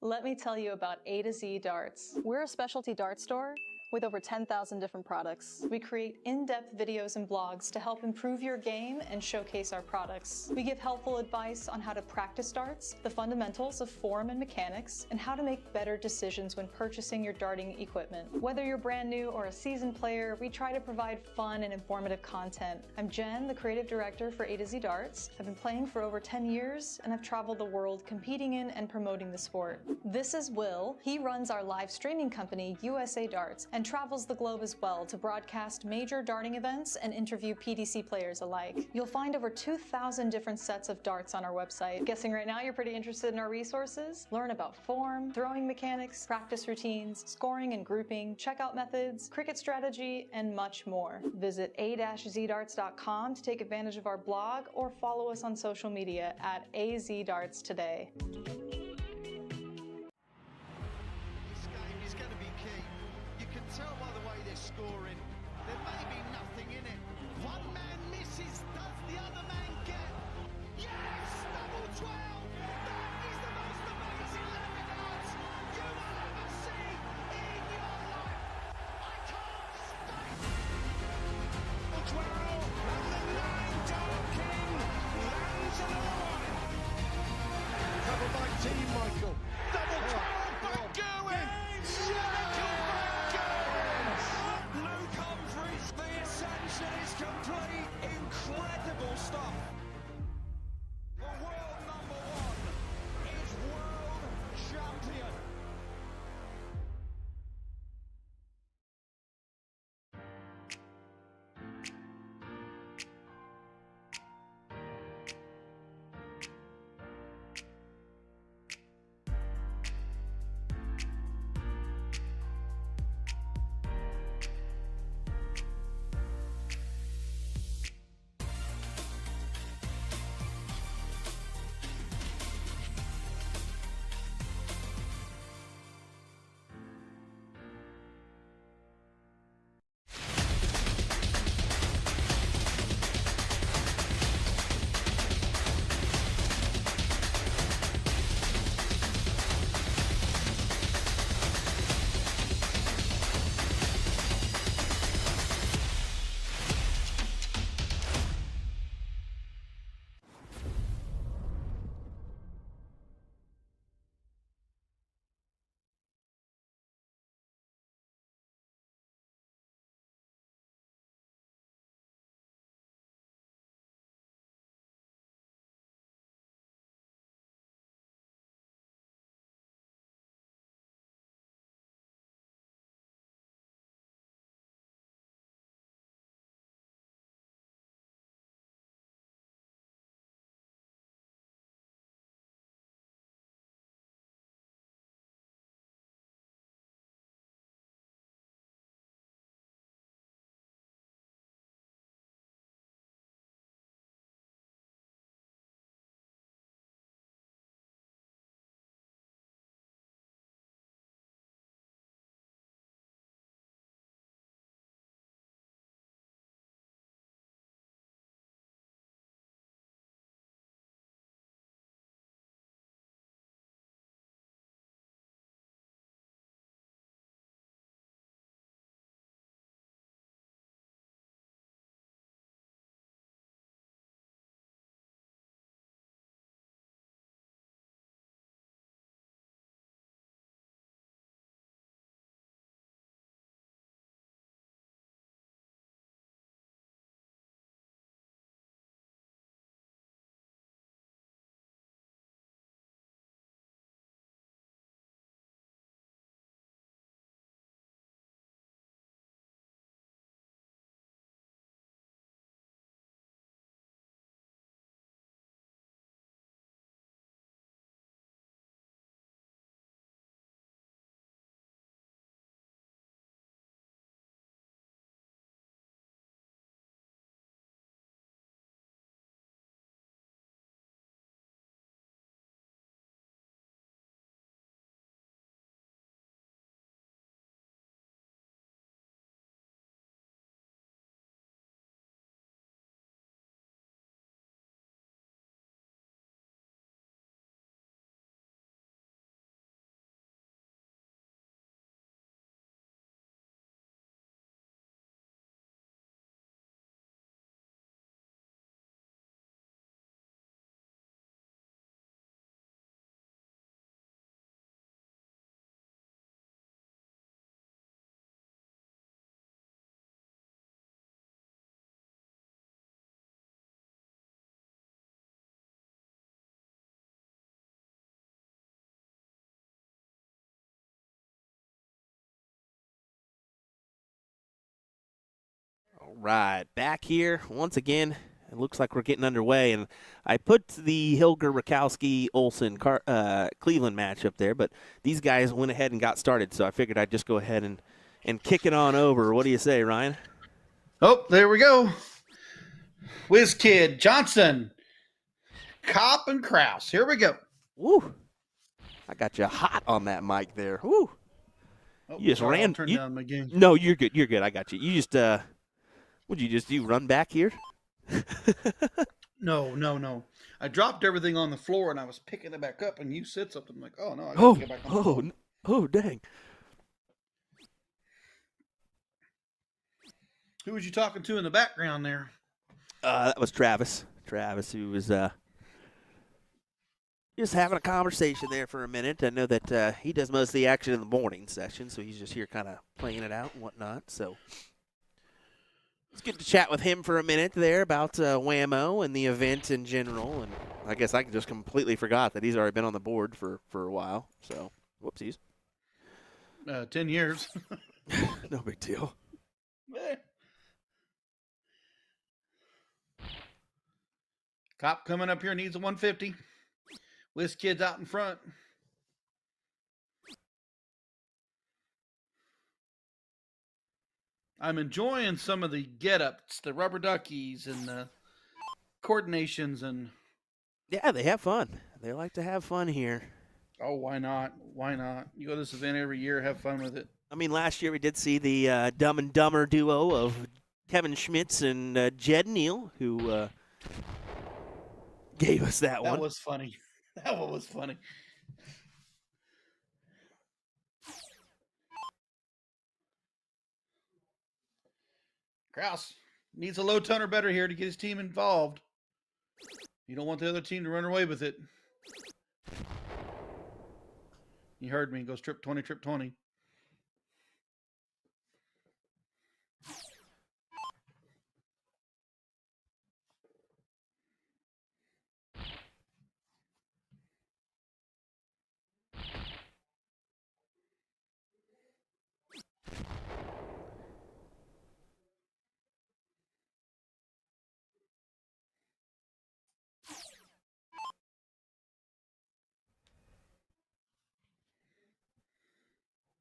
Let me tell you about A to Z Darts. We're a specialty dart store with over 10,000 different products. We create in-depth videos and blogs to help improve your game and showcase our products. We give helpful advice on how to practice darts, the fundamentals of form and mechanics, and how to make better decisions when purchasing your darting equipment. Whether you're brand new or a seasoned player, we try to provide fun and informative content. I'm Jen, the creative director for A to Z Darts. I've been playing for over 10 years, and I've traveled the world competing in and promoting the sport. This is Will. He runs our live streaming company, USA Darts, and travels the globe as well to broadcast major darting events and interview PDC players alike. You'll find over 2,000 different sets of darts on our website. Guessing right now you're pretty interested in our resources? Learn about form, throwing mechanics, practice routines, scoring and grouping, checkout methods, cricket strategy, and much more. Visit a-zdarts.com to take advantage of our blog or follow us on social media at AZDarts today. Tell by the way they're scoring, there may be nothing in it. One man misses, does the other man get? Yes! Double 12! That is the most amazing lemon dance you will ever see in your life! I can't stay! 12, and the 9 Dart King lands another one! Covered by right, back here once again. It looks like we're getting underway, and I put the Hilger, Rakowski, Olsen, Cleveland match up there, but these guys went ahead and got started, so I figured I'd just go ahead and kick it on over. What do you say, Ryan? Oh, there we go. Whiz Kid, Johnson, Kopp, and Crouse. Here we go. Woo! I got you hot on that mic there. Woo! Oh, You just sorry, ran. I'll turn down my game. No, you're good. You're good. I got you. You just what'd you just do? Run back here? No. I dropped everything on the floor and I was picking it back up, and you said something. I'm like, oh no, I gotta get back on the floor. Oh, dang. Who was you talking to in the background there? That was Travis. Travis, who was just having a conversation there for a minute. I know that he does most of the action in the morning session, so he's just here kind of playing it out and whatnot. So it's good to chat with him for a minute there about WAMO and the event in general. And I guess I just completely forgot that he's already been on the board for a while. So whoopsies. 10 years. No big deal. Cop coming up here needs a 150. Whiz Kid's out in front. I'm enjoying some of the get-ups, the rubber duckies, and the coordinations. And Yeah, they have fun. They like to have fun here. oh, why not? Why not? You go to this event every year, have fun with it. I mean, last year we did see the Dumb and Dumber duo of Kevin Schmitz and Jed Neal, who gave us that one. That was funny. That one was funny. Crouse needs a low ton or better here to get his team involved. You don't want the other team to run away with it. You heard me. Goes trip 20, trip 20.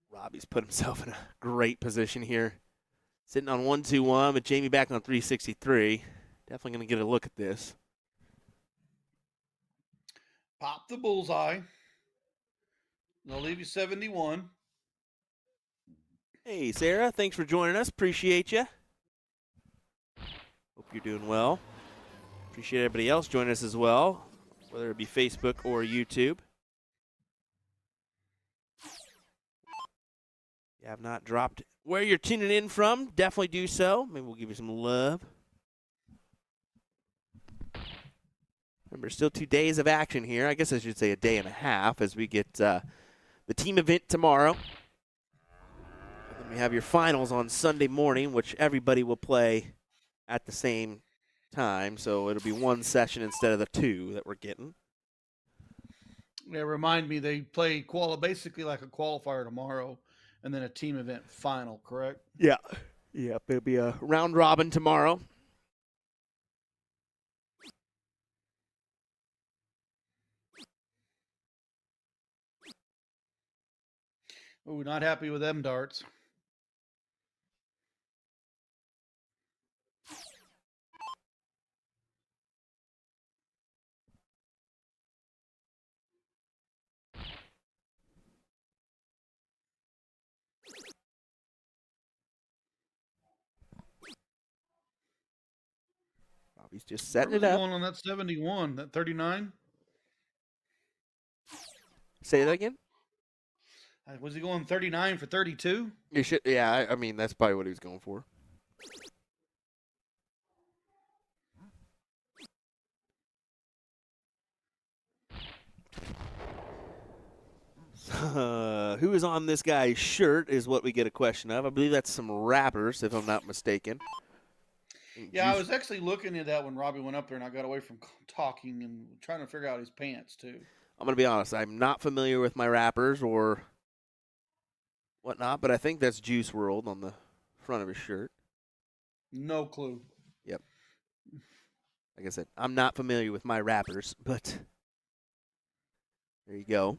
Robbie's put himself in a great position here. Sitting on 1-2-1, but Jamie back on 363. Definitely going to get a look at this. Pop the bullseye. They'll leave you 71. Hey, Sarah, thanks for joining us. Appreciate you. Hope you're doing well. Appreciate everybody else joining us as well, whether it be Facebook or YouTube. If you have not dropped where you're tuning in from, definitely do so. Maybe we'll give you some love. Remember, still 2 days of action here. I guess I should say a day and a half as we get the team event tomorrow. And then we have your finals on Sunday morning, which everybody will play at the same time. So it'll be one session instead of the two that we're getting. Yeah, remind me, they play basically like a qualifier tomorrow and then a team event final, correct? Yeah. Yep, it'll be a round robin tomorrow. Oh, not happy with them darts. He's just setting Where it was he up. going on that 71, that 39? Say that again? Was he going 39 for 32? You should. Yeah, I mean, that's probably what he was going for. Who is on this guy's shirt is what we get a question of. I believe that's some rappers, if I'm not mistaken. Yeah, I was actually looking at that when Robbie went up there, and I got away from talking and trying to figure out his pants, too. I'm going to be honest. I'm not familiar with my rappers or whatnot, but I think that's Juice WRLD on the front of his shirt. No clue. Yep. Like I said, I'm not familiar with my rappers, but there you go.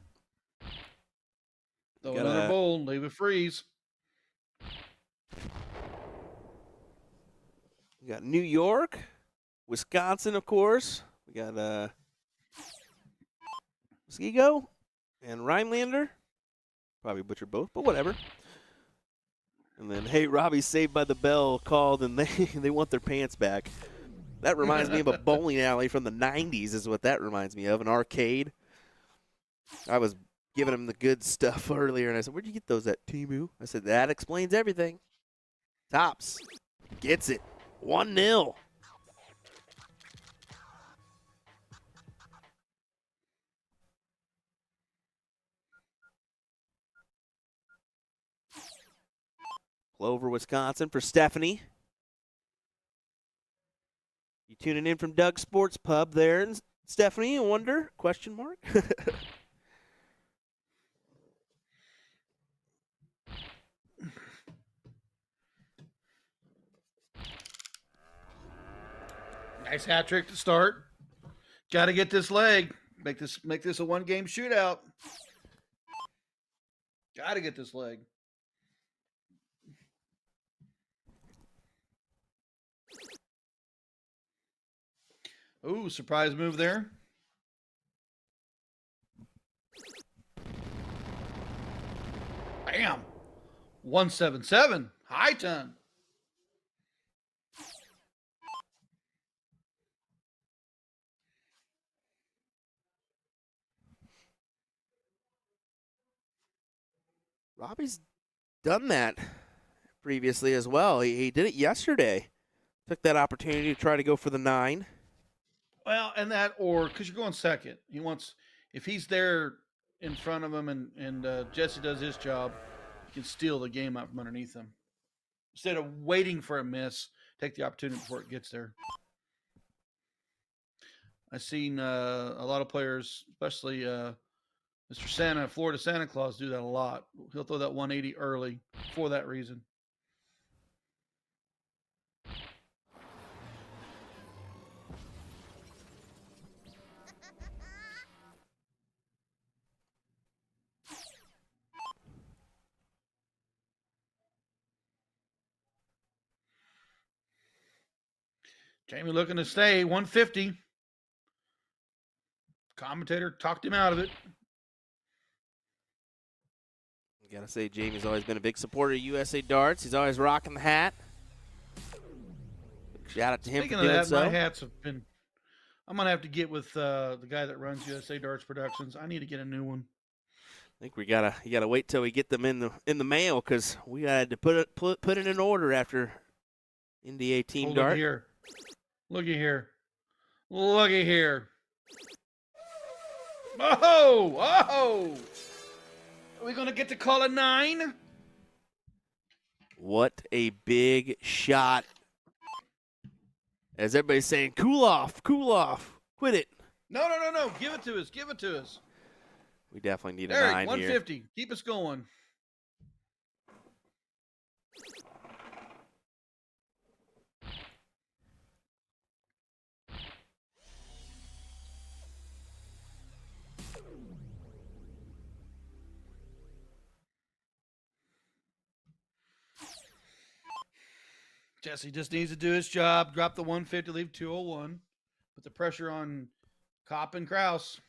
Throw another bowl, leave it freeze. We got New York, Wisconsin, of course. We got Muskego and Rhinelander. Probably butchered both, but whatever. And then, hey, Robbie Saved by the Bell called, and they want their pants back. That reminds me of a bowling alley from the 90s is what that reminds me of, an arcade. I was giving him the good stuff earlier, and I said, where'd you get those at, Temu? I said, that explains everything. Tops gets it. 1-0. Clover, Wisconsin for Stephanie. You tuning in from Doug's Sports Pub there, and Stephanie, I wonder, question mark? Nice hat trick to start. Got to get this leg. Make this a one-game shootout. Got to get this leg. Ooh, surprise move there. Bam. 177. High ton. Robbie's done that previously as well. He did it yesterday. Took that opportunity to try to go for the 9. Well, and that, or because you're going second, he wants, if he's there in front of him and Jesse does his job, he can steal the game out from underneath him. Instead of waiting for a miss, take the opportunity before it gets there. I've seen a lot of players, especially Mr. Florida Santa Claus, do that a lot. He'll throw that 180 early for that reason. Jamie looking to stay 150. Commentator talked him out of it. Gotta say, Jamie's always been a big supporter of USA Darts. He's always rocking the hat. Shout out to him. Speaking for of doing that, so. my hats have been. I'm gonna have to get with the guy that runs USA Darts Productions. I need to get a new one. I think you gotta wait till we get them in the mail because we had to put it in order after NDA Team Dart. Looky here. Looky here. Oh! Are we gonna get to call a 9? What a big shot! As everybody's saying, cool off, quit it. No. Give it to us. We definitely need a Eric, 9 150. here. Keep us going. Jesse just needs to do his job. Drop the 150, leave 201. Put the pressure on Kopp and Crouse.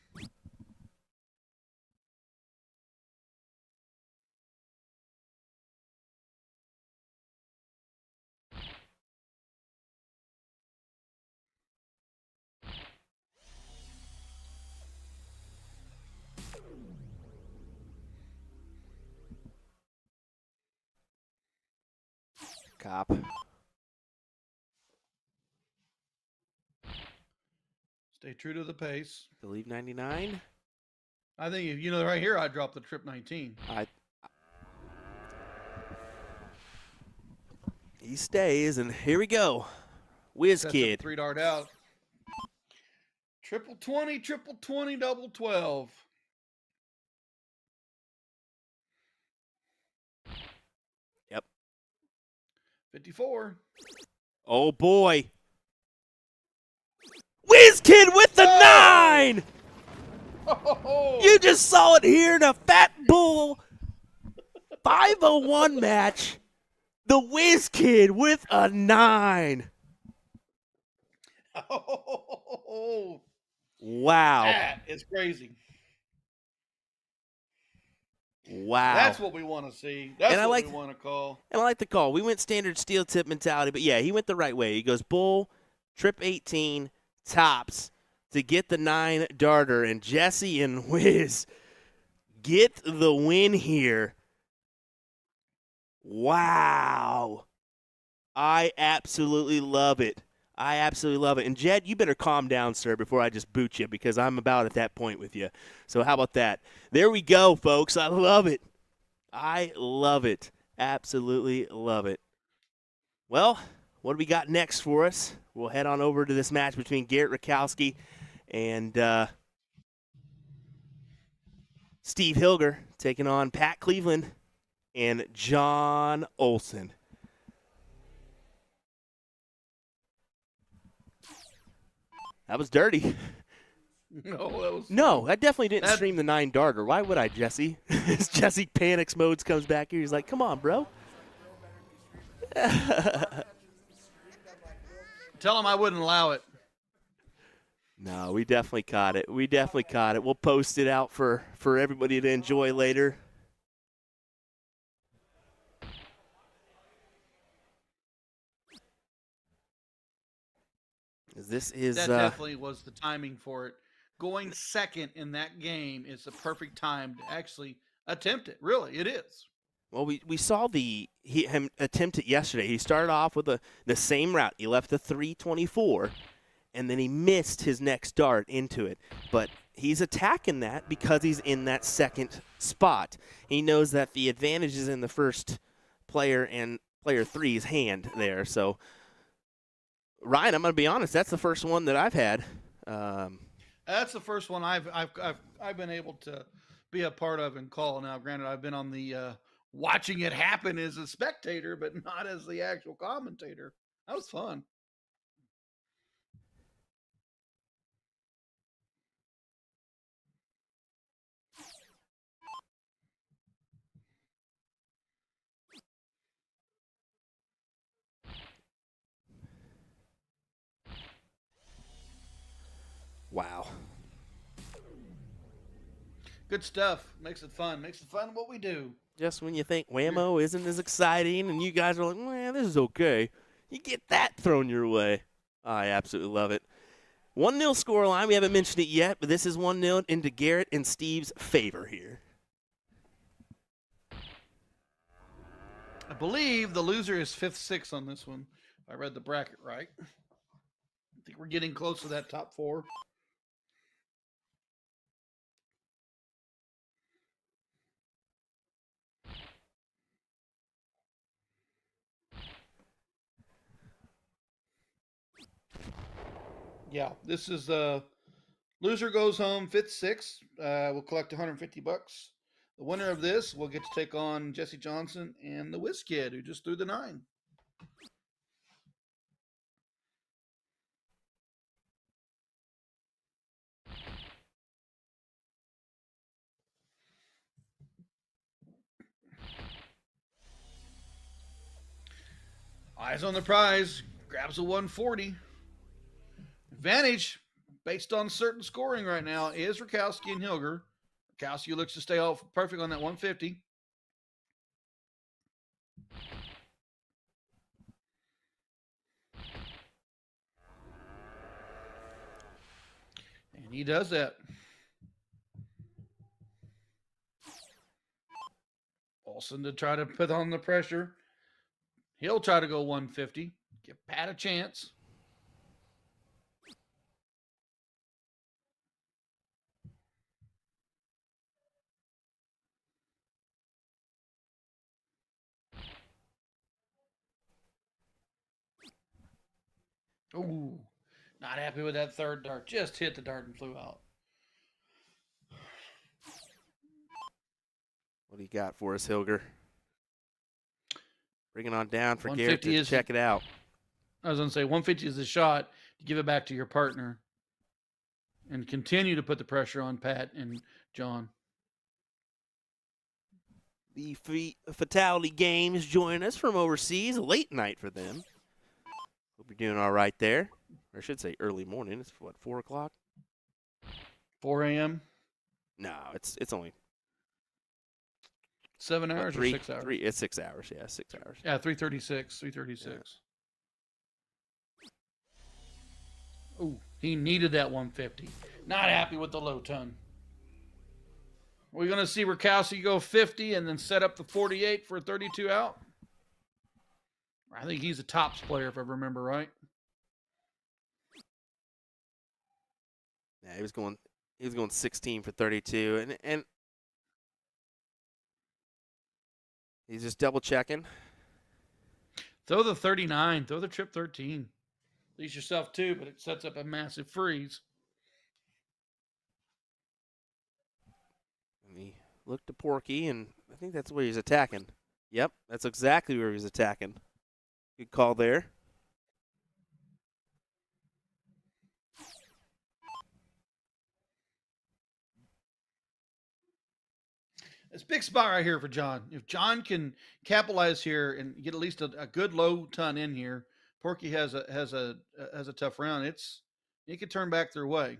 Cop. Stay true to the pace. To leave 99. I think, right here, I'd drop the trip 19. He stays, and here we go. Whiz Kid. 3 dart out. Triple 20, double 12. Yep. 54. Oh, boy. Whiz Kid with the 9! You just saw it here in a Fat Bull 501 match. The Whiz Kid with a 9. Oh, Wow. that is crazy. Wow. That's what we want to see. That's And what we want to call. And I like the call. We went standard steel tip mentality, but yeah, he went the right way. He goes bull, trip 18, tops to get the 9 darter, and Jesse and Wiz get the win here. Wow. I absolutely love it. I absolutely love it. And Jed, you better calm down, sir, before I just boot you, because I'm about at that point with you. So how about that? There we go, folks. I love it. I love it. Absolutely love it. Well, what do we got next for us? We'll head on over to this match between Garrett Rakowski and Steve Hilger, taking on Pat Cleveland and John Olson. That was dirty. No, I definitely didn't stream the 9 darter. Why would I, Jesse? As Jesse panics modes comes back here, he's like, come on, bro. Tell him I wouldn't allow it. No, we definitely caught it. We definitely caught it. We'll post it out for everybody to enjoy later. This is that definitely was the timing for it. Going second in that game is the perfect time to actually attempt it. Really, it is. Well, we saw him attempt it yesterday. He started off with the same route. He left the 324, and then he missed his next dart into it. But he's attacking that because he's in that second spot. He knows that the advantage is in the first player and player 3's hand there. So, Ryan, I'm going to be honest. That's the first one that I've had. That's the first one I've been able to be a part of and call. Now, granted, I've been on the watching it happen as a spectator, but not as the actual commentator. That was fun. Wow. Good stuff. Makes it fun. Makes it fun what we do. Just when you think WAMO isn't as exciting and you guys are like, man, this is okay, you get that thrown your way. I absolutely love it. 1-0 scoreline. We haven't mentioned it yet, but this is 1-0 into Garrett and Steve's favor here. I believe the loser is 5th, 6th on this one. If I read the bracket right. I think we're getting close to that top 4. Yeah, this is loser goes home 5th, 6th. We'll collect $150. The winner of this will get to take on Jesse Johnson and the Whiz Kid, who just threw the 9. Eyes on the prize, grabs a 140. Advantage, based on certain scoring right now, is Rakowski and Hilger. Rakowski looks to stay off perfect on that 150. And he does that. Olsen to try to put on the pressure. He'll try to go 150. Give Pat a chance. Ooh, not happy with that third dart. Just hit the dart and flew out. What do you got for us, Hilger? Bring it on down for Garrett 150 to check it out. I was going to say 150 is the shot to give it back to your partner and continue to put the pressure on Pat and John. The Fatality Games join us from overseas. A late night for them. Hope you're doing all right there. Or I should say early morning. It's what, 4 o'clock? 4 a.m.? No, it's only 7 hours or 6 hours? It's 6 hours. Yeah, 6 hours. Yeah, 3:36. 3:36. Yeah. Ooh, he needed that 150. Not happy with the low ton. We're going to see Rakowski go 50 and then set up the 48 for a 32 out. I think he's a tops player, if I remember right. Yeah, he was going 16 for 32, and he's just double checking. Throw the 39. Throw the trip 13. Leaves yourself 2, but it sets up a massive freeze. And he looked to Porky, and I think that's where he's attacking. Yep, that's exactly where he's attacking. Good call there. It's a big spot right here for John. If John can capitalize here and get at least a good low ton in here, Porky has a tough round. He could turn back their way.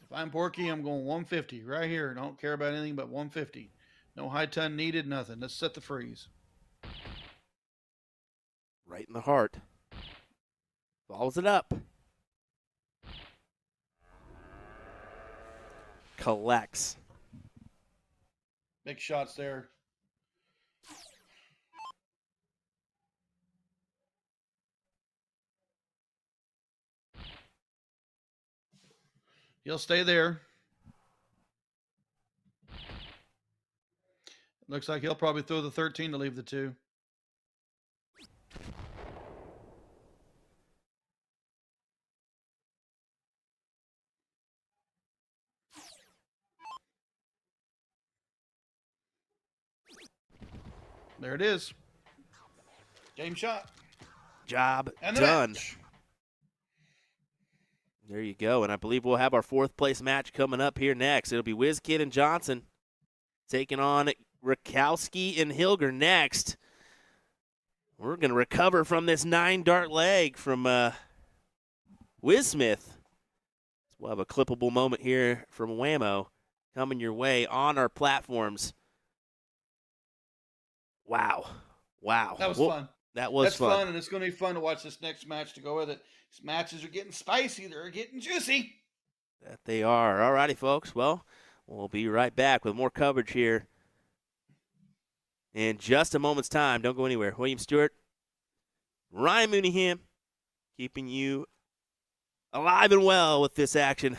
If I'm Porky, I'm going 150 right here. Don't care about anything but 150. No high ton needed, nothing. Let's set the freeze. Right in the heart. Follows it up. Collects. Big shots there. He'll stay there. Looks like he'll probably throw the 13 to leave the 2. There it is. Game shot. Job And the done. match. There you go. And I believe we'll have our 4th place match coming up here next. It'll be WizKid and Johnson taking on Rakowski and Hilger next. We're going to recover from this 9-dart leg from WizSmith. We'll have a clippable moment here from WAMO coming your way on our platforms. Wow. That was fun. That's fun, and it's going to be fun to watch this next match to go with it. These matches are getting spicy. They're getting juicy. That they are. All righty, folks. Well, we'll be right back with more coverage here in just a moment's time. Don't go anywhere. William Stewart, Ryan Mooneyham, keeping you alive and well with this action.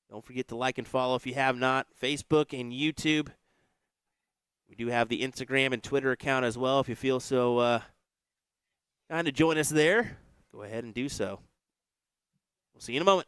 Don't forget to like and follow if you have not. Facebook and YouTube. We do have the Instagram and Twitter account as well. If you feel so kind of join us there, go ahead and do so. We'll see you in a moment.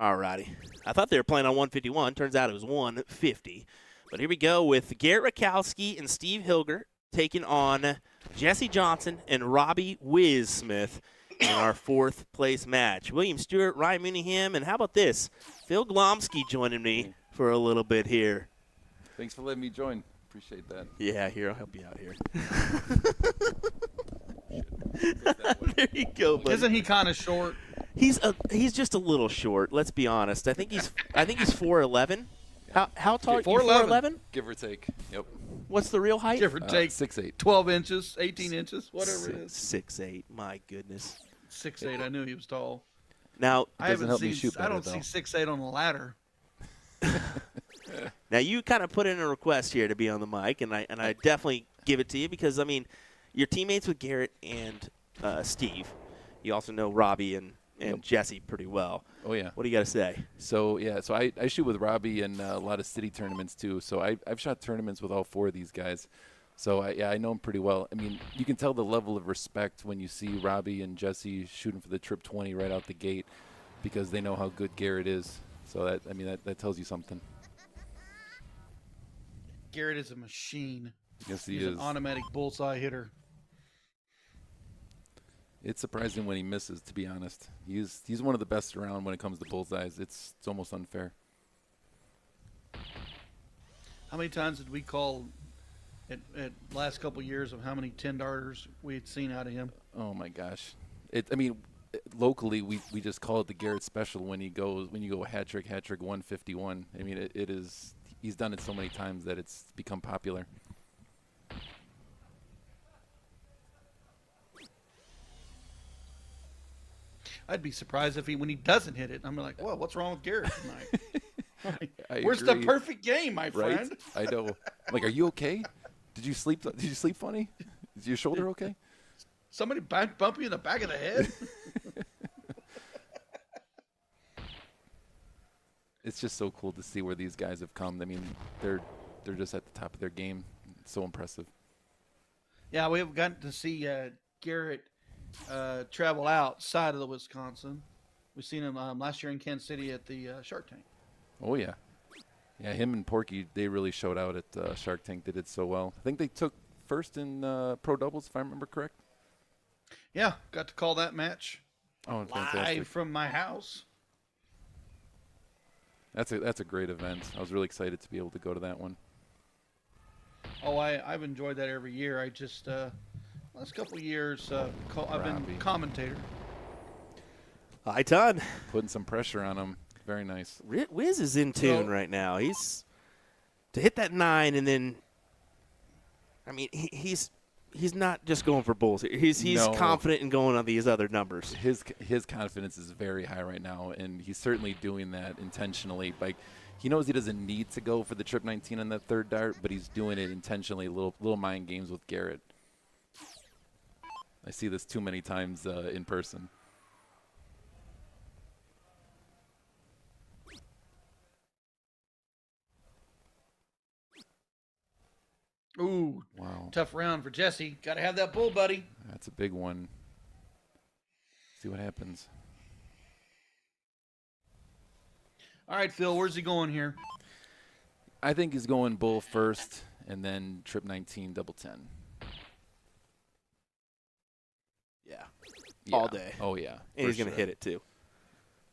All righty. I thought they were playing on 151. Turns out it was 150. But here we go with Garrett Rakowski and Steve Hilger taking on Jesse Johnson and Robbie Wiz Smith in our fourth place match. William Stewart, Ryan Mooneyham, and how about this? Phil Glomsky joining me for a little bit here. Thanks for letting me join. Appreciate that. Yeah, here, I'll help you out here. There you go, buddy. Isn't he kind of short? He's just a little short. Let's be honest. I think he's 4'11". How tall? 4'11". Give or take. Yep. What's the real height? Give or take 6'8". 12 inches, 18 inches, whatever it is. 6'8". My goodness. 6'8". I knew he was tall. Now I doesn't haven't help me seen. shoot I better, don't though. see 6'8" on the ladder. Now you kind of put in a request here to be on the mic, and I definitely give it to you because I mean, you're teammates with Garrett and Steve. You also know Robbie and Jesse pretty well. Oh yeah. What do you got to say? So I shoot with Robbie in a lot of city tournaments too. So I've shot tournaments with all four of these guys. So I know them pretty well. I mean, you can tell the level of respect when you see Robbie and Jesse shooting for the Trip 20 right out the gate, because they know how good Garrett is. So that tells you something. Garrett is a machine. Yes, he He's is. an automatic bullseye hitter. It's surprising when he misses, to be honest. He's one of the best around when it comes to bullseyes. It's almost unfair. How many times did we call at last couple years of how many 10-darters we had seen out of him? Oh my gosh. Locally we just call it the Garrett special when you go hat trick 151. I mean it is, he's done it so many times that it's become popular. I'd be surprised if when he doesn't hit it, I'm like, whoa, what's wrong with Garrett tonight? I Where's agree. the perfect game, my Right? friend? I know. Like, are you okay? Did you sleep funny? Is your shoulder okay? Somebody bump you in the back of the head? It's just so cool to see where these guys have come. I mean, they're just at the top of their game. It's so impressive. Yeah, we have gotten to see Garrett travel outside of the Wisconsin. We've seen him last year in Kansas City at the Shark Tank. Oh yeah, yeah. Him and Porky, they really showed out at Shark Tank. They did so well. I think they took first in pro doubles, if I remember correct. Yeah, got to call that match Oh, fantastic! live from my house. That's a great event. I was really excited to be able to go to that one. Oh, I've enjoyed that every year. I just last couple of years I've been Robbie. commentator. Hi, Todd. Putting some pressure on him. Very nice. Wiz is in tune Well- right now. He's to hit that 9, and then, I mean, he's not just going for bulls. He's No. confident in going on these other numbers. His confidence is very high right now, and he's certainly doing that intentionally. Like, he knows he doesn't need to go for the Trip 19 on that third dart, but he's doing it intentionally. Little mind games with Garrett. I see this too many times in person. Ooh, Wow, tough round for Jesse. Got to have that bull, buddy. that's a big one. See what happens. All right, Phil, where's he going here? I think he's going bull first, and then Trip 19 double 10. Yeah. Yeah. All day. Oh yeah, And he's for going to sure. hit it, too.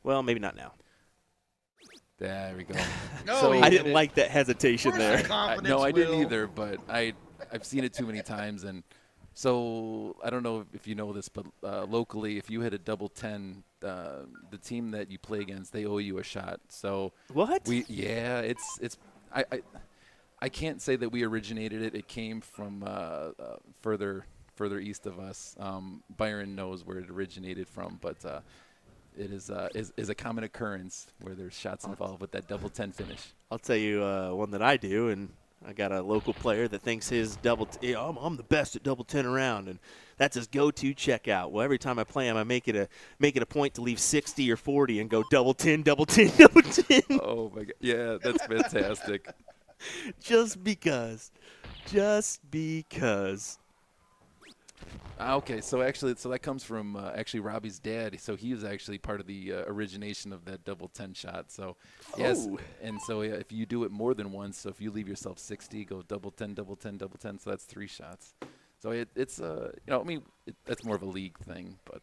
Well, maybe not now. There we go. No, So- he I hit didn't it. like that hesitation Where's there. the confidence, No, I didn't Will? either, but I've seen it too many times, and so I don't know if you know this, but locally, if you hit a double 10, the team that you play against, they owe you a shot. So What? I can't say that we originated it. It came from further east of us. Byron knows where it originated from, but it is a common occurrence where there's shots involved with that double 10 finish. I'll tell you one that I do, and I got a local player that thinks his I'm the best at double 10 around, and that's his go-to checkout. Well, every time I play him, I make it a point to leave 60 or 40 and go double 10, double 10, double 10. Oh my God! Yeah, that's fantastic. Just because. Okay, so actually, that comes from actually Robbie's dad. So he was actually part of the origination of that double 10 shot. So yes, Oh. and so yeah, if you do it more than once, so if you leave yourself 60, go double 10, double 10, double 10. So that's 3 shots. So it's I mean, that's more of a league thing, but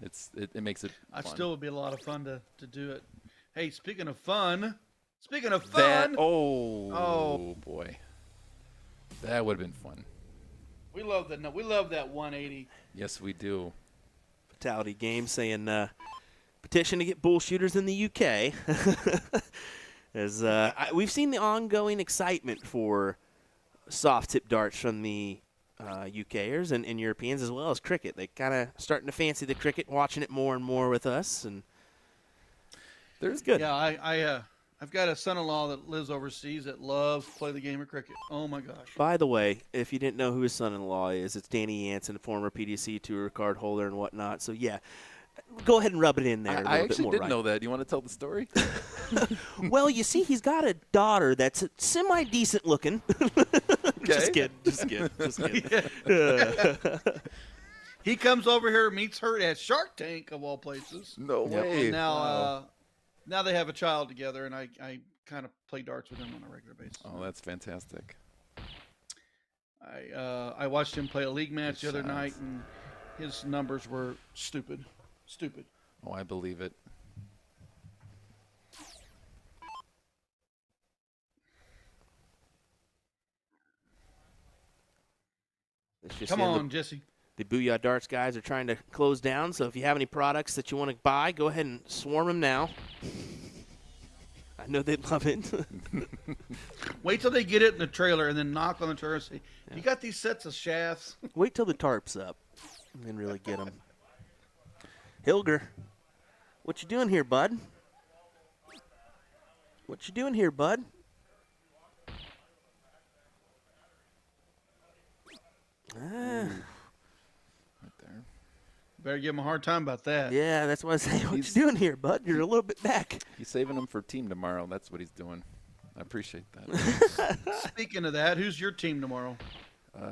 it makes it. It fun. still would be a lot of fun to do it. Hey, speaking of fun, oh boy, that would have been fun. we love that. No, we love that 180. Yes, we do. Fatality game saying petition to get bull shooters in the UK. As we've seen the ongoing excitement for soft tip darts from the UKers and Europeans as well as cricket. They kind of starting to fancy the cricket, watching it more and more with us, and it's good. Yeah, I've got a son-in-law that lives overseas that loves to play the game of cricket. Oh my gosh! By the way, if you didn't know who his son-in-law is, it's Danny Jansen, former PDC tour card holder and whatnot. So yeah, go ahead and rub it in there. I actually didn't know that. You want to tell the story? Well, you see, he's got a daughter that's semi-decent looking. Just kidding. He comes over here, meets her at Shark Tank of all places. No way. And now they have a child together, and I kind of play darts with him on a regular basis. Oh, that's fantastic. I watched him play a league match the other night, and his numbers were stupid. Oh, I believe it. Come on, Jesse. The Booyah Darts guys are trying to close down, so if you have any products that you want to buy, go ahead and swarm them now. I know they'd love it. Wait till they get it in the trailer and then knock on the trailer and say, you got these sets of shafts? Wait till the tarp's up and then really get them. Hilger, what you doing here, bud? What you doing here, bud? Right there. Better give him a hard time about that. Yeah, that's what I say. What you doing here, bud? You're a little bit back. He's saving them for team tomorrow. That's what he's doing. I appreciate that. Speaking of that, who's your team tomorrow?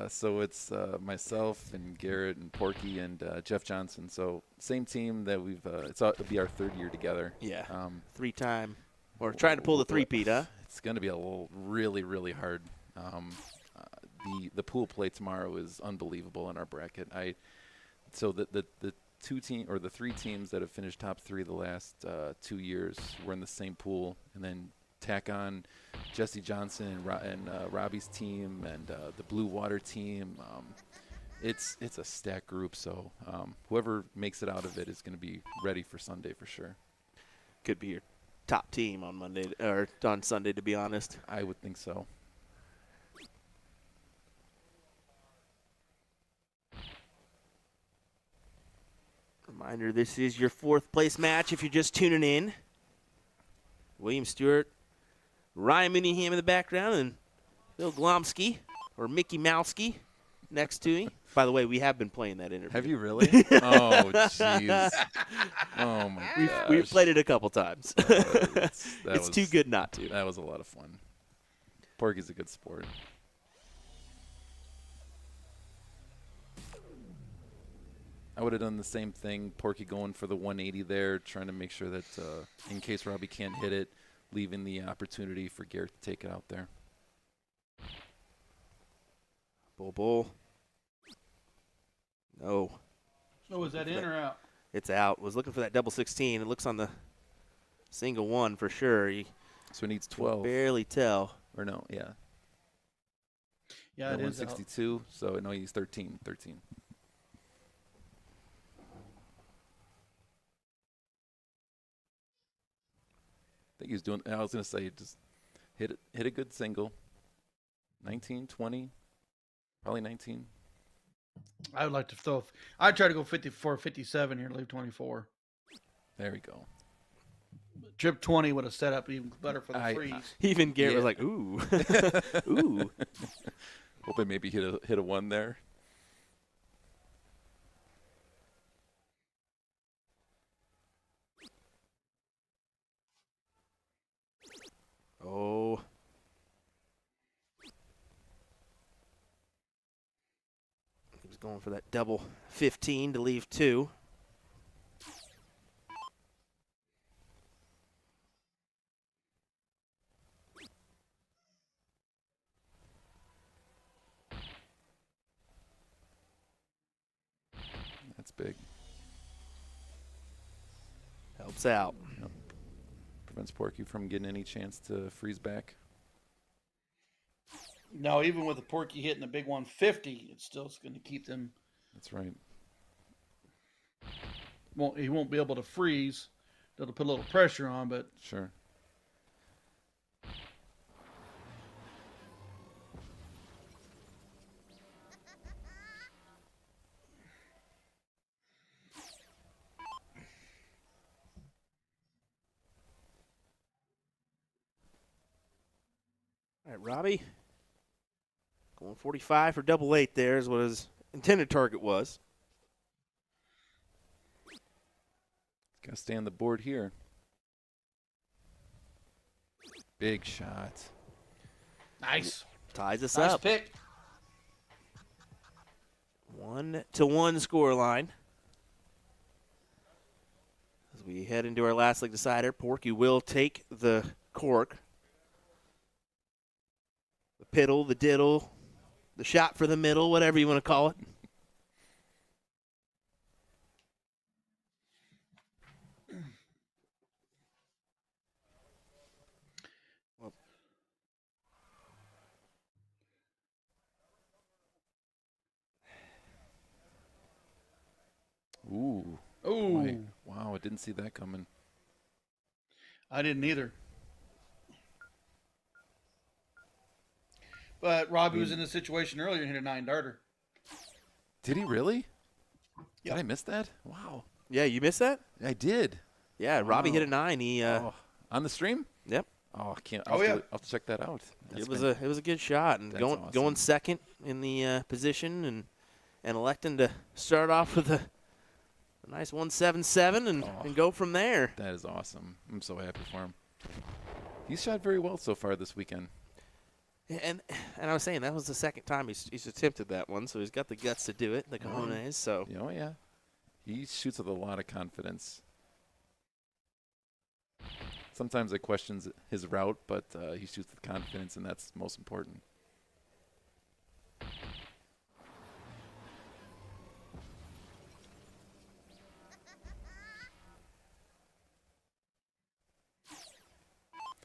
So it's myself and Garrett and Porky and Jeff Johnson. So same team that we've. It'll be our 3rd year together. Yeah. 3-time. Or trying to pull the 3-peat, huh? It's going to be really, really hard. The pool play tomorrow is unbelievable in our bracket. So the 3 teams that have finished top 3 the last 2 years were in the same pool, and then tack on Jesse Johnson and Robbie's team and the Blue Water team. It's a stacked group, so whoever makes it out of it is going to be ready for Sunday for sure. Could be your top team on Monday or on Sunday, to be honest. I would think so. Reminder, this is your 4th place match if you're just tuning in. William Stewart, Ryan Minningham in the background, and Bill Glomsky, or Mickey Mouski, next to me. By the way, we have been playing that interview. Have you really? Oh, jeez. Oh, my gosh. We've played it a couple times. It's too good not to. That was a lot of fun. Porky's a good sport. I would have done the same thing. Porky going for the 180 there, trying to make sure that in case Robbie can't hit it, leaving the opportunity for Garrett to take it out there. Bull. No. So is that in or out? It's out. Was looking for that double 16. It looks on the single one for sure. So he needs 12. Barely tell. Or no, yeah. Yeah, it is 162. So no, he's 13. I think he was doing. I was going to say just hit a good single. 19, 20, probably 19. I would like to throw. I'd try to go 54, 57 here, leave 24. There we go. Trip 20 would have set up even better for the freeze. Even Garrett was like, ooh. Ooh. Hoping maybe hit a 1 there. Oh. He was Going for that double 15 to leave 2. That's big. Helps out. Yep. Prevents Porky from getting any chance to freeze back. No, even with the Porky hitting a big 150, it's still going to keep them. That's right. He won't be able to freeze. That'll put a little pressure on, but Sure. All right, Robbie. Going 45 for double 8 there is what his intended target was. Got to stay on the board here. Big shot. nice. Ties us Nice up. pick. 1-1 score line. As we head into our last leg decider, Porky will take the cork. The piddle, the diddle, the shot for the middle, whatever you want to call it. Ooh. Ooh. Wow, I didn't see that coming. I didn't either. But Robbie was in a situation earlier and hit a 9-darter. Did he really? Yep. Did I miss that? Wow. Yeah, you missed that? I did. Yeah, Robbie Wow. hit a 9. He Oh, on the stream? Yep. Oh, I can't. Oh, yeah. I'll have to check that out. It was a good shot, and That's going awesome. second in the position, and electing to start off with a nice 177 and go from there. That is awesome. I'm so happy for him. He's shot very well so far this weekend. And I was saying that was the second time he's attempted that one, so he's got the guts to do it, the cojones. So Oh, yeah. He shoots with a lot of confidence. Sometimes it questions his route, but he shoots with confidence, and that's most important.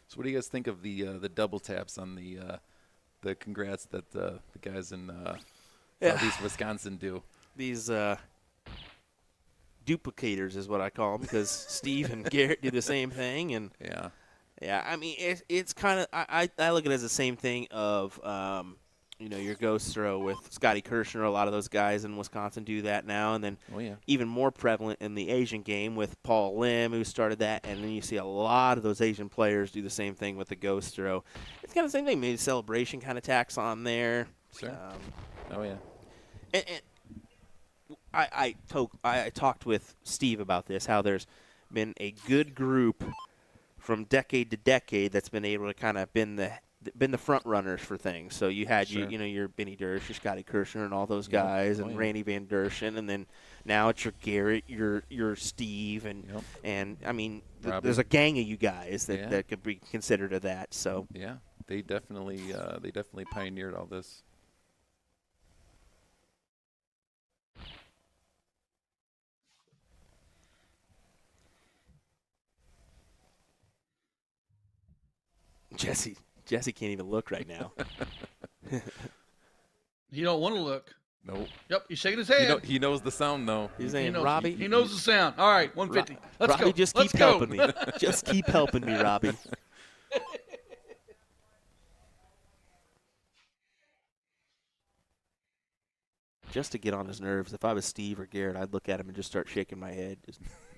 So what do you guys think of the double taps on the congrats that the guys in Southeast Wisconsin do? these duplicators is what I call them, because Steve and Garrett do the same thing, and Yeah. I mean it's kind of I look at it as the same thing of your ghost throw with Scotty Kirshner. A lot of those guys in Wisconsin do that now, and then Oh, yeah. even more prevalent in the Asian game with Paul Lim, who started that, and then you see a lot of those Asian players do the same thing with the ghost throw. It's kind of the same thing, maybe celebration kind of tacks on there. Sure. Oh, yeah. And I talked with Steve about this, how there's been a good group from decade to decade that's been able to kind of been the front runners for things. So you had Sure. your Benny Dersch, your Scotty Kirshner, and all those Yep. guys, Oh, and yeah. Randy Van Derschen, and then now it's your Garrett, your Steve, and Yep. and I mean Robbie. there's a gang of you guys that, Yeah. that could be considered of that. So Yeah, they definitely pioneered all this. Jesse can't even look right now. He don't want to look. Nope. Yep, he's shaking his head. He knows the sound though. He's He saying, knows, Robbie, he knows the sound. All right, 150. Let's Robbie, go. just Let's keep go. helping me. Just keep helping me, Robbie. Just to get on his nerves. If I was Steve or Garrett, I'd look at him and just start shaking my head,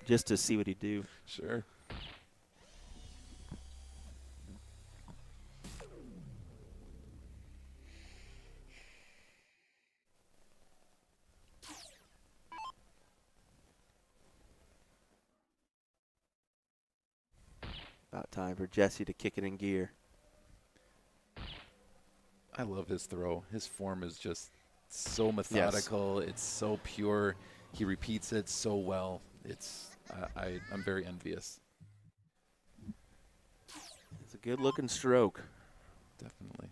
just to see what he'd do. Sure. About time for Jesse to kick it in gear. I love his throw. His form is just so methodical. It's so pure. He repeats it so well. I'm very envious. It's a good-looking stroke. Definitely.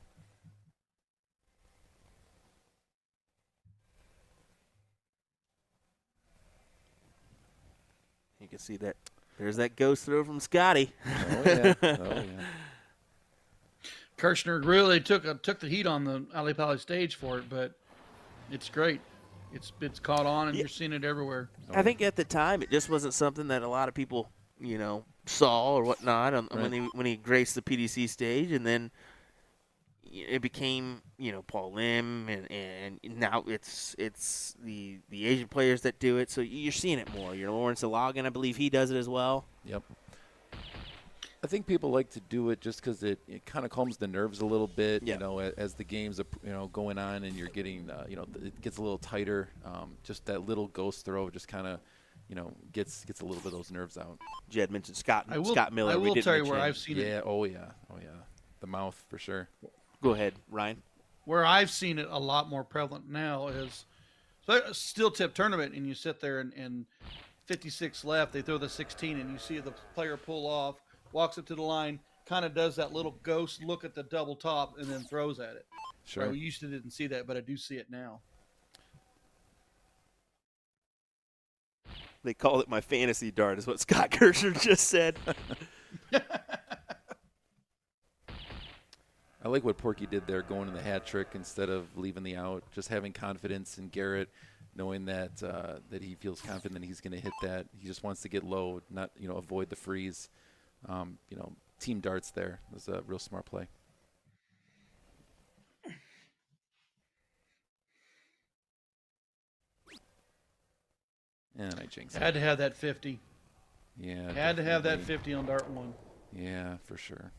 You can see that. There's that ghost throw from Scotty. Oh, yeah. Oh, yeah. Kirshner really took the heat on the Ali Pali stage for it, but it's great. It's caught on, and you're seeing it everywhere. I think at the time it just wasn't something that a lot of people, saw or whatnot when he graced the PDC stage, and then it became Paul Lim, and now it's the Asian players that do it. So you're seeing it more. Lawrence Ilagan, I believe he does it as well. Yep. I think people like to do it just because it kind of calms the nerves a little bit, as the game's going on and you're getting, it gets a little tighter. Just that little ghost throw just kind of, gets a little bit of those nerves out. Jed mentioned Scott Miller. I will tell you where I've seen it. Yeah, oh yeah. The mouth for sure. Go ahead, Ryan. Where I've seen it a lot more prevalent now is a steel tip tournament, and you sit there and 56 left, they throw the 16, and you see the player pull off, walks up to the line, kind of does that little ghost look at the double top, and then throws at it. Sure. I used to didn't see that, but I do see it now. They call it my fantasy dart, is what Scott Kirshner just said. I like what Porky did there, going in the hat trick instead of leaving the out, just having confidence in Garrett, knowing that that he feels confident he's going to hit that. He just wants to get low, not avoid the freeze. Team darts there. It was a real smart play. And I jinxed it. Had to have that 50. Yeah. Had to have that definitely. 50 on dart one. Yeah, for sure.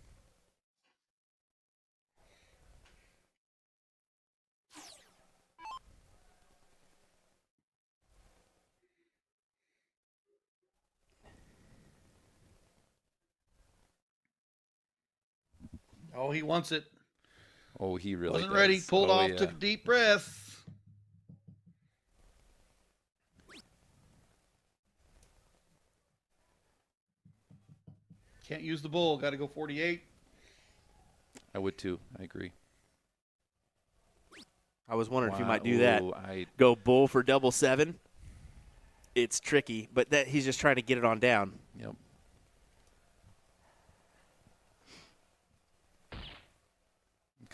Oh, he wants it. Oh, he really Wasn't does. ready. Pulled off. Yeah. Took a deep breath. Can't use the bull. Got to go 48. I would too. I agree. I was wondering if you might do Ooh, that. Go bull for double 7. It's tricky, but that he's just trying to get it on down. Yep.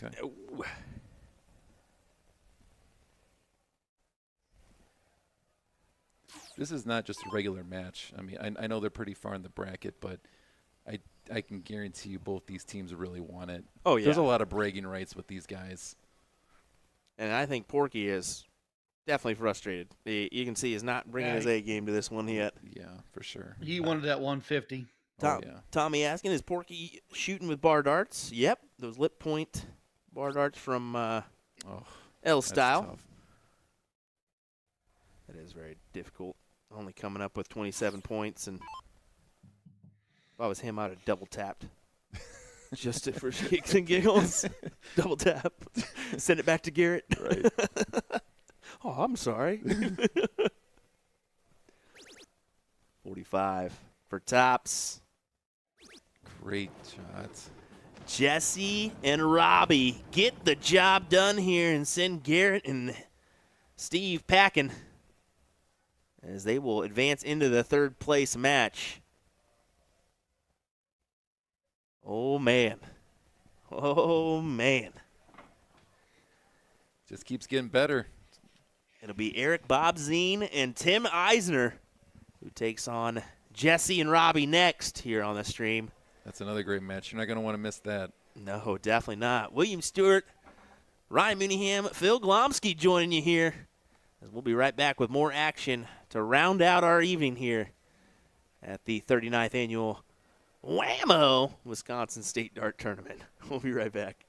Okay. This is not just a regular match. I mean, I know they're pretty far in the bracket, but I can guarantee you both these teams really want it. Oh, yeah. There's a lot of bragging rights with these guys. And I think Porky is definitely frustrated. You can see he's not bringing his A game to this one yet. Yeah, for sure. He wanted that 150. Tommy asking, is Porky shooting with bar darts? Yep, those lip point bar darts from L Style. Tough. That is very difficult. Only coming up with 27 points, and if I was him, I'd have double tapped. Just for kicks and giggles. Double tap. Send it back to Garrett. Right. Oh, I'm sorry. 45 for tops. Great shots. Jesse and Robbie get the job done here and send Garrett and Steve packing as they will advance into the third place match. Oh, man. Oh, man. Just keeps getting better. It'll be Eric Bobzine and Tim Eisner who takes on Jesse and Robbie next here on the stream. That's another great match. You're not going to want to miss that. No, definitely not. William Stewart, Ryan Mooneyham, Phil Glomsky joining you here. As we'll be right back with more action to round out our evening here at the 39th annual WAMO Wisconsin State Dart Tournament. We'll be right back.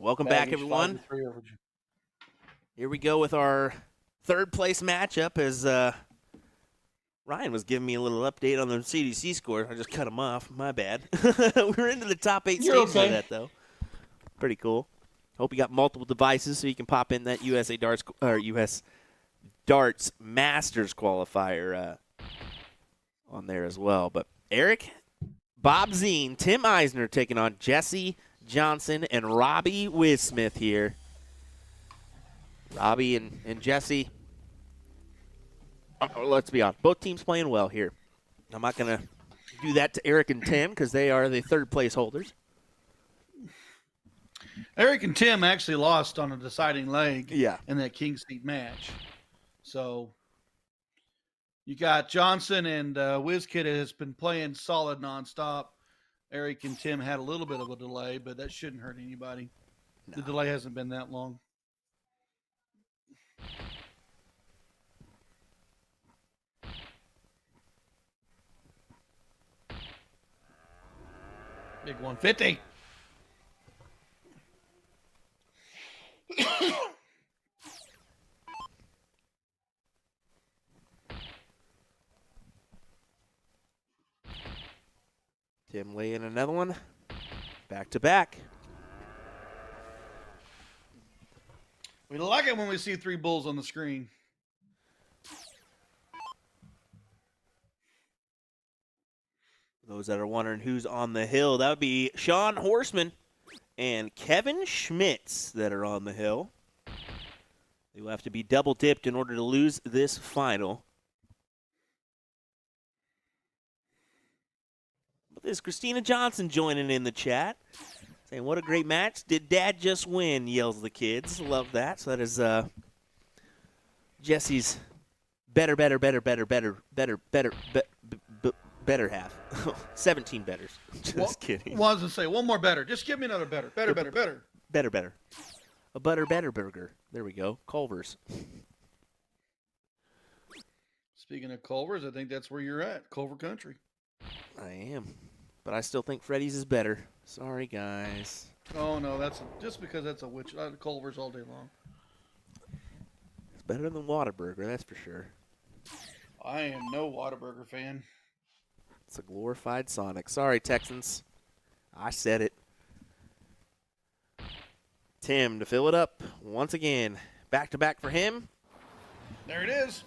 Welcome back, everyone. Here we go with our third place matchup as Ryan was giving me a little update on the CDC score. I just cut him off. My bad. We're into the top 8 stages of that, though. Pretty cool. Hope you got multiple devices so you can pop in that USA Darts or US Darts Masters qualifier on there as well. But Eric, Bob Zine, Tim Eisner taking on Jesse Johnson and Robbie Wismith here. Robbie and Jesse, let's be honest, both teams playing well here. I'm not going to do that to Eric and Tim because they are the third place holders. Eric and Tim actually lost on a deciding leg in that King's Seat match. So you got Johnson and WizKid has been playing solid nonstop. Eric and Tim had a little bit of a delay, but that shouldn't hurt anybody. No. The delay hasn't been that long. Big 150. Tim lay in another one. Back to back. We like it when we see 3 bulls on the screen. Those that are wondering who's on the hill, that would be Sean Horseman and Kevin Schmitz that are on the hill. They will have to be double dipped in order to lose this final. But there's Christina Johnson joining in the chat, saying, "What a great match. Did Dad just win?" yells the kids. Love that. So that is Jesse's better half. 17 betters. Just kidding. Well, I was going to say, one more better. Just give me another better. Better. A better burger. There we go. Culver's. Speaking of Culver's, I think that's where you're at. Culver Country. I am. But I still think Freddy's is better. Sorry, guys. Oh, no. That's just because that's a witch. Culver's all day long. It's better than Whataburger, that's for sure. I am no Whataburger fan. It's a glorified Sonic. Sorry, Texans. I said it. Tim to fill it up once again. Back to back for him. There it is.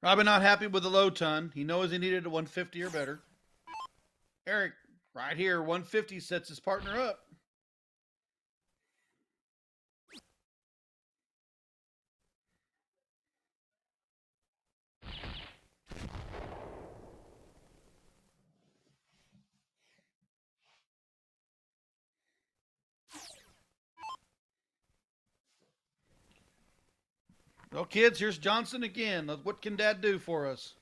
Robbie not happy with the low ton. He knows he needed a 150 or better. Eric, right here, 150 sets his partner up. Well, kids, here's Johnson again. What can Dad do for us?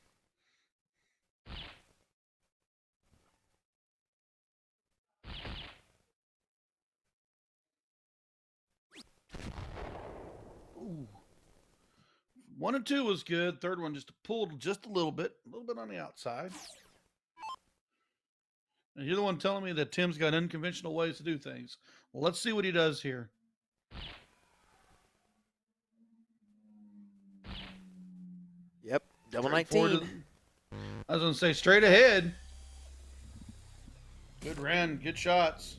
Ooh. 1 and 2 was good. Third one just pulled just a little bit on the outside. And you're the one telling me that Tim's got unconventional ways to do things. Well, let's see what he does here. Yep, double 19. I was going to say straight ahead. Good run, good shots.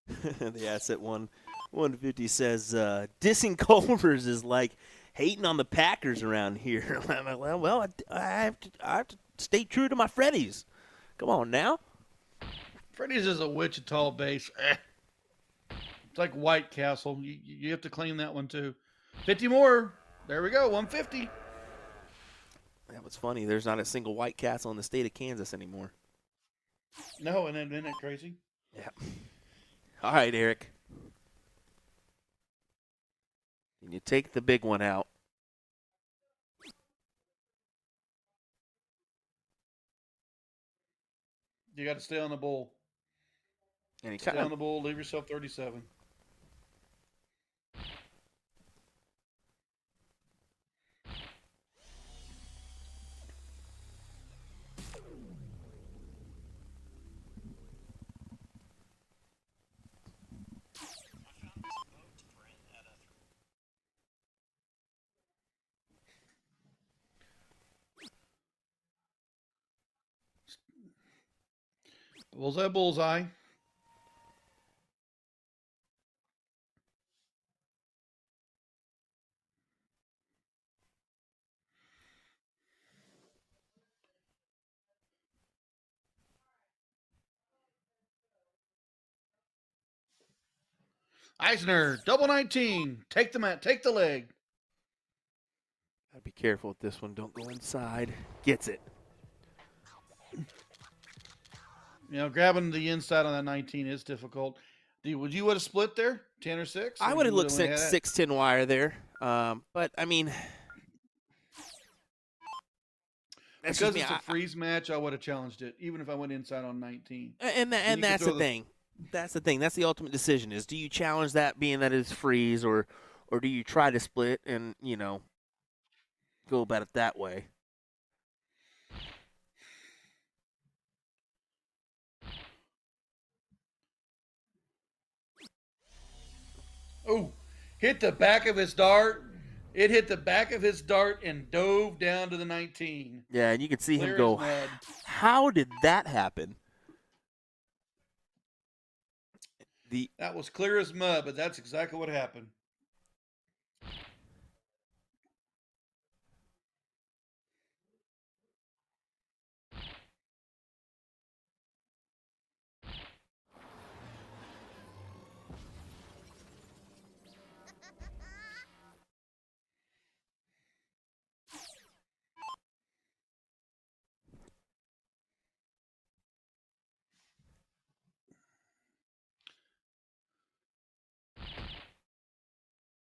The asset 150 says, dissing Culver's is like hating on the Packers around here. well, I have to stay true to my Freddy's. Come on now. Freddy's is a Wichita base. It's like White Castle. You have to claim that one too. 50 more. There we go. 150. That was funny. There's not a single White Castle in the state of Kansas anymore. No, and isn't that crazy? Yeah. All right, Eric. You take the big one out. You got to stay on the bowl. And he Stay kind on of the bowl. Leave yourself 37. Bullseye, bullseye. Eisner, double 19. Take the leg. Gotta be careful with this one. Don't go inside. Gets it. You know, grabbing the inside on that 19 is difficult. Would you would have split there, 10 or 6? I would have looked 6-10 wire there. But, I mean, that's because just it's a freeze match, I would have challenged it, even if I went inside on 19. And that's the thing. That's the thing. That's the ultimate decision is do you challenge that being that it's freeze or do you try to split and, you know, go about it that way? Oh, hit the back of his dart. It hit the back of his dart and dove down to the 19. Yeah, and you can see Clear him go, as mud. how did that happen? That was clear as mud, but that's exactly what happened.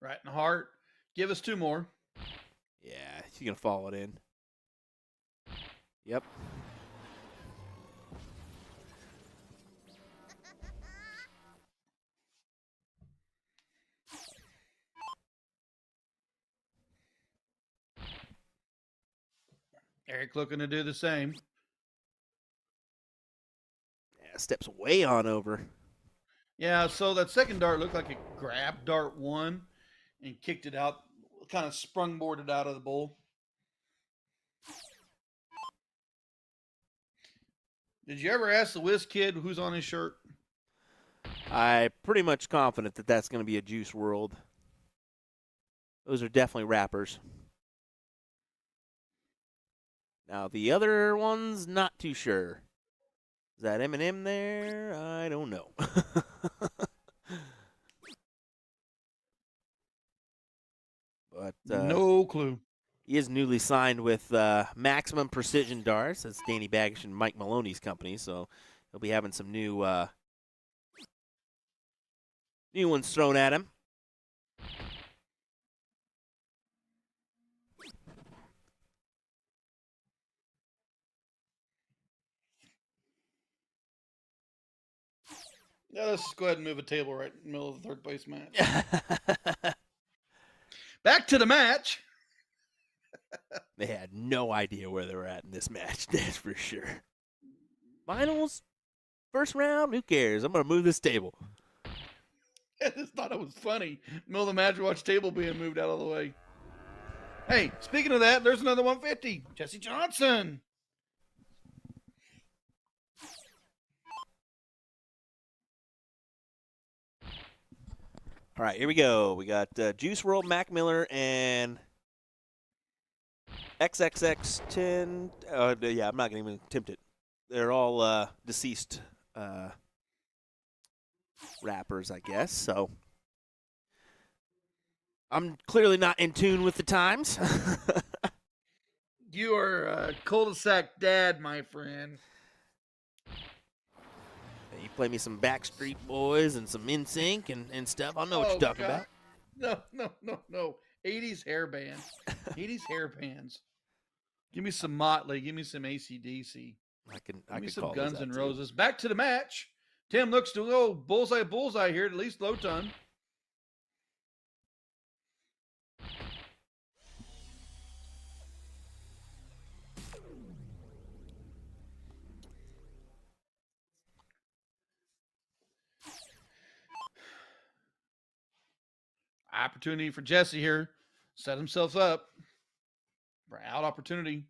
Right in the heart. Give us 2 more. Yeah, he's going to follow it in. Yep. Eric looking to do the same. Yeah, steps way on over. Yeah, so that second dart looked like it grabbed dart 1 and kicked it out, kind of sprungboarded out of the bowl. Did you ever ask the Whiz Kid who's on his shirt? I'm pretty much confident that that's going to be a Juice World. Those are definitely rappers. Now, the other one's not too sure. Is that Eminem there? I don't know. But no clue. He is newly signed with Maximum Precision Darts. That's Danny Baggish and Mike Maloney's company, so he'll be having some new ones thrown at him. Yeah, let's just go ahead and move a table right in the middle of the third place match. Back to the match. They had no idea where they were at in this match, that's for sure. Finals, first round, who cares? I'm going to move this table. I just thought it was funny. Middle of the match, watch table being moved out of the way. Hey, speaking of that, there's another 150. Jesse Johnson. All right, here we go. We got Juice WRLD, Mac Miller, and XXX10. Yeah, I'm not going to even attempt it. They're all deceased rappers, I guess. So I'm clearly not in tune with the times. You are a cul-de-sac dad, my friend. You play me some Backstreet Boys and some NSYNC and stuff. I know what you're talking about. No. 80s hairband. 80s hairbands. Give me some Motley. Give me some AC/DC. I Give me could some call those Guns out N' too. Roses. Back to the match. Tim looks to go bullseye here, at least low ton. Opportunity for Jesse here. Set himself up for out opportunity.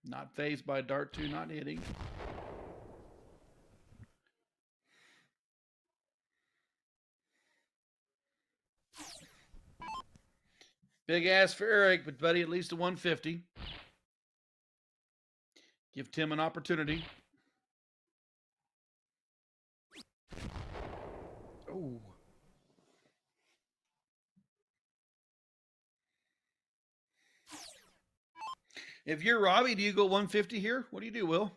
Not phased by dart 2, not hitting. Big ass for Eric, but buddy, at least a 150. Give Tim an opportunity. Oh. If you're Robbie, do you go 150 here? What do you do, Will?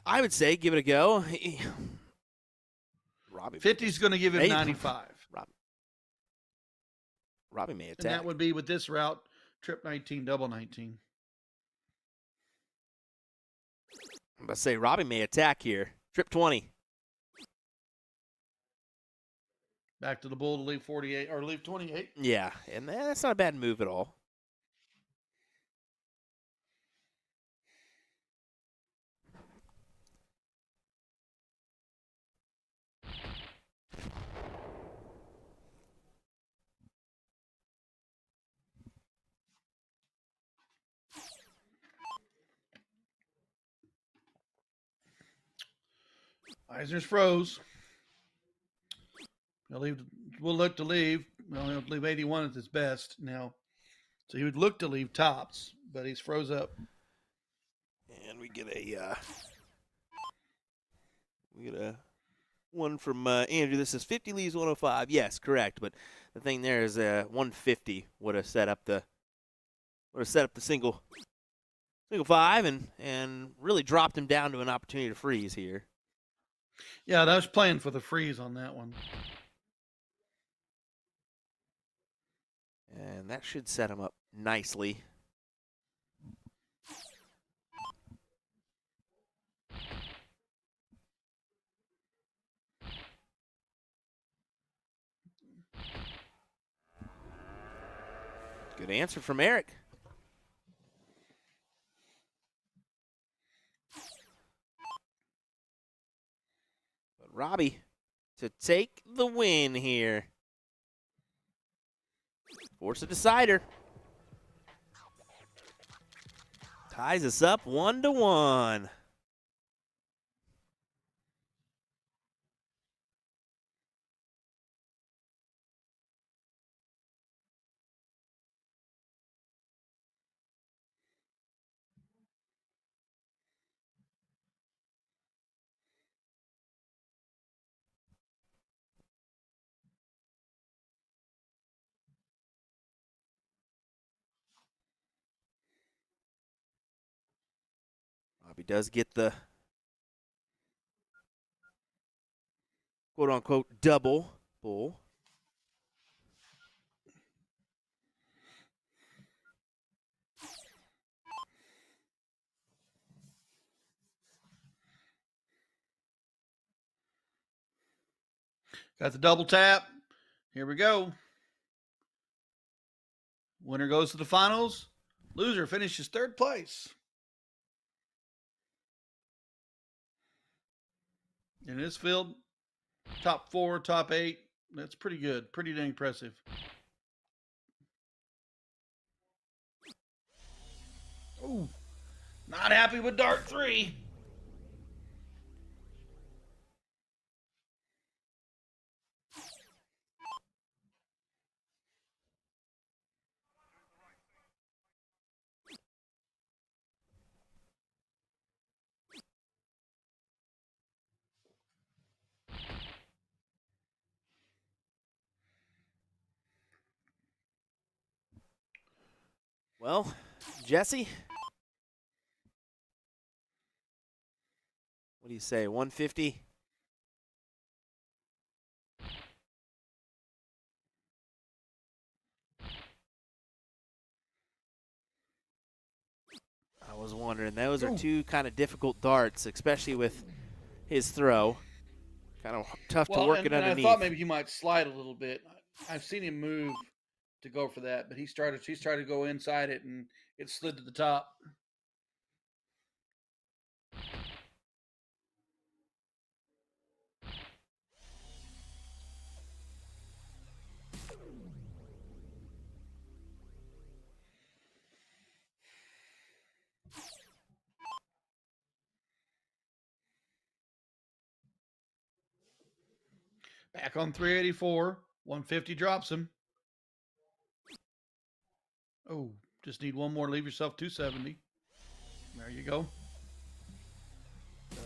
I would say give it a go. Robbie 50's going to give him 95. Robbie may attack. And that would be with this route, trip 19, double 19. I'm about to say Robbie may attack here. Trip 20. Back to the bull to leave 48 or leave 28. Yeah, and that's not a bad move at all. Eisner's froze. We'll look to leave. Well, he'll leave 81 at his best now. So he would look to leave tops, but he's froze up. And we get a one from Andrew. This is 50 leaves 105. Yes, correct. But the thing there is 150 would have set up the single five and really dropped him down to an opportunity to freeze here. Yeah, that was playing for the freeze on that one. And that should set him up nicely. Good answer from Eric. But Robbie to take the win here. Force a decider. Ties us up 1-1. Robbie does get the quote-unquote double bull. Got the double tap. Here we go. Winner goes to the finals. Loser finishes third place. In this field, top 4, top 8. That's pretty good. Pretty dang impressive. Ooh, not happy with dart 3. Well, Jesse, What do you say, 150? I was wondering. Those are two kind of difficult darts, especially with his throw. Kind of tough to work it and underneath. I thought maybe he might slide a little bit. I've seen him move to go for that, but he's tried to go inside it, and it slid to the top. Back on 384. 150 drops him. Oh, just need one more. Leave yourself 270. There you go.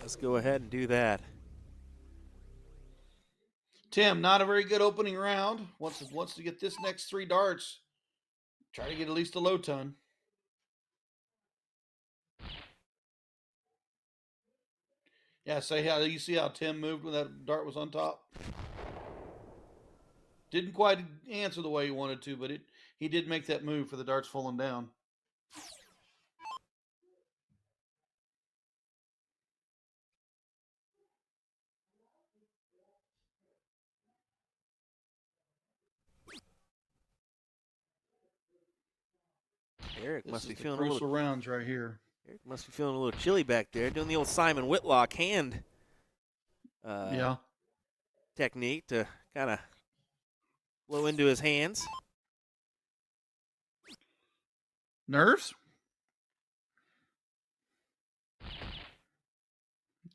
Let's go ahead and do that. Tim, not a very good opening round. Wants to get this next 3 darts. Try to get at least a low ton. Yeah, you see how Tim moved when that dart was on top? Didn't quite answer the way he wanted to, but he did make that move for the darts falling down. Eric must be feeling a crucial little rounds right here. Eric must be feeling a little chilly back there, doing the old Simon Whitlock hand technique to kind of blow into his hands. Nerves?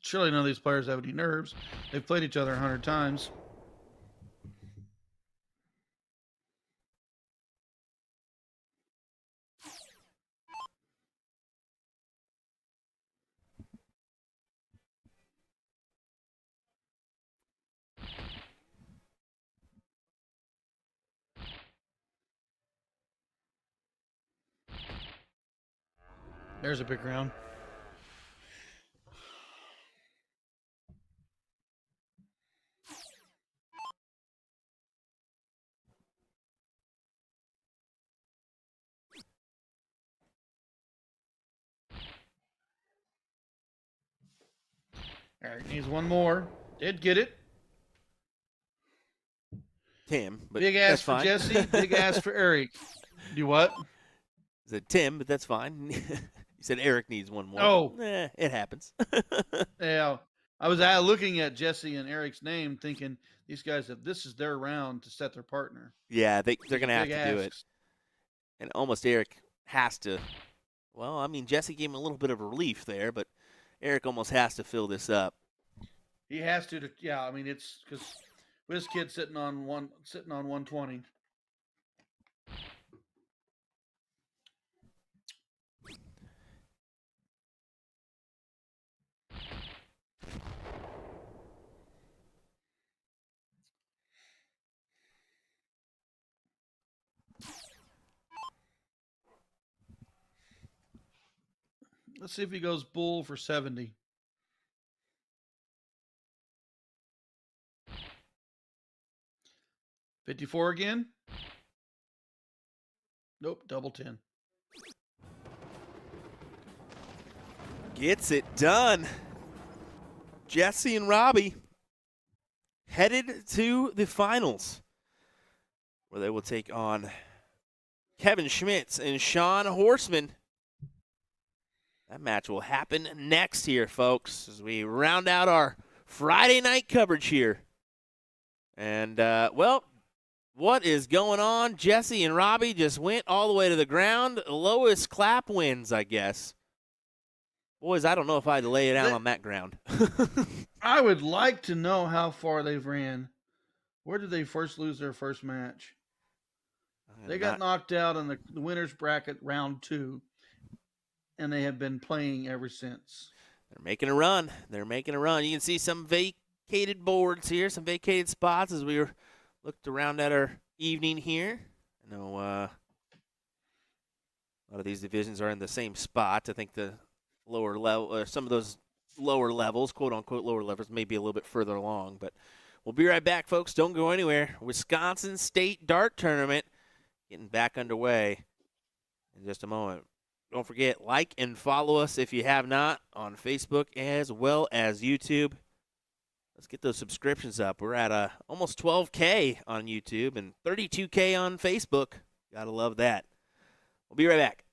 Surely none of these players have any nerves. They've played each other 100 times. There's a big round. Eric needs one more. Did get it. Tim, but big ass that's for fine. Jesse, big ass for Eric. Do what? I said Tim, but that's fine. You said Eric needs one more. Oh. It happens. Yeah. I was looking at Jesse and Eric's name thinking these guys, this is their round to set their partner. Yeah, they're going to have Big to do it. asks. And almost Eric has to. Well, I mean, Jesse gave him a little bit of relief there, but Eric almost has to fill this up. He has to. Yeah, I mean, it's because this kid's sitting on 120. Let's see if he goes bull for 70. $54 again? Nope, double 10. Gets it done. Jesse and Robbie headed to the finals, where they will take on Kevin Schmitz and Sean Horseman. That match will happen next here, folks, as we round out our Friday night coverage here. And, well, what is going on? Jesse and Robbie just went all the way to the ground. Lowest clap wins, I guess. Boys, I don't know if I'd lay it out on that ground. I would like to know how far they've ran. Where did they first lose their first match? They got knocked out in the winner's bracket round 2, and they have been playing ever since. They're making a run. They're making a run. You can see some vacated boards here, some vacated spots as we looked around at our evening here. I know a lot of these divisions are in the same spot. I think the lower level, some of those lower levels, quote-unquote lower levels, maybe a little bit further along. But we'll be right back, folks. Don't go anywhere. Wisconsin State Dart Tournament getting back underway in just a moment. Don't forget, like and follow us if you have not on Facebook as well as YouTube. Let's get those subscriptions up. We're at almost 12K on YouTube and 32K on Facebook. Gotta love that. We'll be right back.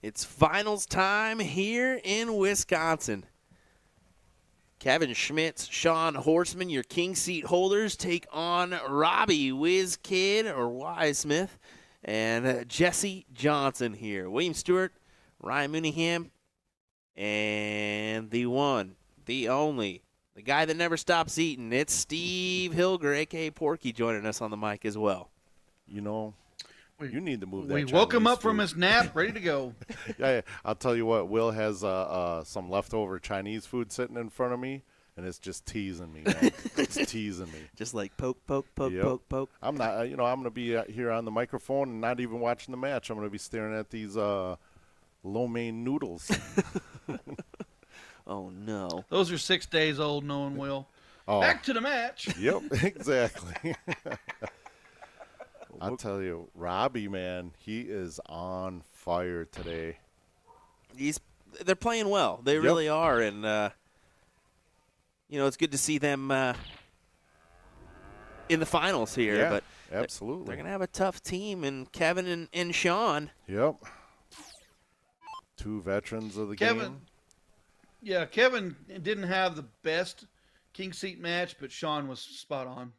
It's finals time here in Wisconsin. Kevin Schmitz, Sean Horseman, your king seat holders, take on Robbie Whiz Kid or Wise Smith and Jesse Johnson here. William Stewart, Ryan Mooneyham, and the one, the only, the guy that never stops eating. It's Steve Hilger, a.k.a. Porky, joining us on the mic as well. You know, you need to move that. We woke him Chinese up from food. his nap, ready to go. Yeah, I'll tell you what. Will has some leftover Chinese food sitting in front of me, and it's just teasing me, man. It's teasing me. Just like poke, poke, poke, Yep. poke, poke. I'm not. I'm going to be here on the microphone and not even watching the match. I'm going to be staring at these lo mein noodles. Oh, no. Those are 6 days old, knowing Will. Oh, Back to the match. yep, exactly. I'll tell you, Robbie, man, he is on fire today. They're playing well. They really are, and it's good to see them in the finals here. Yeah, but absolutely. they're gonna have a tough team, and Kevin and Sean. Yep. Two veterans of the game. Yeah, Kevin didn't have the best king seat match, but Sean was spot on.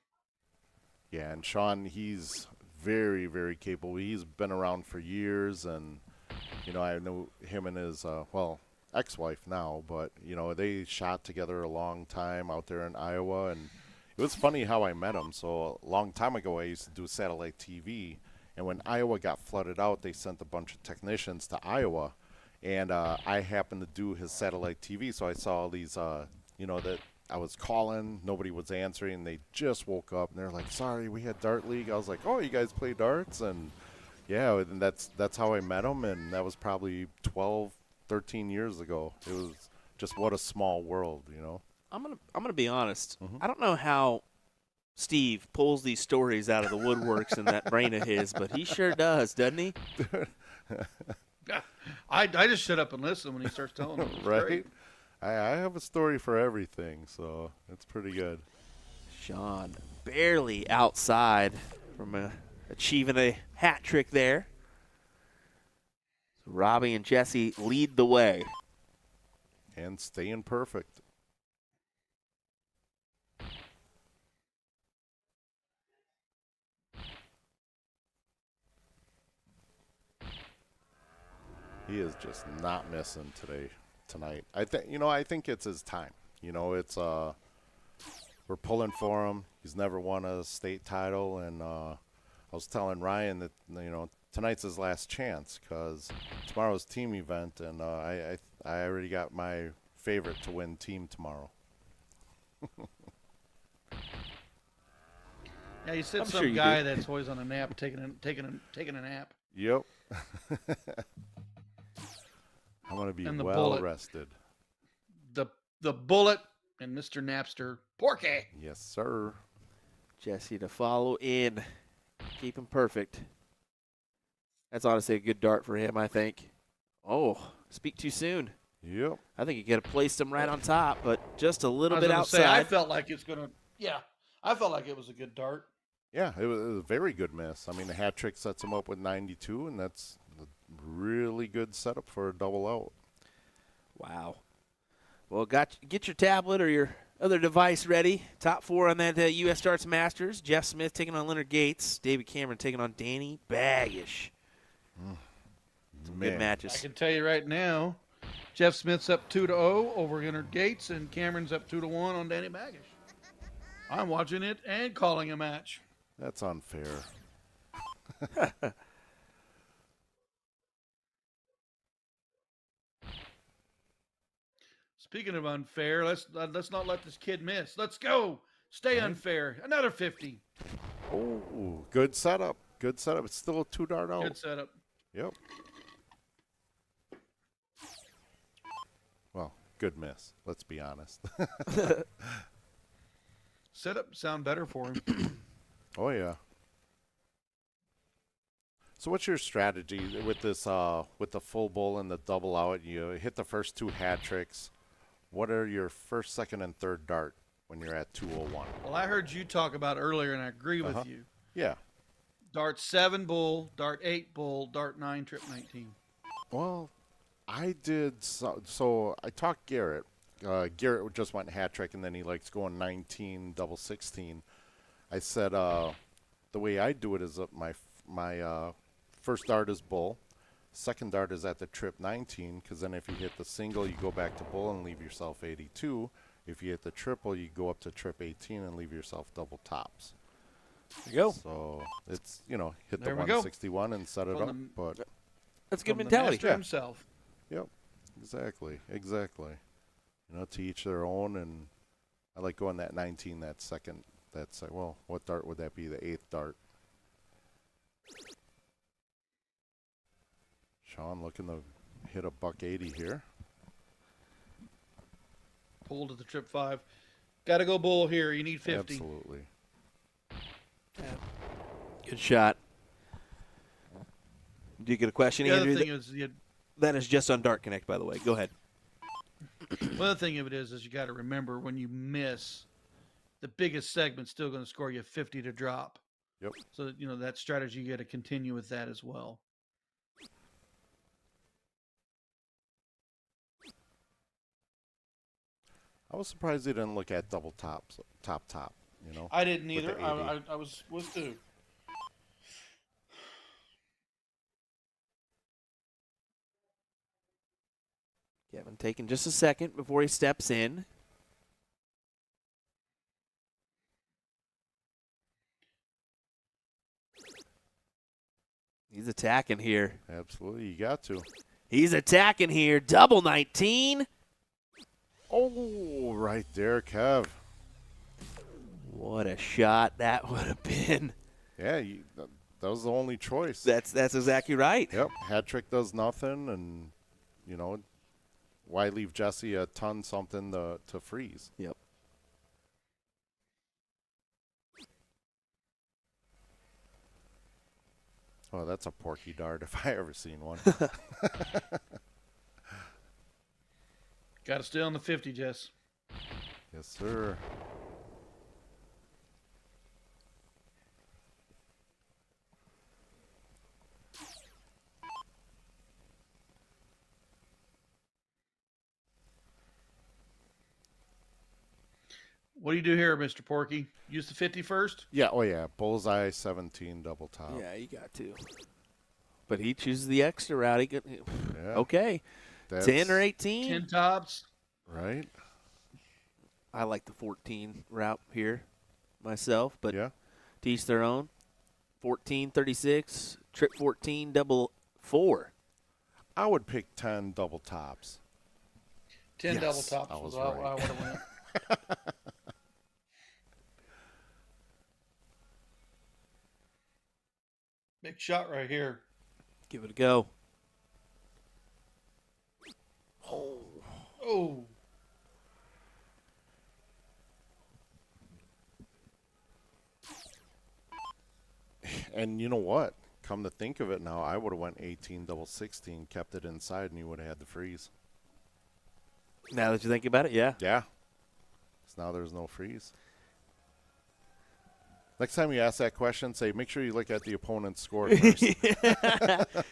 Yeah, and Sean, he's very, very capable. He's been around for years, and I know him and his ex-wife now, but they shot together a long time out there in Iowa, and it was funny how I met him. So a long time ago, I used to do satellite TV, and when Iowa got flooded out, they sent a bunch of technicians to Iowa, and I happened to do his satellite TV, so I saw all these, that I was calling, nobody was answering, they just woke up, and they're like, sorry, we had Dart League. I was like, oh, you guys play darts? And yeah, and that's how I met him, and that was probably 12, 13 years ago. It was just what a small world, I'm gonna be honest. Mhm. I don't know how Steve pulls these stories out of the woodworks in that brain of his, but he sure does, doesn't he? I just shut up and listen when he starts telling them. Right? I have a story for everything, so it's pretty good. Sean barely outside from achieving a hat trick there. So Robbie and Jesse lead the way. And staying perfect. He is just not missing tonight. I think it's his time. It's we're pulling for him. He's never won a state title, and I was telling Ryan that tonight's his last chance because tomorrow's team event, and I already got my favorite to win team tomorrow. Yeah, you said I'm some sure you guy do. that's always on a nap, taking a nap. Yep. I'm gonna be And the well bullet. rested. The bullet and Mr. Napster, Porky. Yes, sir. Jesse to follow in. Keep him perfect. That's honestly a good dart for him, I think. Oh, speak too soon. Yep. I think you could have placed him right on top, but just a little I was bit gonna outside. say, I felt like it's gonna. Yeah, I felt like it was a good dart. Yeah, it was a very good miss. I mean, the hat trick sets him up with 92, and that's a really good setup for a double out. Wow. Well, get your tablet or your other device ready. Top four on that U.S. Darts Masters. Jeff Smith taking on Leonard Gates. David Cameron taking on Danny Baggish. Some good Man. matches. I can tell you right now, Jeff Smith's up 2-0 over Leonard Gates, and Cameron's up 2-1 on Danny Baggish. I'm watching it and calling a match. That's unfair. Speaking of unfair, let's not let this kid miss. Let's go. Stay unfair. Another 50. Oh, good setup. Good setup. It's still a 2-dart out. Good setup. Yep. Well, good miss. Let's be honest. Setup sound better for him. Oh yeah. So what's your strategy with this with the full bowl and the double out? You hit the first two hat tricks. What are your first, second, and third dart when you're at 201? Well, I heard you talk about earlier, and I agree with you. Yeah. Dart 7 bull, dart 8 bull, dart 9 trip 19. Well, I did. So I talked Garrett. Garrett just went hat trick, and then he likes going 19, double 16. I said the way I do it is my first dart is bull, second dart is at the trip 19, because then if you hit the single, you go back to bull and leave yourself 82. If you hit the triple, you go up to trip 18 and leave yourself double tops. There you go. So it's, hit There the we go. 161 and set it up. But That's a good From the mentality. master himself. yep, exactly. To each their own, and I like going that 19, that second. That's well, what dart would that be? The 8th dart. Sean looking to hit a $180 here. Pull to the trip 5. Got to go bull here. You need 50. Absolutely. Good shot. Do you get a question, The other Andrew? thing is, That is just on Dart Connect, by the way. Go ahead. the other thing of it is you got to remember when you miss, the biggest segment's still going to score you 50 to drop. Yep. So that strategy, you got to continue with that as well. I was surprised they didn't look at double tops, top. I didn't With the either. 80. I was too. Kevin taking just a second before he steps in. He's attacking here. Absolutely, you got to. He's attacking here. Double 19. Oh, right there, Kev. What a shot that would have been. Yeah, that was the only choice. That's exactly right. Yep, hat trick does nothing, and why leave Jesse a ton something to freeze? Yep. Oh, that's a porky dart if I ever seen one. Got to stay on the 50, Jess. Yes, sir. What do you do here, Mr. Porky? Use the 50 first? Yeah, oh yeah, bullseye 17 double top. Yeah, you got to. But he chooses the extra route. He could, Yeah, okay. that's 10 or 18. 10 tops. right. I like the 14 route here myself, but Yeah, to each their own. 14, 36, trip 14, double 4. I would pick 10 double tops. 10 Yes, double tops I was I right. would have went. Big shot right here. Give it a go. Oh. And you know what? Come to think of it now, I would have went 18 double 16, kept it inside, and you would have had the freeze. Now that you think about it, yeah. Yeah. So now there's no freeze. Next time you ask that question, say, make sure you look at the opponent's score first.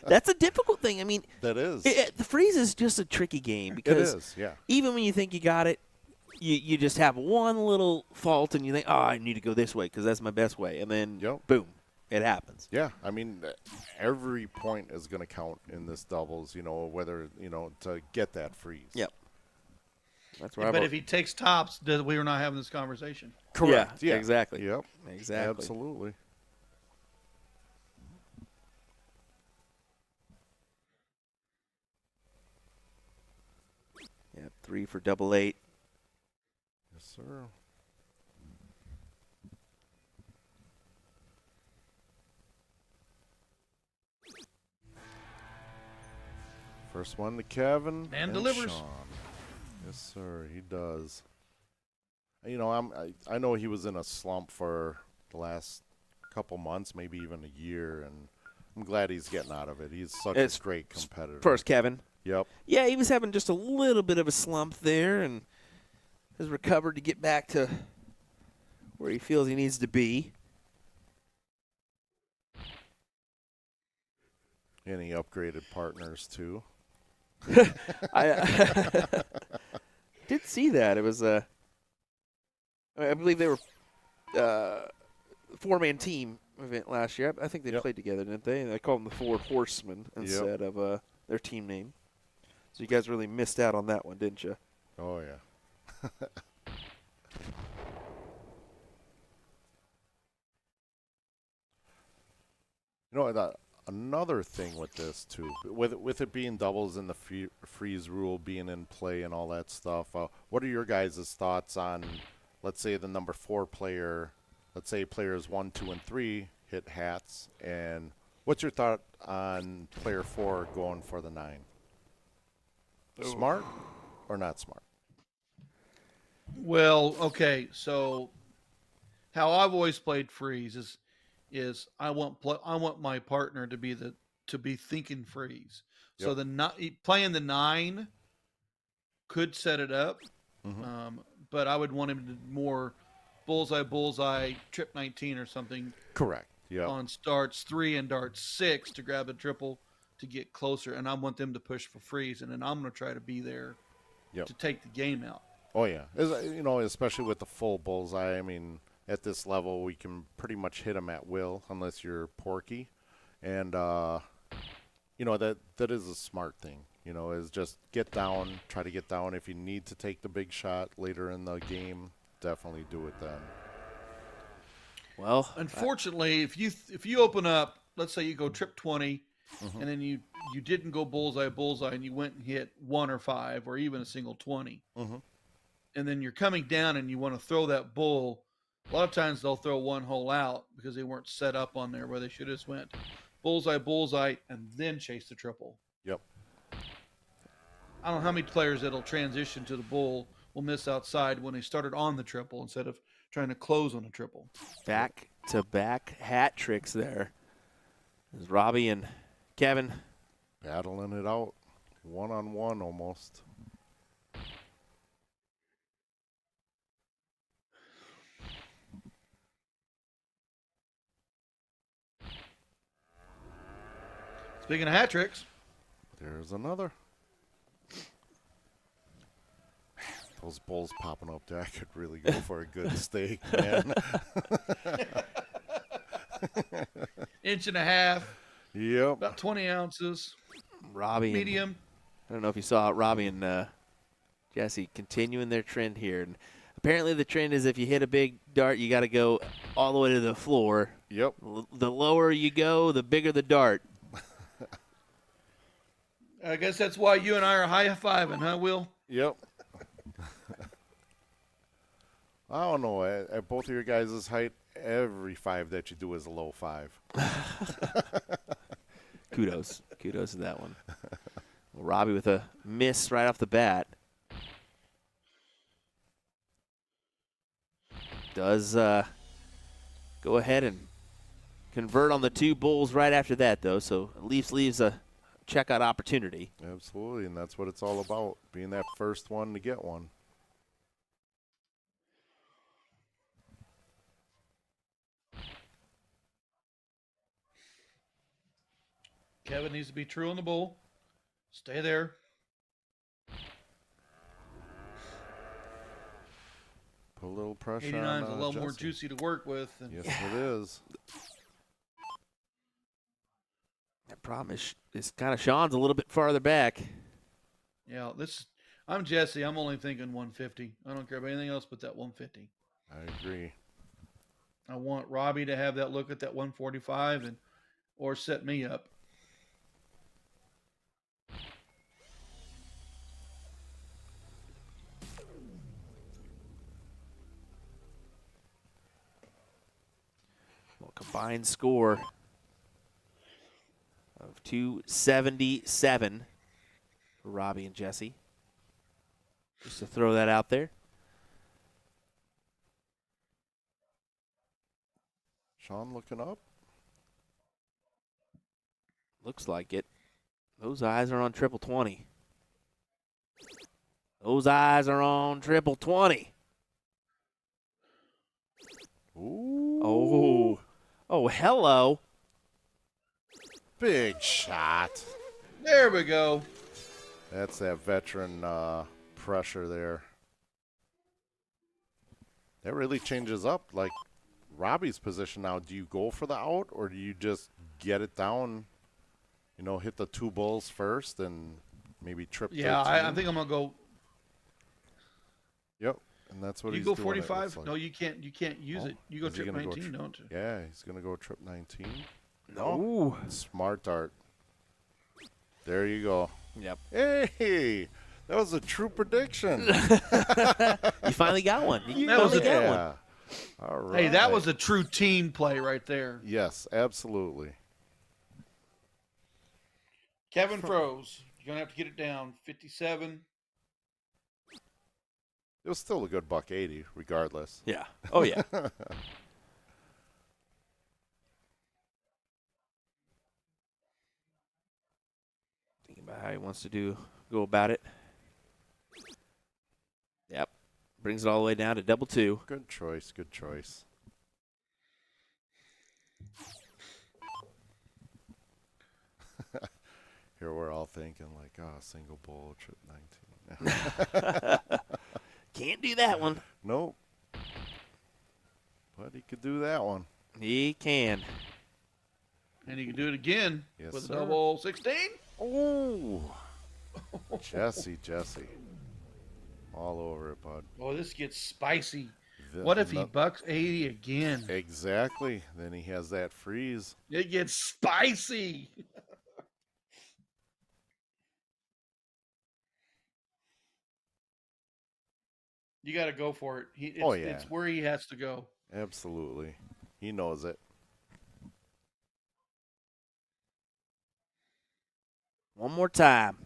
That's a difficult thing. I mean, That is. the freeze is just a tricky game It because is, yeah. even when you think you got it, you just have one little fault and you think, oh, I need to go this way because that's my best way. And then, Yep. boom, it happens. Yeah, I mean, every point is going to count in this doubles, whether, to get that freeze. Yep. That's right. But if he takes tops, we were not having this conversation. Correct. Yeah, Yeah. exactly. Yep. Exactly. Absolutely. Yeah, 3 for double 8. Yes, sir. First one to Kevin. And delivers. Sean. Yes, sir. He does. I know he was in a slump for the last couple months, maybe even a year, and I'm glad he's getting out of it. He's such It's a great competitor. First, Kevin. Yep. Yeah, he was having just a little bit of a slump there and has recovered to get back to where he feels he needs to be. Any upgraded partners too? I did see that. It was I believe they were four-man team event last year. I think they played together, didn't they? And they called them the Four Horsemen instead of their team name. So you guys really missed out on that one, didn't you? Oh yeah. You know, another thing with this too, with it being doubles and the freeze rule being in play and all that stuff, what are your guys' thoughts on, let's say, the number 4 player, let's say players 1, 2, and 3 hit hats, and what's your thought on player 4 going for the 9? Smart or not smart? Well, okay, so how I've always played freeze is I want my partner to be thinking freeze. So playing the 9 could set it up, but I would want him to more bullseye, trip 19 or something. Correct. Yeah. On starts 3 and darts 6 to grab a triple to get closer, and I want them to push for freeze, and then I'm going to try to be there to take the game out. Oh yeah, you know, especially with the full bullseye. I mean, at this level, we can pretty much hit them at will, unless you're Porky, and you know that is a smart thing. You know, is just get down, try to get down. If you need to take the big shot later in the game, definitely do it then. Well, unfortunately, if you open up, let's say you go trip 20, and then you didn't go bullseye, and you went and hit 1 or 5 or even a single 20, and then you're coming down and you want to throw that bull. A lot of times they'll throw one hole out because they weren't set up on there where they should have just went bullseye, and then chase the triple. Yep. I don't know how many players that'll transition to the bull will miss outside when they started on the triple instead of trying to close on a triple. Back-to-back hat tricks there. There's Robbie and Kevin battling it out, one-on-one almost. Speaking of hat tricks, there's another. Those bulls popping up there, I could really go for a good steak, man. 1.5 inches. Yep. About 20 ounces. Robbie. Medium. I don't know if you saw Robbie and Jesse continuing their trend here. And apparently the trend is if you hit a big dart, you got to go all the way to the floor. Yep. The lower you go, the bigger the dart. I guess that's why you and I are high-fiving, huh, Will? Yep. I don't know. At both of your guys' height, every 5 that you do is a low 5. Kudos to that one. Well, Robbie with a miss right off the bat. Does go ahead and convert on the 2 bulls right after that, though, so leaves a checkout opportunity. Absolutely, and that's what it's all about, being that first one to get one. Kevin needs to be true on the bull. Stay there. Put a little pressure 89 on is a little Jesse. more juicy to work with. Yes, it is. The problem is kind of Sean's a little bit farther back. Yeah, I'm Jesse. I'm only thinking 150. I don't care about anything else but that 150. I agree. I want Robbie to have that look at that 145 or set me up. Well, combined score of 277 for Robbie and Jesse. Just to throw that out there. Sean looking up. Looks like it. Those eyes are on triple 20. Those eyes are on triple 20. Ooh. Oh, hello. Big shot. There we go. That's that veteran pressure there. That really changes up, like, Robbie's position now. Do you go for the out, or do you just get it down, hit the 2 bulls first and maybe trip 13? Yeah, I think I'm going to go. Yep, and that's what You he's go doing. 45? Like. No, you can't use it. You go is he trip gonna 19, don't you? Yeah, he's going to go trip 19. No. Smart dart. There you go. Yep. Hey, that was a true prediction. You finally got one. You That was finally got one. Yeah. All right. Hey, that was a true team play right there. Yes, absolutely. Kevin froze. You're going to have to get it down. 57. It was still a good $1.80, regardless. Yeah. Oh, yeah. Thinking about how he wants to go about it. Yep. Brings it all the way down to double 2. Good choice. Good choice. Here we're all thinking like, single bull, trip 19. Can't do that one. Nope. But he could do that one. He can. And he can do it again Yes, with a sir. double 16. Oh. Jesse. All over it, bud. Oh, this gets spicy. What if he bucks 80 again? Exactly. Then he has that freeze. It gets spicy. You got to go for it. It's where he has to go. Absolutely. He knows it. One more time.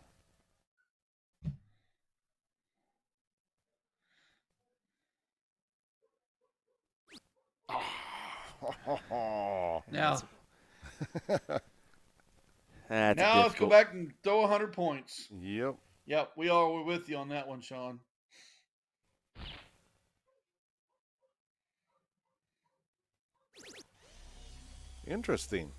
Now, That's now let's go difficult. back and throw 100 points. Yep. Yep, we're with you on that one, Sean. Interesting.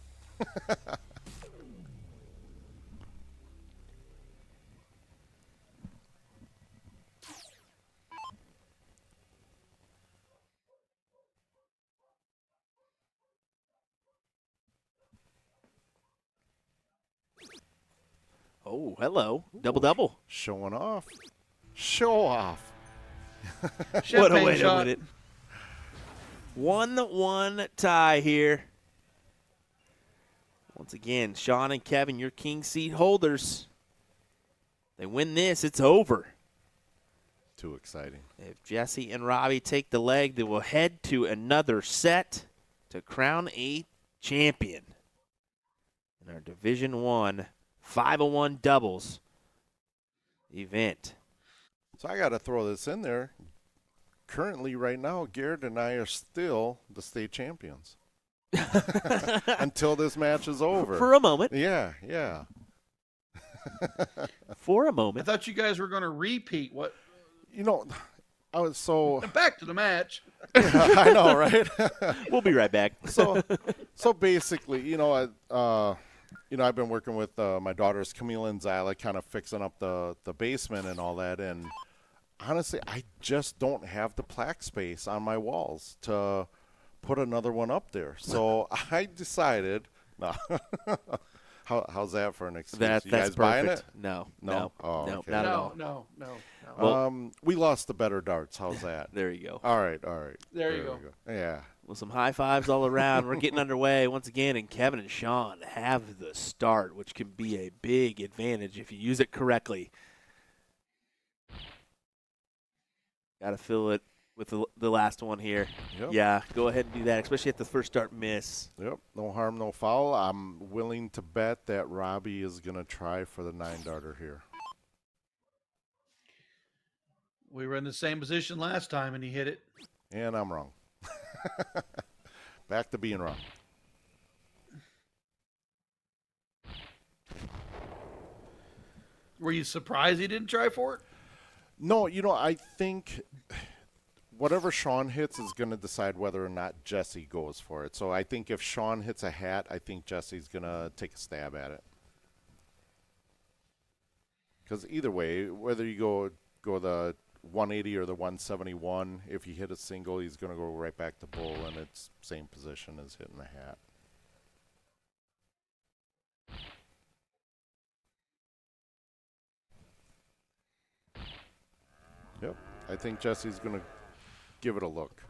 Oh, hello. Double. Showing off. Show off. What a Champagne way to shot. win it. 1-1 tie here. Once again, Sean and Kevin, your king seat holders. They win this, it's over. Too exciting. If Jesse and Robbie take the leg, they will head to another set to crown a champion in our Division 1 501 doubles event. So I got to throw this in there. Currently, right now, Garrett and I are still the state champions. Until this match is over. For a moment. Yeah. For a I moment. thought you guys were going to repeat. What? I was so. Back to the match. I know, right? We'll be right back. So basically, I've been working with my daughters, Camila and Zyla, kind of fixing up the basement and all that. And honestly, I just don't have the plaque space on my walls to put another one up there. So I decided, no. How's that for an excuse? That's you guys perfect. buying it? No. Oh, no, okay. not at all. No. Well- We lost the better darts. How's that? There you go. All right. There you go. We Yeah. Well, some high fives all around. We're getting underway once again, and Kevin and Sean have the start, which can be a big advantage if you use it correctly. Got to fill it with the last one here. Yep. Yeah, go ahead and do that, especially at the first start miss. Yep. No harm, no foul. I'm willing to bet that Robbie is going to try for the 9-darter here. We were in the same position last time, and he hit it. And I'm wrong. Back to being wrong. Were you surprised he didn't try for it? No, I think whatever Sean hits is going to decide whether or not Jesse goes for it. So I think if Sean hits a hat, I think Jesse's going to take a stab at it. Because either way, whether you go the 180 or the 171, if you hit a single, he's going to go right back to bull, and it's same position as hitting the hat. Yep, I think Jesse's going to give it a look.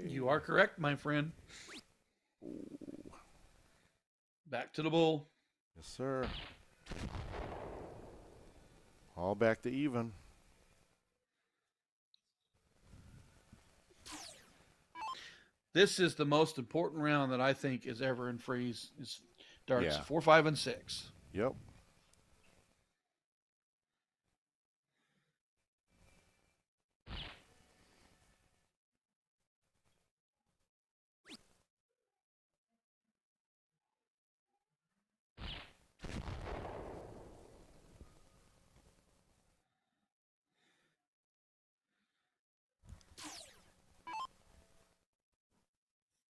You are correct, my friend. Back to the bull. Yes, sir. All back to even. This is the most important round that I think is ever in freeze. Is darts Yeah. 4, 5, and 6. Yep.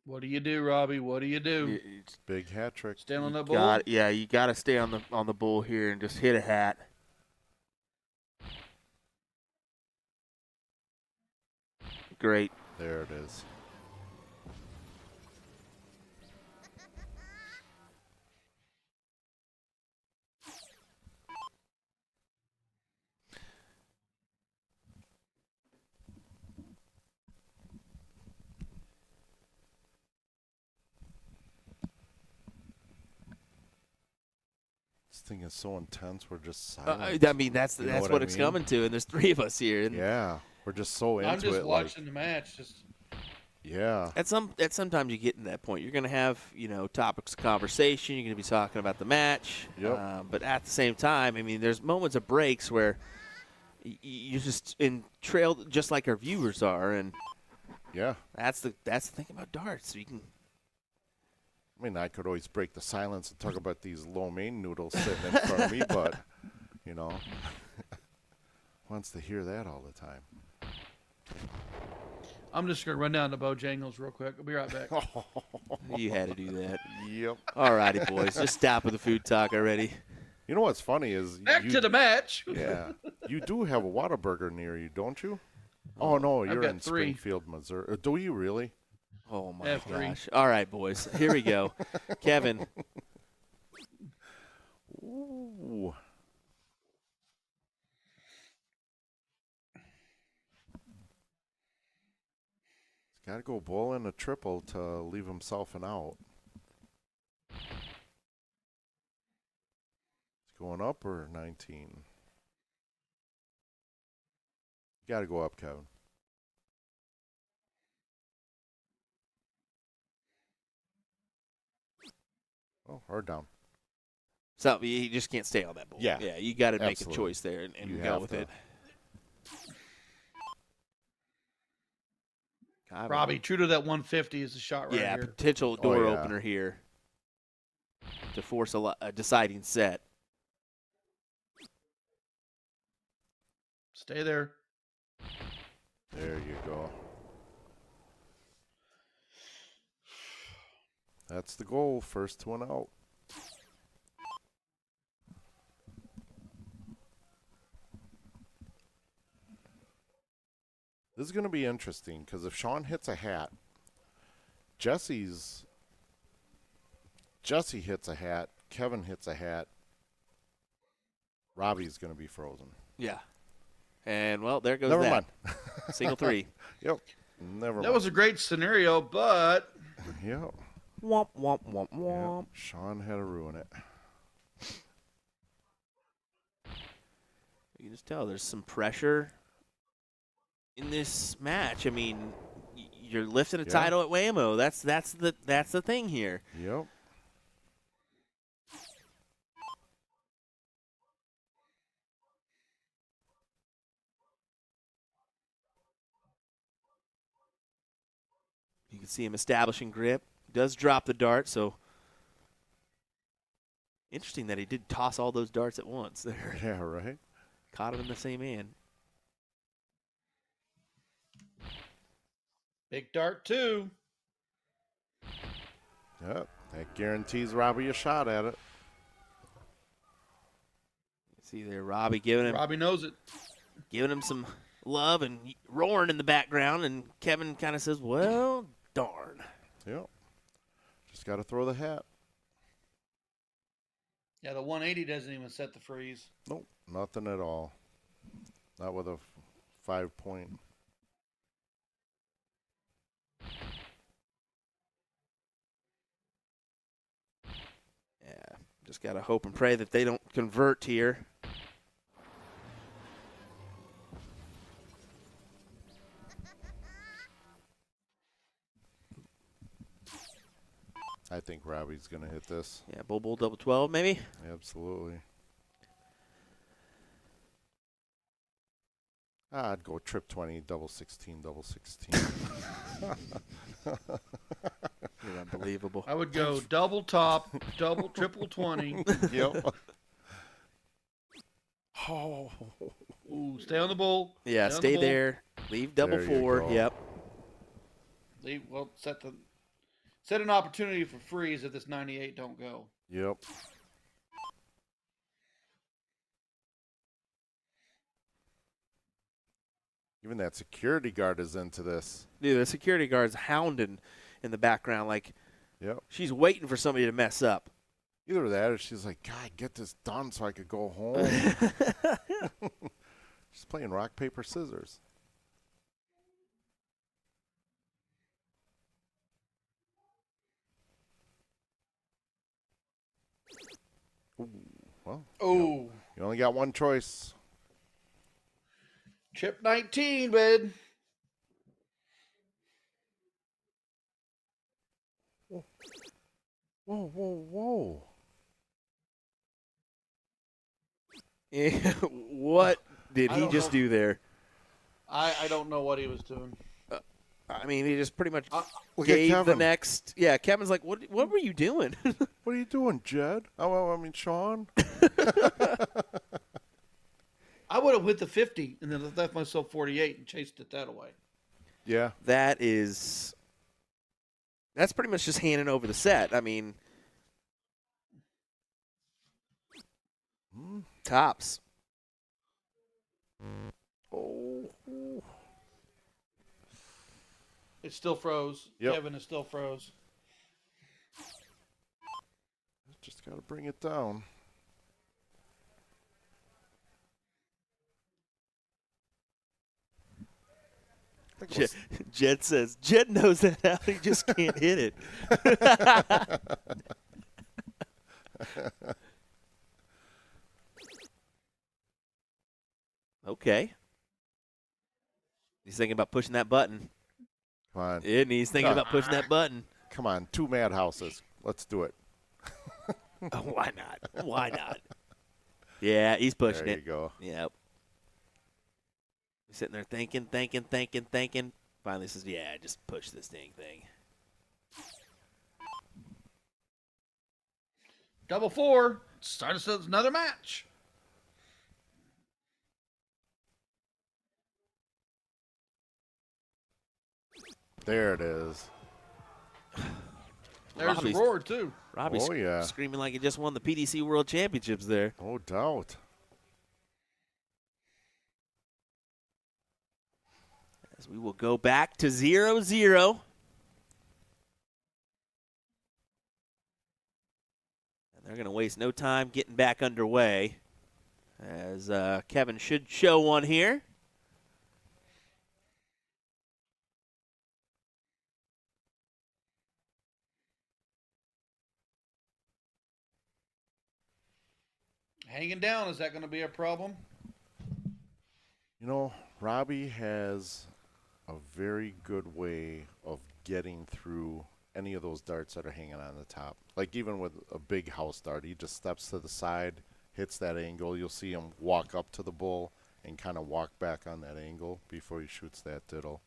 What do you do, Robbie? What do you do? Big hat trick. Stay on the bull. You got to stay on the bull here and just hit a hat. Great. There it is. This thing is so intense. We're just silent. I mean, that's what it's coming to, and there's 3 of us here. And yeah, we're just so into it. I'm just watching the match. Yeah. At sometimes you get in that point. You're going to have, topics of conversation. You're going to be talking about the match. Yep. But at the same time, I mean, there's moments of breaks where you're just in trail, just like our viewers are, and yeah, that's the thing about darts. You can. I mean, I could always break the silence and talk about these lo mein noodles sitting in front of me, but wants to hear that all the time. I'm just going to run down to Bojangles real quick. I'll be right back. You had to do that. Yep. All righty, boys. Just stop with the food talk already. You know what's funny is Back to the match. Yeah. You do have a Whataburger near you, don't you? Oh, no, you're in 3. Springfield, Missouri. Do you really? Oh, my F3. gosh. All right, boys. Here we go. Kevin. Ooh. He's got to go bull and a triple to leave himself an out. He's going up or 19? Got to go up, Kevin. Oh, or down. So you just can't stay on that bull. Yeah. Yeah, you got to make a Absolutely. choice there and You go have with to. it. God, Robbie, true to that 150 is the shot right yeah, here. potential door yeah. opener here to force a deciding set. Stay there. There you go. That's the goal. First to an out. This is going to be interesting because if Sean hits a hat, Jesse hits a hat, Kevin hits a hat, Robbie's going to be frozen. Yeah. And, well, there goes Never that. mind. Single 3. Yep. Never mind. That was a great scenario, but Yep. Womp, womp, womp, womp. Yep. Sean had to ruin it. You can just tell there's some pressure in this match. I mean, you're lifting a Yeah. title at WAMO. That's the thing here. Yep. You can see him establishing grip. Does drop the dart, so interesting that he did toss all those darts at once there. Yeah, right. Caught him in the same hand. Big dart, too. Yep, that guarantees Robbie a shot at it. See there, Robbie giving him. Robbie knows it. Giving him some love and roaring in the background, and Kevin kind of says, well, darn. Yep. Just got to throw the hat. Yeah, the 180 doesn't even set the freeze. Nope, nothing at all. Not with a 5-point. Yeah, just got to hope and pray that they don't convert here. I think Robbie's going to hit this. Yeah, bull, double 12 maybe. Absolutely. I'd go trip 20, double 16, double 16. You're unbelievable. I would go double top, double, triple 20. Yep. Oh. Ooh, stay on the bull. Yeah, on stay the bull. there. Leave double There you 4. go. Yep. Well, set an opportunity for freeze if this 98 don't go. Yep. Even that security guard is into this. Dude, the security guard's hounding in the background like Yep. she's waiting for somebody to mess up. Either that or she's like, God, get this done so I could go home. She's playing rock, paper, scissors. Ooh, well, Oh, you only got one choice. chip 19, bud. Whoa, whoa, whoa. What did I he don't just know. do there? I don't know what he was doing. I mean, he just pretty much Look at gave the Kevin. next. Yeah, Kevin's like, what were you doing? What are you doing, Jed? Oh, well, I mean, Sean. I would have hit the 50 and then left myself 48 and chased it that away. Yeah. That's pretty much just handing over the set. I mean, tops. Oh. It still froze. Yep. Kevin is still froze. Just got to bring it down. I think it was- Jed says, Jed knows that how he just can't hit it. Okay. He's thinking about pushing that button. Come on. And he's thinking about pushing that button. Come on. 2 madhouses. Let's do it. Oh, why not? Why not? Yeah, he's pushing There it. you go. Yep. He's sitting there thinking. Finally says, yeah, just push this dang thing. Double 4. Start us another match. There it is. There's Robbie's- the roar, too. Robbie's Oh, yeah. screaming like he just won the PDC World Championships there. No doubt. As we will go back to 0-0. And they're going to waste no time getting back underway. As Kevin should show one here. Hanging down, is that going to be a problem? You know, Robbie has a very good way of getting through any of those darts that are hanging on the top. Like even with a big house dart, he just steps to the side, hits that angle. You'll see him walk up to the bull and kind of walk back on that angle before he shoots that diddle.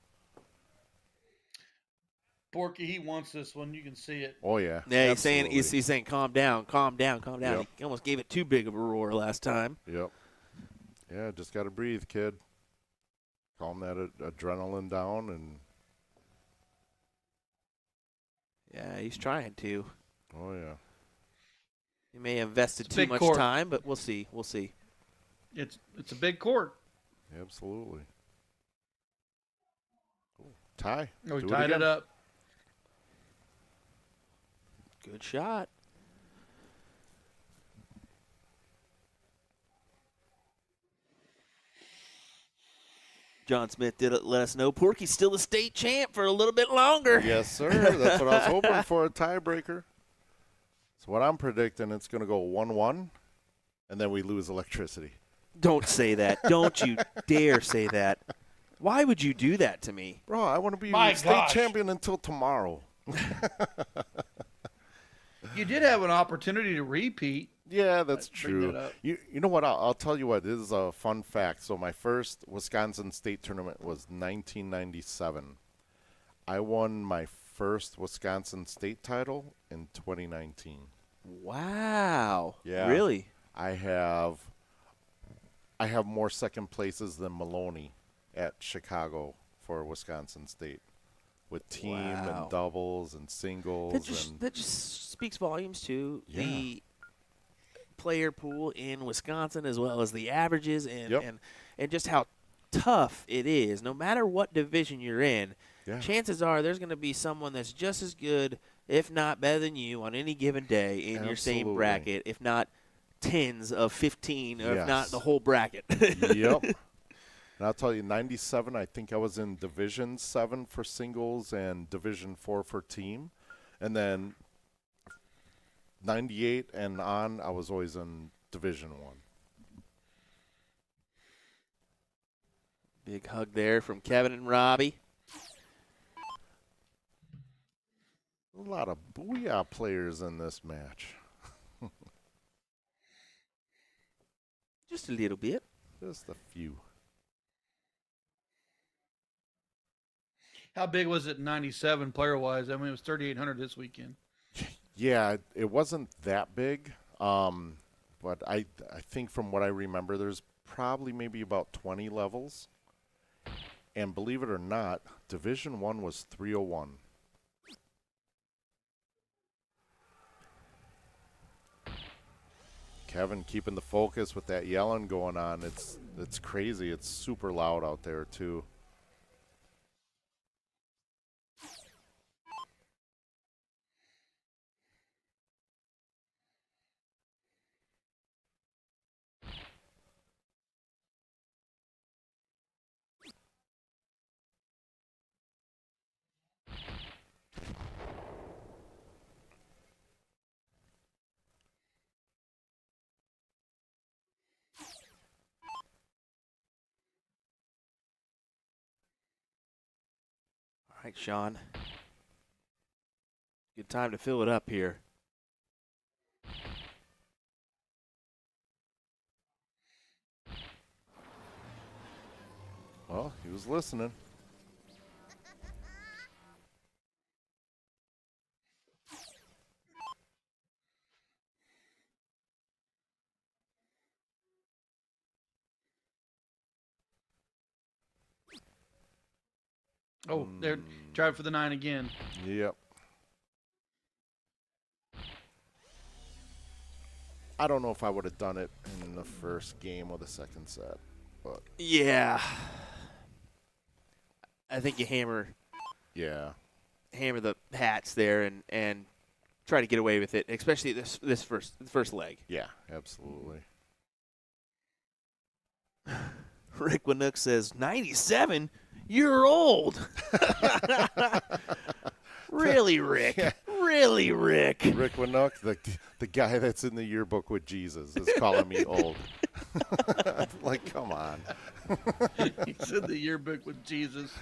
Porky, he wants this one. You can see it. Oh yeah. Yeah, absolutely. he's saying, calm down, calm down, calm down. Yep. He almost gave it too big of a roar last time. Yep. Yeah, just got to breathe, kid. Calm that adrenaline down, and Yeah, he's trying to. oh yeah. He may have invested It's a too big much court. time, but we'll see. We'll see. It's a big court. Absolutely. Cool. Tie. We Do tied it again. up. Good shot. John Smith did let us know Porky's still the state champ for a little bit longer. Yes, sir. That's what I was hoping for, a tiebreaker. So what I'm predicting, it's going to go 1-1, and then we lose electricity. Don't say that. Don't you dare say that. Why would you do that to me? Bro, I want to be My state gosh. champion until tomorrow. You did have an opportunity to repeat. Yeah, that's Bring true. that up. You know what? I'll tell you what. This is a fun fact. So my first Wisconsin state tournament was 1997. I won my first Wisconsin state title in 2019. Wow. Yeah. Really? I have more second places than Maloney at Chicago for Wisconsin State, with team Wow. and doubles and singles. That just speaks volumes to Yeah. the player pool in Wisconsin, as well as the averages and Yep. and just how tough it is. No matter what division you're in, Yeah. chances are there's going to be someone that's just as good, if not better than you, on any given day in your same Absolutely. bracket, if not tens of 15, or if not Yes. the whole bracket. Yep. And I'll tell you, 97, I think I was in Division 7 for singles and Division 4 for team. And then 98 and on, I was always in Division 1. Big hug there from Kevin and Robbie. A lot of booyah players in this match. Just a little bit. Just a few. How big was it in 97 player-wise? I mean, it was 3,800 this weekend. Yeah, it wasn't that big, but I think from what I remember, there's probably maybe about 20 levels. And believe it or not, Division 1 was 301. Kevin keeping the focus with that yelling going on. It's crazy. It's super loud out there too. All right, Sean. Good time to fill it up here. Well, he was listening. Oh, they're trying for the 9 again. Yep. I don't know if I would have done it in the first game or the second set, but Yeah. I think you hammer yeah. the hats there and try to get away with it, especially this first leg. Yeah, absolutely. Rick Winook says, 97? You're old. Really, Rick? Yeah. Really, Rick? Rick Winook, the guy that's in the yearbook with Jesus, is calling me old. Like, come on. He's in the yearbook with Jesus.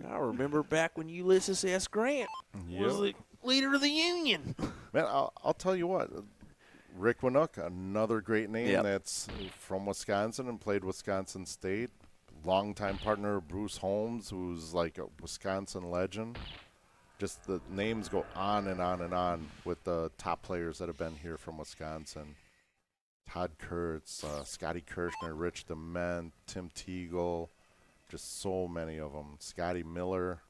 I remember back when Ulysses S. Grant was the leader of the Union. Man, I'll tell you what. Rick Winook, another great name Yep. that's from Wisconsin and played Wisconsin State. longtime partner Bruce Holmes, who's like a Wisconsin legend. Just the names go on and on and on with the top players that have been here from Wisconsin. Todd Kurtz, Scotty Kirshner, Rich DeMent, Tim Teagle, just so many of them. Scotty Miller.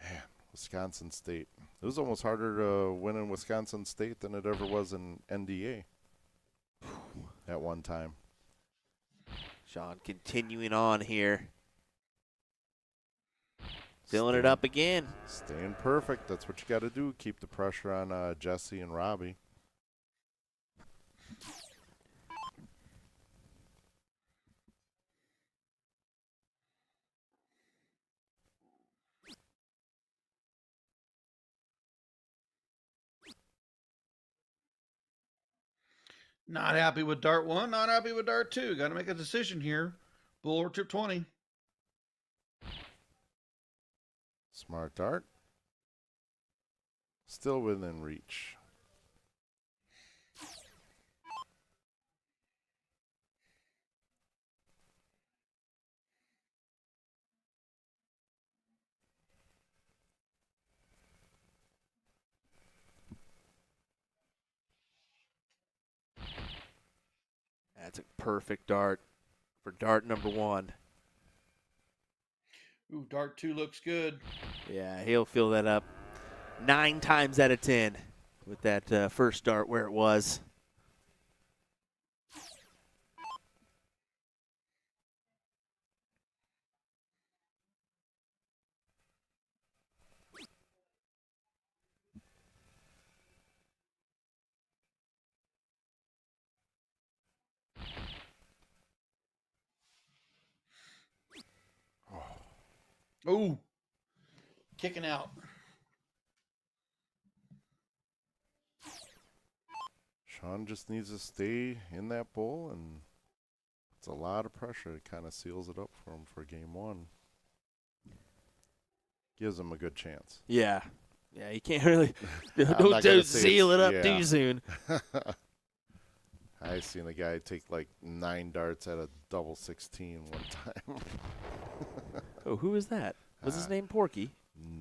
Man, Wisconsin State. It was almost harder to win in Wisconsin State than it ever was in NDA at one time. Sean continuing on here. Filling it up again. Staying perfect. That's what you got to do. Keep the pressure on Jesse and Robbie. Not happy with dart 1, not happy with dart 2. Got to make a decision here. Bull or trip 20. Smart dart. Still within reach. That's a perfect dart for dart number 1. Ooh, dart 2 looks good. Yeah, he'll fill that up 9 times out of 10 with that first dart where it was. Ooh, kicking out. Sean just needs to stay in that bowl, and it's a lot of pressure. It kind of seals it up for him for game 1. Gives him a good chance. Yeah. Yeah, you can't really don't seal it up too soon. I seen a guy take like 9 darts at a double 16 one time. Oh, who was that? Was his name Porky?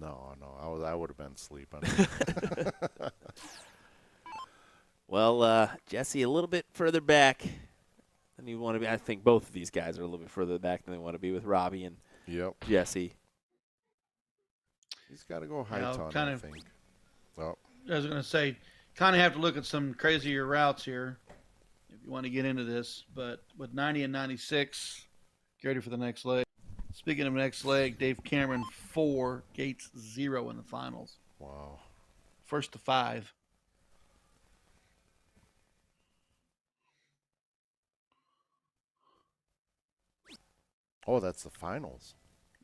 No, I would have been sleeping. Well, Jesse, a little bit further back than you want to be. I think both of these guys are a little bit further back than they want to be with Robbie and Jesse. He's got to go high ton, I think. Oh. I was going to say, kind of have to look at some crazier routes here if you want to get into this. But with 90 and 96, get ready for the next leg. Speaking of next leg, Dave Cameron 4, Gates 0 in the finals. Wow. First to 5. Oh, that's the finals.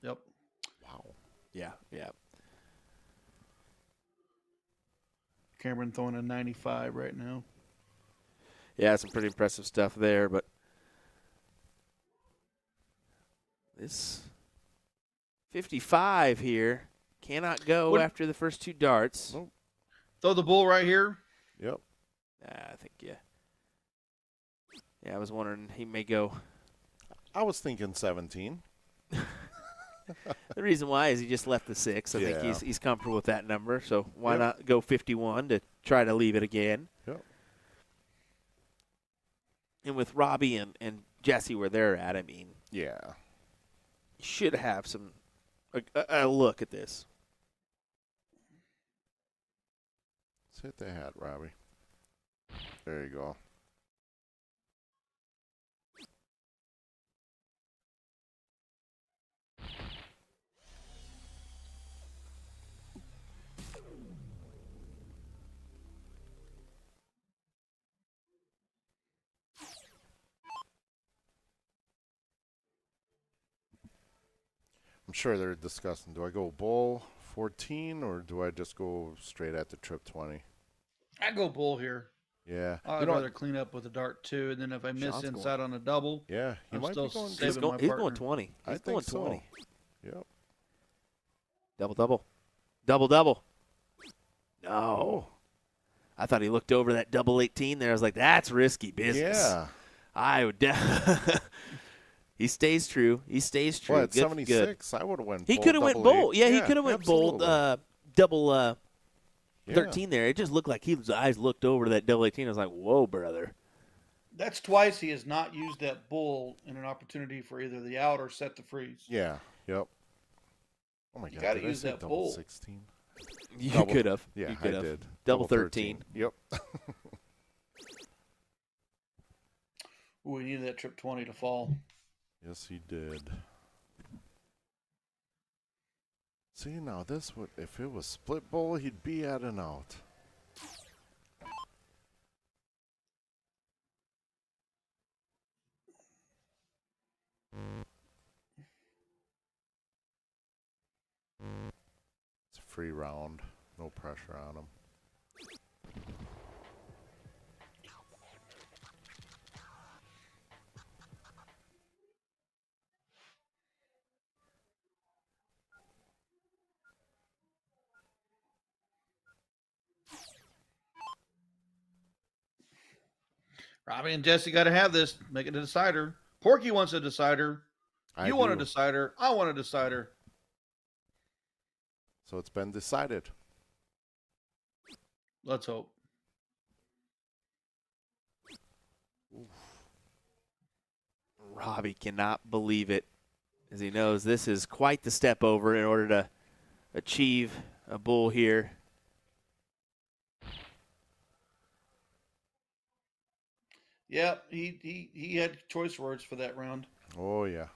Yep. Wow. Yeah. Cameron throwing a 95 right now. Yeah, some pretty impressive stuff there, but this 55 here cannot go after the first 2 darts. Nope. Throw the bull right here. Yep. I think, yeah. Yeah, I was wondering he may go. I was thinking 17. The reason why is he just left the 6. I think he's comfortable with that number, so why not go 51 to try to leave it again? Yep. And with Robbie and Jesse where they're at, I mean, yeah, you should have some a look at this. Let's hit the hat, Robbie. There you go. I'm sure they're discussing, do I go bull 14 or do I just go straight at the trip 20? I go bull here. Yeah. I'd rather clean up with a dart 2, and then if I miss Sean's inside on a double, yeah, he I'm might still be going. He's saving my going partner. 20. He's I going think so. 20. Yep. Double. Double. No. I thought he looked over that double 18 there. I was like, that's risky business. Yeah. I would He stays true. He stays true. Well, at Good, 76, good. I would have went He bold. could have went double bold. eight. Yeah, he could have went bold. absolutely. Double Yeah. 13 there. It just looked like his eyes looked over to that double 18. I was like, whoa, brother. That's twice he has not used that bull in an opportunity for either the out or set the freeze. Yeah. Yep. Oh my You God! gotta Did I use say that double bull. 16? You Double- could have. Yeah, you I could have. did. Double 13. Yep. Ooh, we needed that trip 20 to fall. Yes, he did. See, now this would, if it was split bowl, he'd be at an out. It's a free round. No pressure on him. Robbie and Jesse got to have this. Make it a decider. Porky wants a decider. You want a decider. I want a decider. So it's been decided. Let's hope. Robbie cannot believe it, as he knows this is quite the step over in order to achieve a bull here. Yeah, he had choice words for that round. Oh, yeah.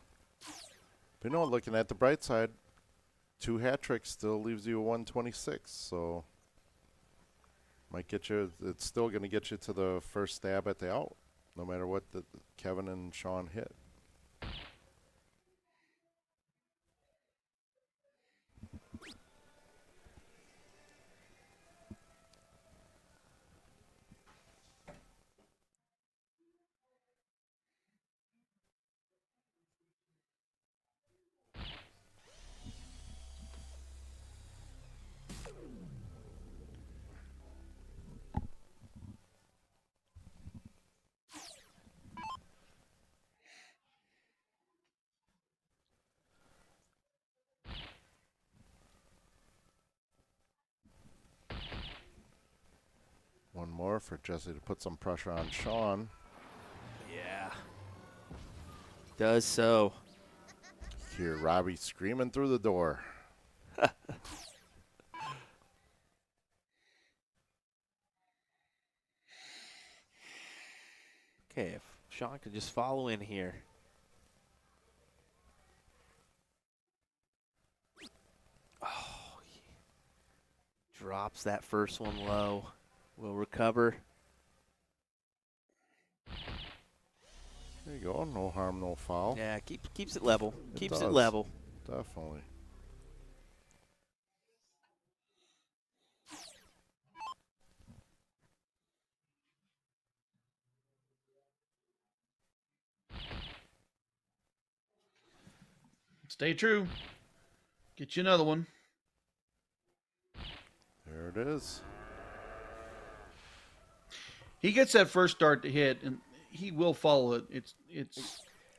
But you know, looking at the bright side, 2 hat tricks still leaves you a 126. So might get you, it's still going to get you to the first stab at the out, no matter what Kevin and Sean hit. One more for Jesse to put some pressure on Sean. Yeah. Does so. Hear Robbie screaming through the door. Okay, if Sean could just follow in here. Oh, he drops that first one low. Will recover. There you go. No harm, no foul. Yeah, keeps it level. Keeps it does. level. Definitely. Stay true. Get you another one. There it is. He gets that first dart to hit, and he will follow it. It's if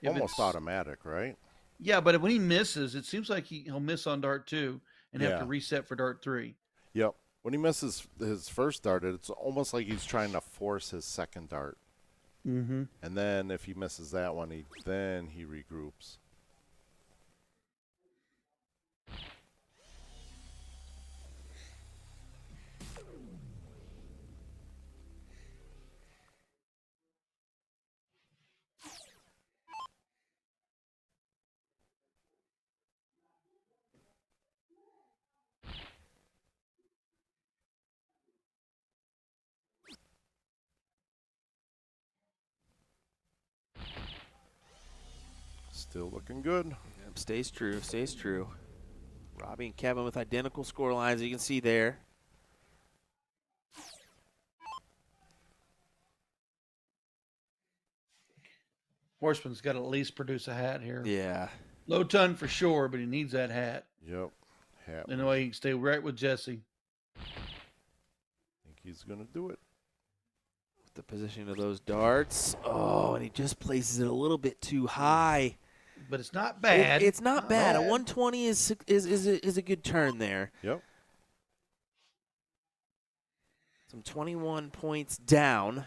Almost it's, automatic, right? Yeah, but when he misses, it seems like he'll miss on dart 2 and have Yeah. to reset for dart 3. Yep. When he misses his first dart, it's almost like he's trying to force his second dart. Mm-hmm. And then if he misses that one, then he regroups. Still looking good. Yep, stays true, stays true. Robbie and Kevin with identical score lines, you can see there. Horseman's got to at least produce a hat here. Yeah. Low ton for sure, but he needs that hat. Yep. Hat. In a way, he can stay right with Jesse. I think he's going to do it. The position of those darts. Oh, and he just places it a little bit too high. but it's not bad. It's not bad. A bad. 120 is a good turn there. Yep. Some 21 points down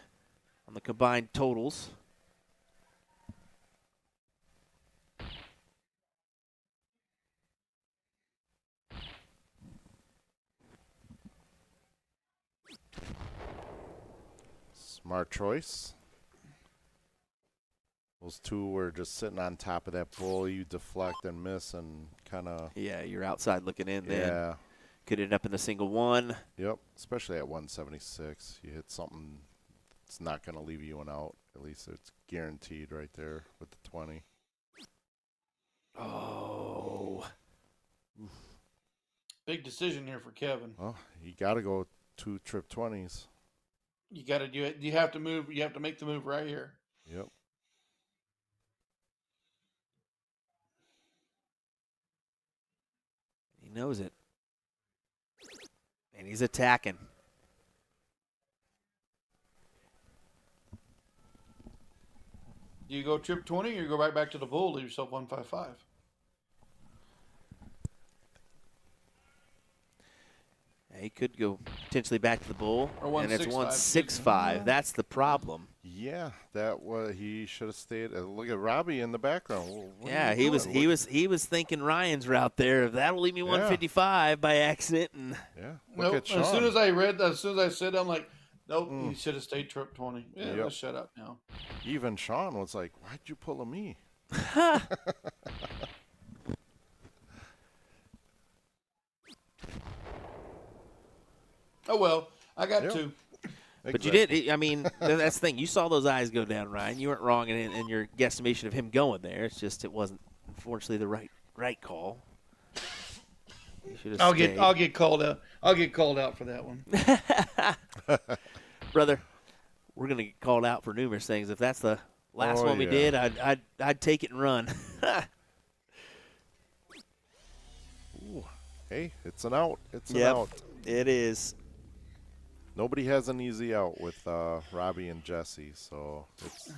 on the combined totals. Smart choice. Those two were just sitting on top of that bull. You deflect and miss and kind of. Yeah, you're outside looking in then. Yeah. Could end up in the single one. Yep. Especially at 176. You hit something that's not going to leave you an out. At least it's guaranteed right there with the 20. Oh. Big decision here for Kevin. Well, you got to go 2 trip 20s. You got to do it. You have to move. You have to make the move right here. Yep. He knows it. And he's attacking. Do you go trip 20 or you go right back to the bull, leave yourself 155? He could go potentially back to the bull. Or and it's 165. 165. That's the problem. Yeah, that was he should have stayed. Look at Robbie in the background. What Yeah, are you doing? he was thinking Ryan's route there. If that'll leave me 155 by accident. And Yeah. Look Nope. at Sean. As soon as I said, I'm like, nope, you should have stayed trip 20. Yeah, let's shut up now. Even Sean was like, "Why'd you pull a me?" Oh well, I got Yep. two. But you did. I mean, that's the thing. You saw those eyes go down, Ryan. You weren't wrong in your guesstimation of him going there. It's just it wasn't, unfortunately, the right call. You should have stayed. I'll get called out. I'll get called out for that one. Brother, we're gonna get called out for numerous things. If that's the last Oh, one we yeah. did, I'd take it and run. Ooh. Hey, it's an out. It's an Yep. out. It is. Nobody has an easy out with Robbie and Jesse, so it's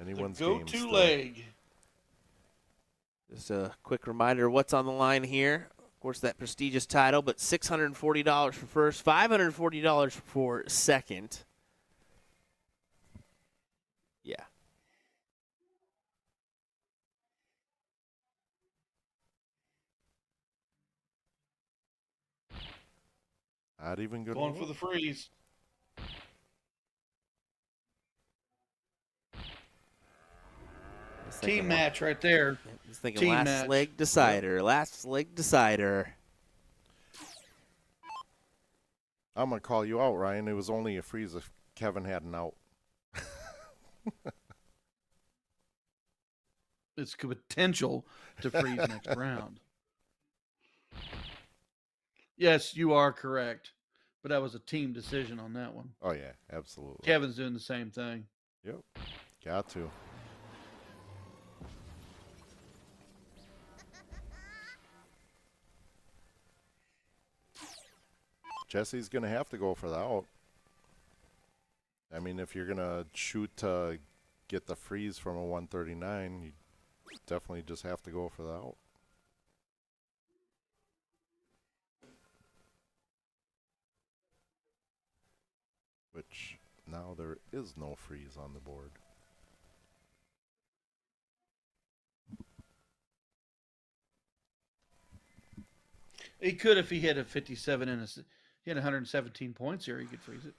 anyone's game. Go-to still. leg. Just a quick reminder what's on the line here. Of course, that prestigious title, but $640 for first, $540 for second. Yeah. Not even good. Going for the freeze. Team match right there. He's thinking Team last match. leg decider. Last leg decider. I'm gonna call you out, Ryan. It was only a freeze if Kevin had an out. It's potential to freeze next round. Yes, you are correct. But that was a team decision on that one. Oh yeah, absolutely. Kevin's doing the same thing. Yep. Got to. Jesse's going to have to go for the out. I mean, if you're going to shoot to get the freeze from a 139, you definitely just have to go for the out. Which now there is no freeze on the board. He could if he hit a 57 and he had 117 points here. He could freeze it.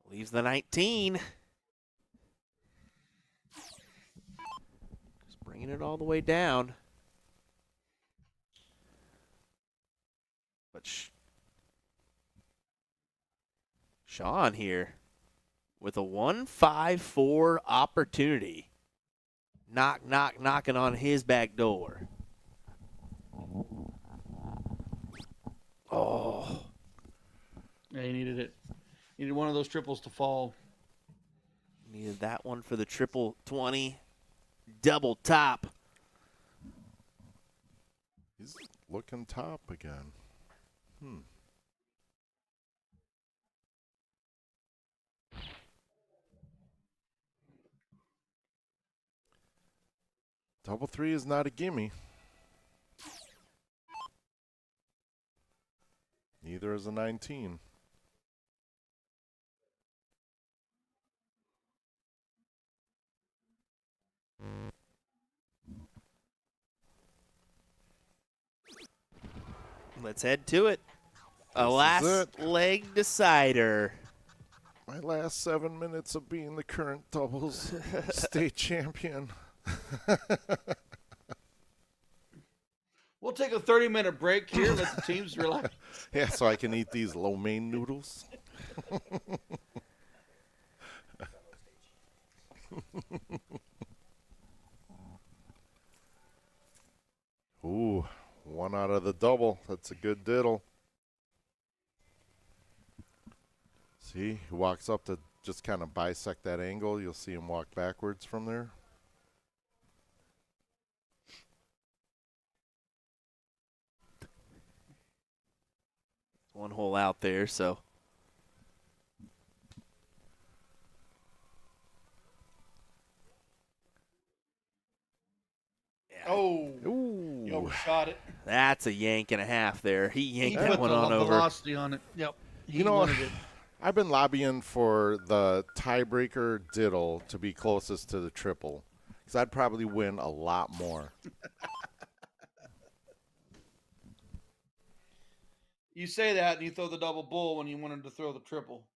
Leaves the 19. Just bringing it all the way down. But Sean here with a 1-5-4 opportunity. Knocking on his back door. Oh. Yeah, he needed it. He needed one of those triples to fall. Needed that one for the triple 20. Double top. He's looking top again. Double three is not a gimme. Neither is a 19. Let's head to it. A This is last it. leg decider. My last 7 minutes of being the current doubles state champion. We'll take a 30-minute break here. Let the teams relax. Yeah, so I can eat these lo mein noodles. Ooh, one out of the double. That's a good diddle. See, he walks up to just kind of bisect that angle. You'll see him walk backwards from there. One hole out there, so. Oh, Ooh. you overshot it. That's a yank and a half there. He yanked Put that one the on over. velocity on it. Yep. You know, I've been lobbying for the tiebreaker diddle to be closest to the triple, because I'd probably win a lot more. You say that and you throw the double bull when you wanted to throw the triple.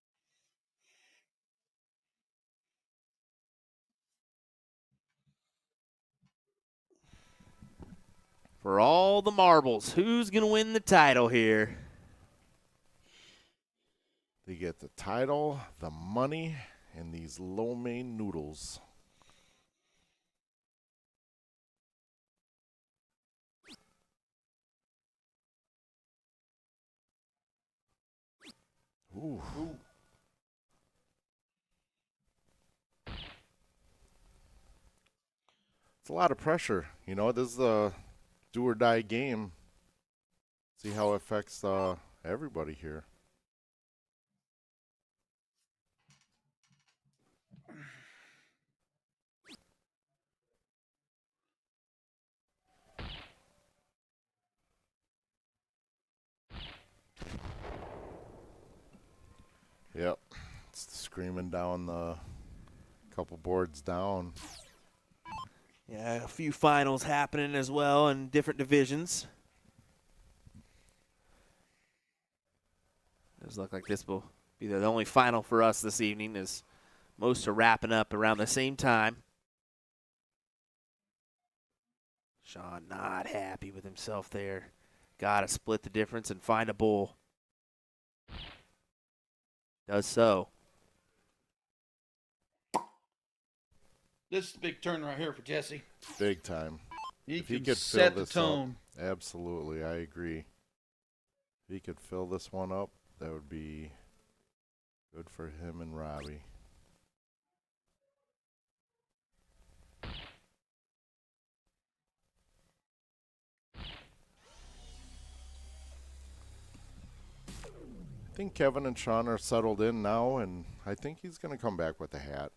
For all the marbles, who's going to win the title here? They get the title, the money, and these lo mein noodles. Ooh. It's a lot of pressure. You know, this is a do or die game. See how it affects everybody here. Yep. It's screaming down the couple boards down. Yeah, a few finals happening as well in different divisions. Does look like this will be the only final for us this evening, as most are wrapping up around the same time. Sean not happy with himself there. Got to split the difference and find a bull. Does so. This is a big turn right here for Jesse. Big time. He If he can could set fill the this tone. up, absolutely, I agree. If he could fill this one up, that would be good for him and Robbie. I think Kevin and Sean are settled in now, and I think he's going to come back with a hat.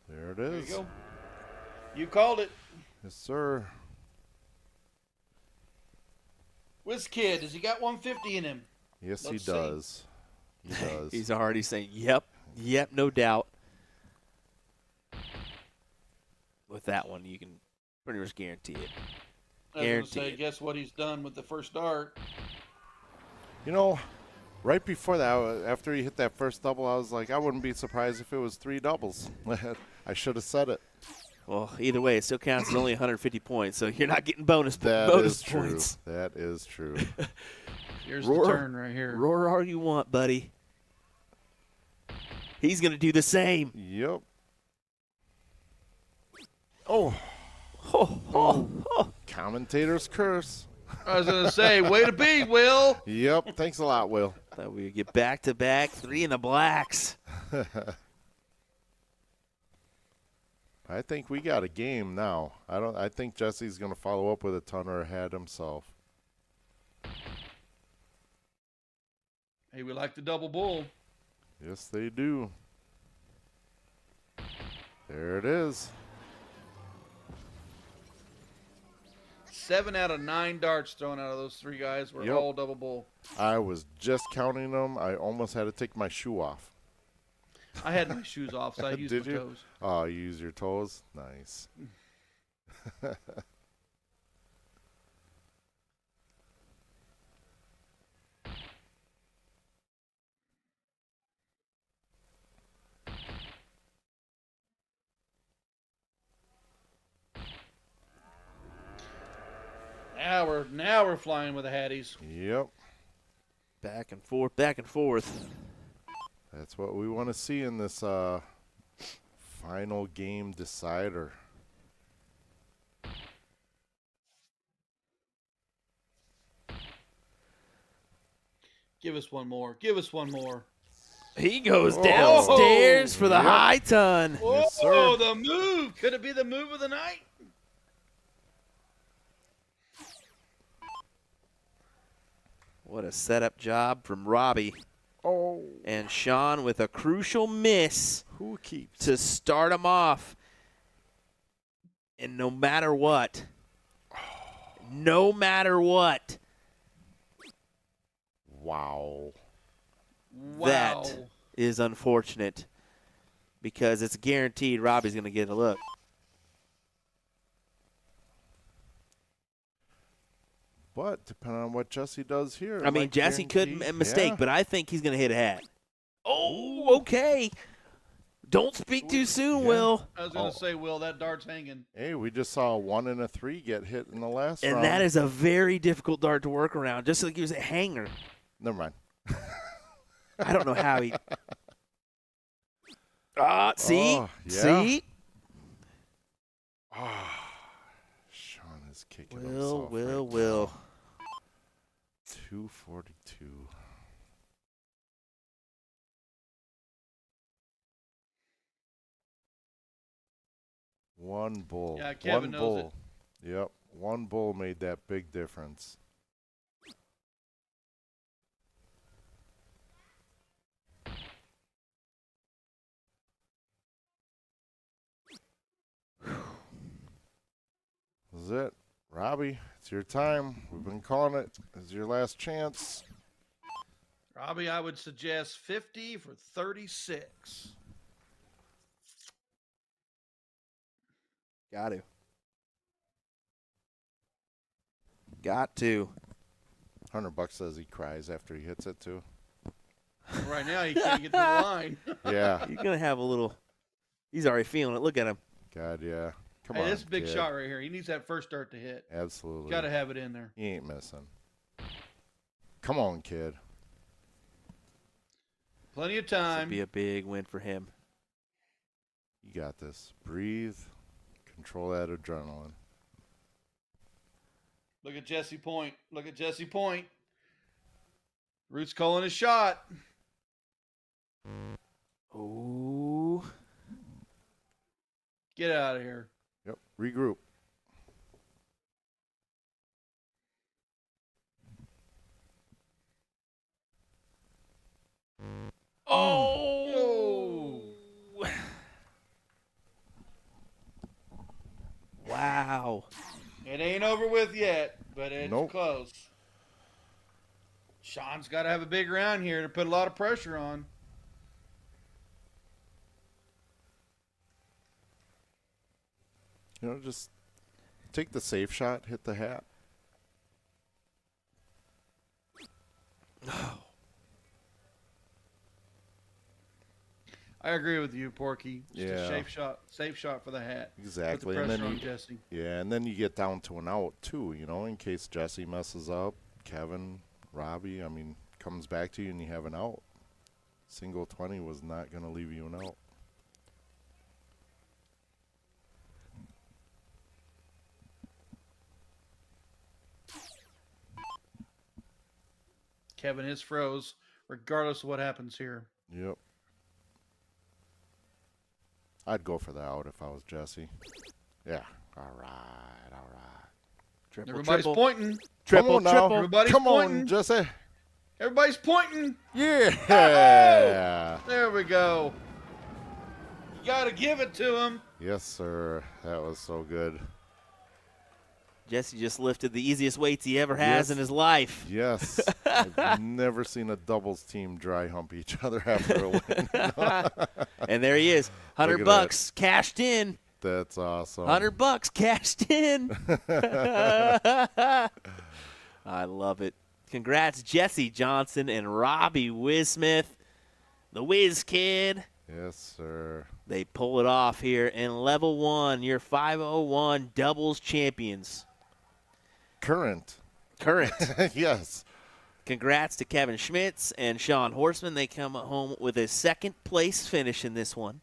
There it There you is. go. You called it. Yes, sir. Whiz Kid, has he got 150 in him? Yes, Let's he see. does. He does. He's already saying, yep, no doubt. With that one, you can pretty much guarantee it. I was going to Guaranteed. say, guess what he's done with the first dart? You know, right before that, after he hit that first double, I was like, I wouldn't be surprised if it was 3 doubles. I should have said it. Well, either way, it still counts as only 150 points, so you're not getting bonus That bonus is true. points. That is true. Here's Roar. the turn right here. Roar all you want, buddy. He's going to do the same. Yep. Oh, Oh. commentator's curse. I was going to say, way to be, Will. Yep. Thanks a lot, Will. Thought we would get back-to-back 3 in the blacks. I think we got a game now. I think Jesse's going to follow up with a tonner ahead himself. Hey, we like the double bull. Yes, they do. There it is. 7 out of 9 darts thrown out of those 3 guys were Yep. all double bull. I was just counting them. I almost had to take my shoe off. I had my shoes off, so I used Did my you? toes. Oh, you use your toes? Nice. Now we're flying with the Hatties. Yep. Back and forth, back and forth. That's what we want to see in this final game decider. Give us one more. Give us one more. He goes Oh. downstairs for the Yep. high ton. Yes, sir. Oh, the move. Could it be the move of the night? What a setup job from Robbie. Oh, And Sean with a crucial miss who keeps? to start him off. And no matter what, Wow. Wow. that is unfortunate because it's guaranteed Robbie's going to get a look. But depending on what Jesse does here. I mean, might Jesse could guarantee- mistake, yeah. but I think he's going to hit a hat. Oh, okay. Don't speak too soon, Yeah. Will. I was going to say, Will, that dart's hanging. Hey, we just saw a 1 and a 3 get hit in the last And round. that is a very difficult dart to work around, just like he was a hanger. Never mind. I don't know how he. See? Oh, yeah. See? Sean is kicking Will, himself. Will, right Will. now. 242. One bull. Yeah, Kevin one knows bull. Yep. One bull made that big difference. This is it. Robbie, it's your time. We've been calling it. It's your last chance. Robbie, I would suggest 50 for 36. Got to. Got to. $100 says he cries after he hits it too. Right now, he can't get to the line. Yeah. You're going to have a little. He's already feeling it. Look at him. God, yeah. Come Hey, on. this is a big kid. shot right here. He needs that first dart to hit. Absolutely. Got to have it in there. He ain't missing. Come on, kid. Plenty of This would time. be a big win for him. You got this. Breathe. Control that adrenaline. Look at Jesse Point. Look at Jesse Point. Root's calling his shot. Ooh. Get out of here. Yep. Regroup. Oh. Wow. It ain't over with yet, but it's Nope. close. Sean's got to have a big round here to put a lot of pressure on. You know, just take the safe shot, hit the hat. I agree with you, Porky. Just Yeah. a safe shot for the hat. Exactly. Put And the then pressure on you, Jesse. yeah, and then you get down to an out too, you know, in case Jesse messes up, Kevin, Robbie, I mean, comes back to you and you have an out. Single 20 was not going to leave you an out. Kevin is froze, regardless of what happens here. Yep. I'd go for the out if I was Jesse. Yeah. All right. Triple, Everybody's triple. pointing. Triple, Come on now. triple. Everybody's Come pointing. on, Jesse. Everybody's pointing. Yeah. There we go. You got to give it to him. Yes, sir. That was so good. Jesse just lifted the easiest weights he ever has Yes. in his life. Yes. I've never seen a doubles team dry hump each other after a win. And there he is. Look at $100 cashed in. That's awesome. $100 cashed in. I love it. Congrats, Jesse Johnson and Robbie Wismith, the Whiz Kid. Yes, sir. They pull it off here in level 1. Your 501 doubles champions. Current. Yes. Congrats to Kevin Schmitz and Sean Horseman. They come home with a second place finish in this one.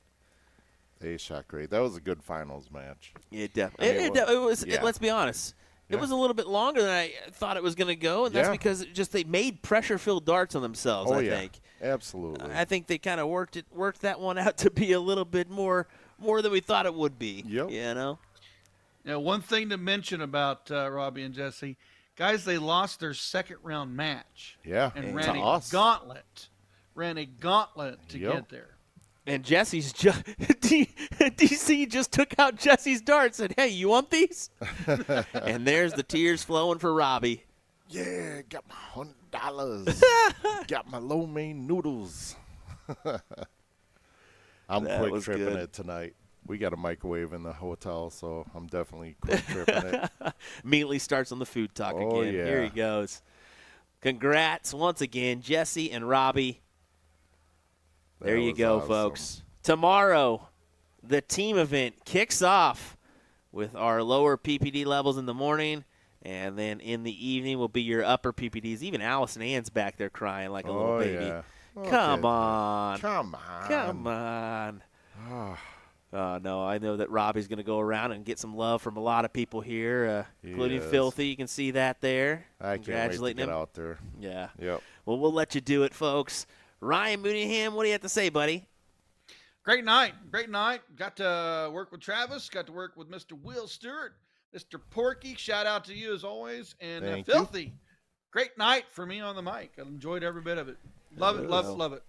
They shot great. That was a good finals match. It definitely. I mean, It was. yeah. Let's be honest. It Yeah. was a little bit longer than I thought it was going to go, and that's Yeah. because they made pressure-filled darts on themselves. I think. Absolutely. I think they kind of worked that one out to be a little bit more than we thought it would be. Yep. You know. Now, one thing to mention about Robbie and Jesse, guys, they lost their second round match Yeah. and To ran a us. gauntlet. Ran a gauntlet to Yep. get there. And Jesse's DC just took out Jesse's darts and, hey, you want these? And there's the tears flowing for Robbie. Yeah, got my $100. Got my lo mein noodles. I'm That quick was tripping good. it tonight. We got a microwave in the hotel, so I'm definitely quick tripping it. Immediately starts on the food talk Oh, again. Here he yeah. goes. Congrats once again, Jesse and Robbie. There That you was go, awesome. folks. Tomorrow, the team event kicks off with our lower PPD levels in the morning, and then in the evening will be your upper PPDs. Even Allison Ann's back there crying like a little Oh, baby. yeah. Come Okay. on. Come on. Come on. No, I know that Robbie's going to go around and get some love from a lot of people here, including Yes. Filthy. You can see that there. I can't wait to Congratulating get him. out there. Yeah. Yep. Well, we'll let you do it, folks. Ryan Mooneyham, what do you have to say, buddy? Great night. Great night. Got to work with Travis. Got to work with Mr. Will Stewart. Mr. Porky, shout out to you as always. And Thank you. Filthy, great night for me on the mic. I enjoyed every bit of it. Love it, love it, love it.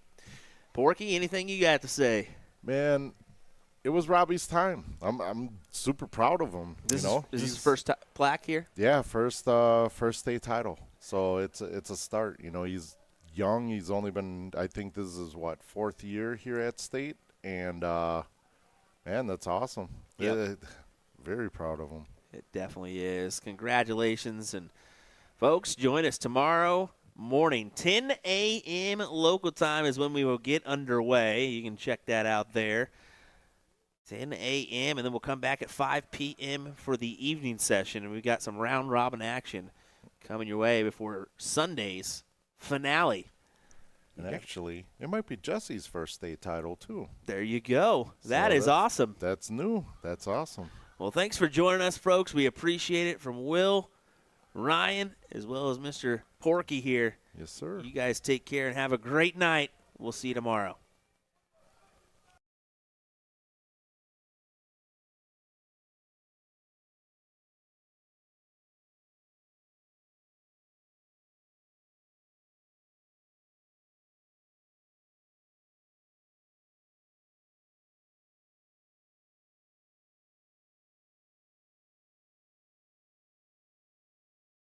Porky, anything you got to say? Man, it was Robbie's time. I'm super proud of him. This you know, is his He's- first plaque here? Yeah, first state title. So it's a start. You know, he's young. He's only been, I think this is what, 4th year here at state, and man, that's awesome. Yep. Very proud of him. It definitely is. Congratulations. And, folks, join us tomorrow morning. 10 a.m. local time is when we will get underway. You can check that out there. 10 a.m. And then we'll come back at 5 p.m. for the evening session. And we've got some round-robin action coming your way before Sunday's finale. And actually, it might be Jesse's first state title, too. There you go. That So is awesome. That's new. That's awesome. Well, thanks for joining us, folks. We appreciate it from Will, Ryan, as well as Mr. Porky here. Yes, sir. You guys take care and have a great night. We'll see you tomorrow.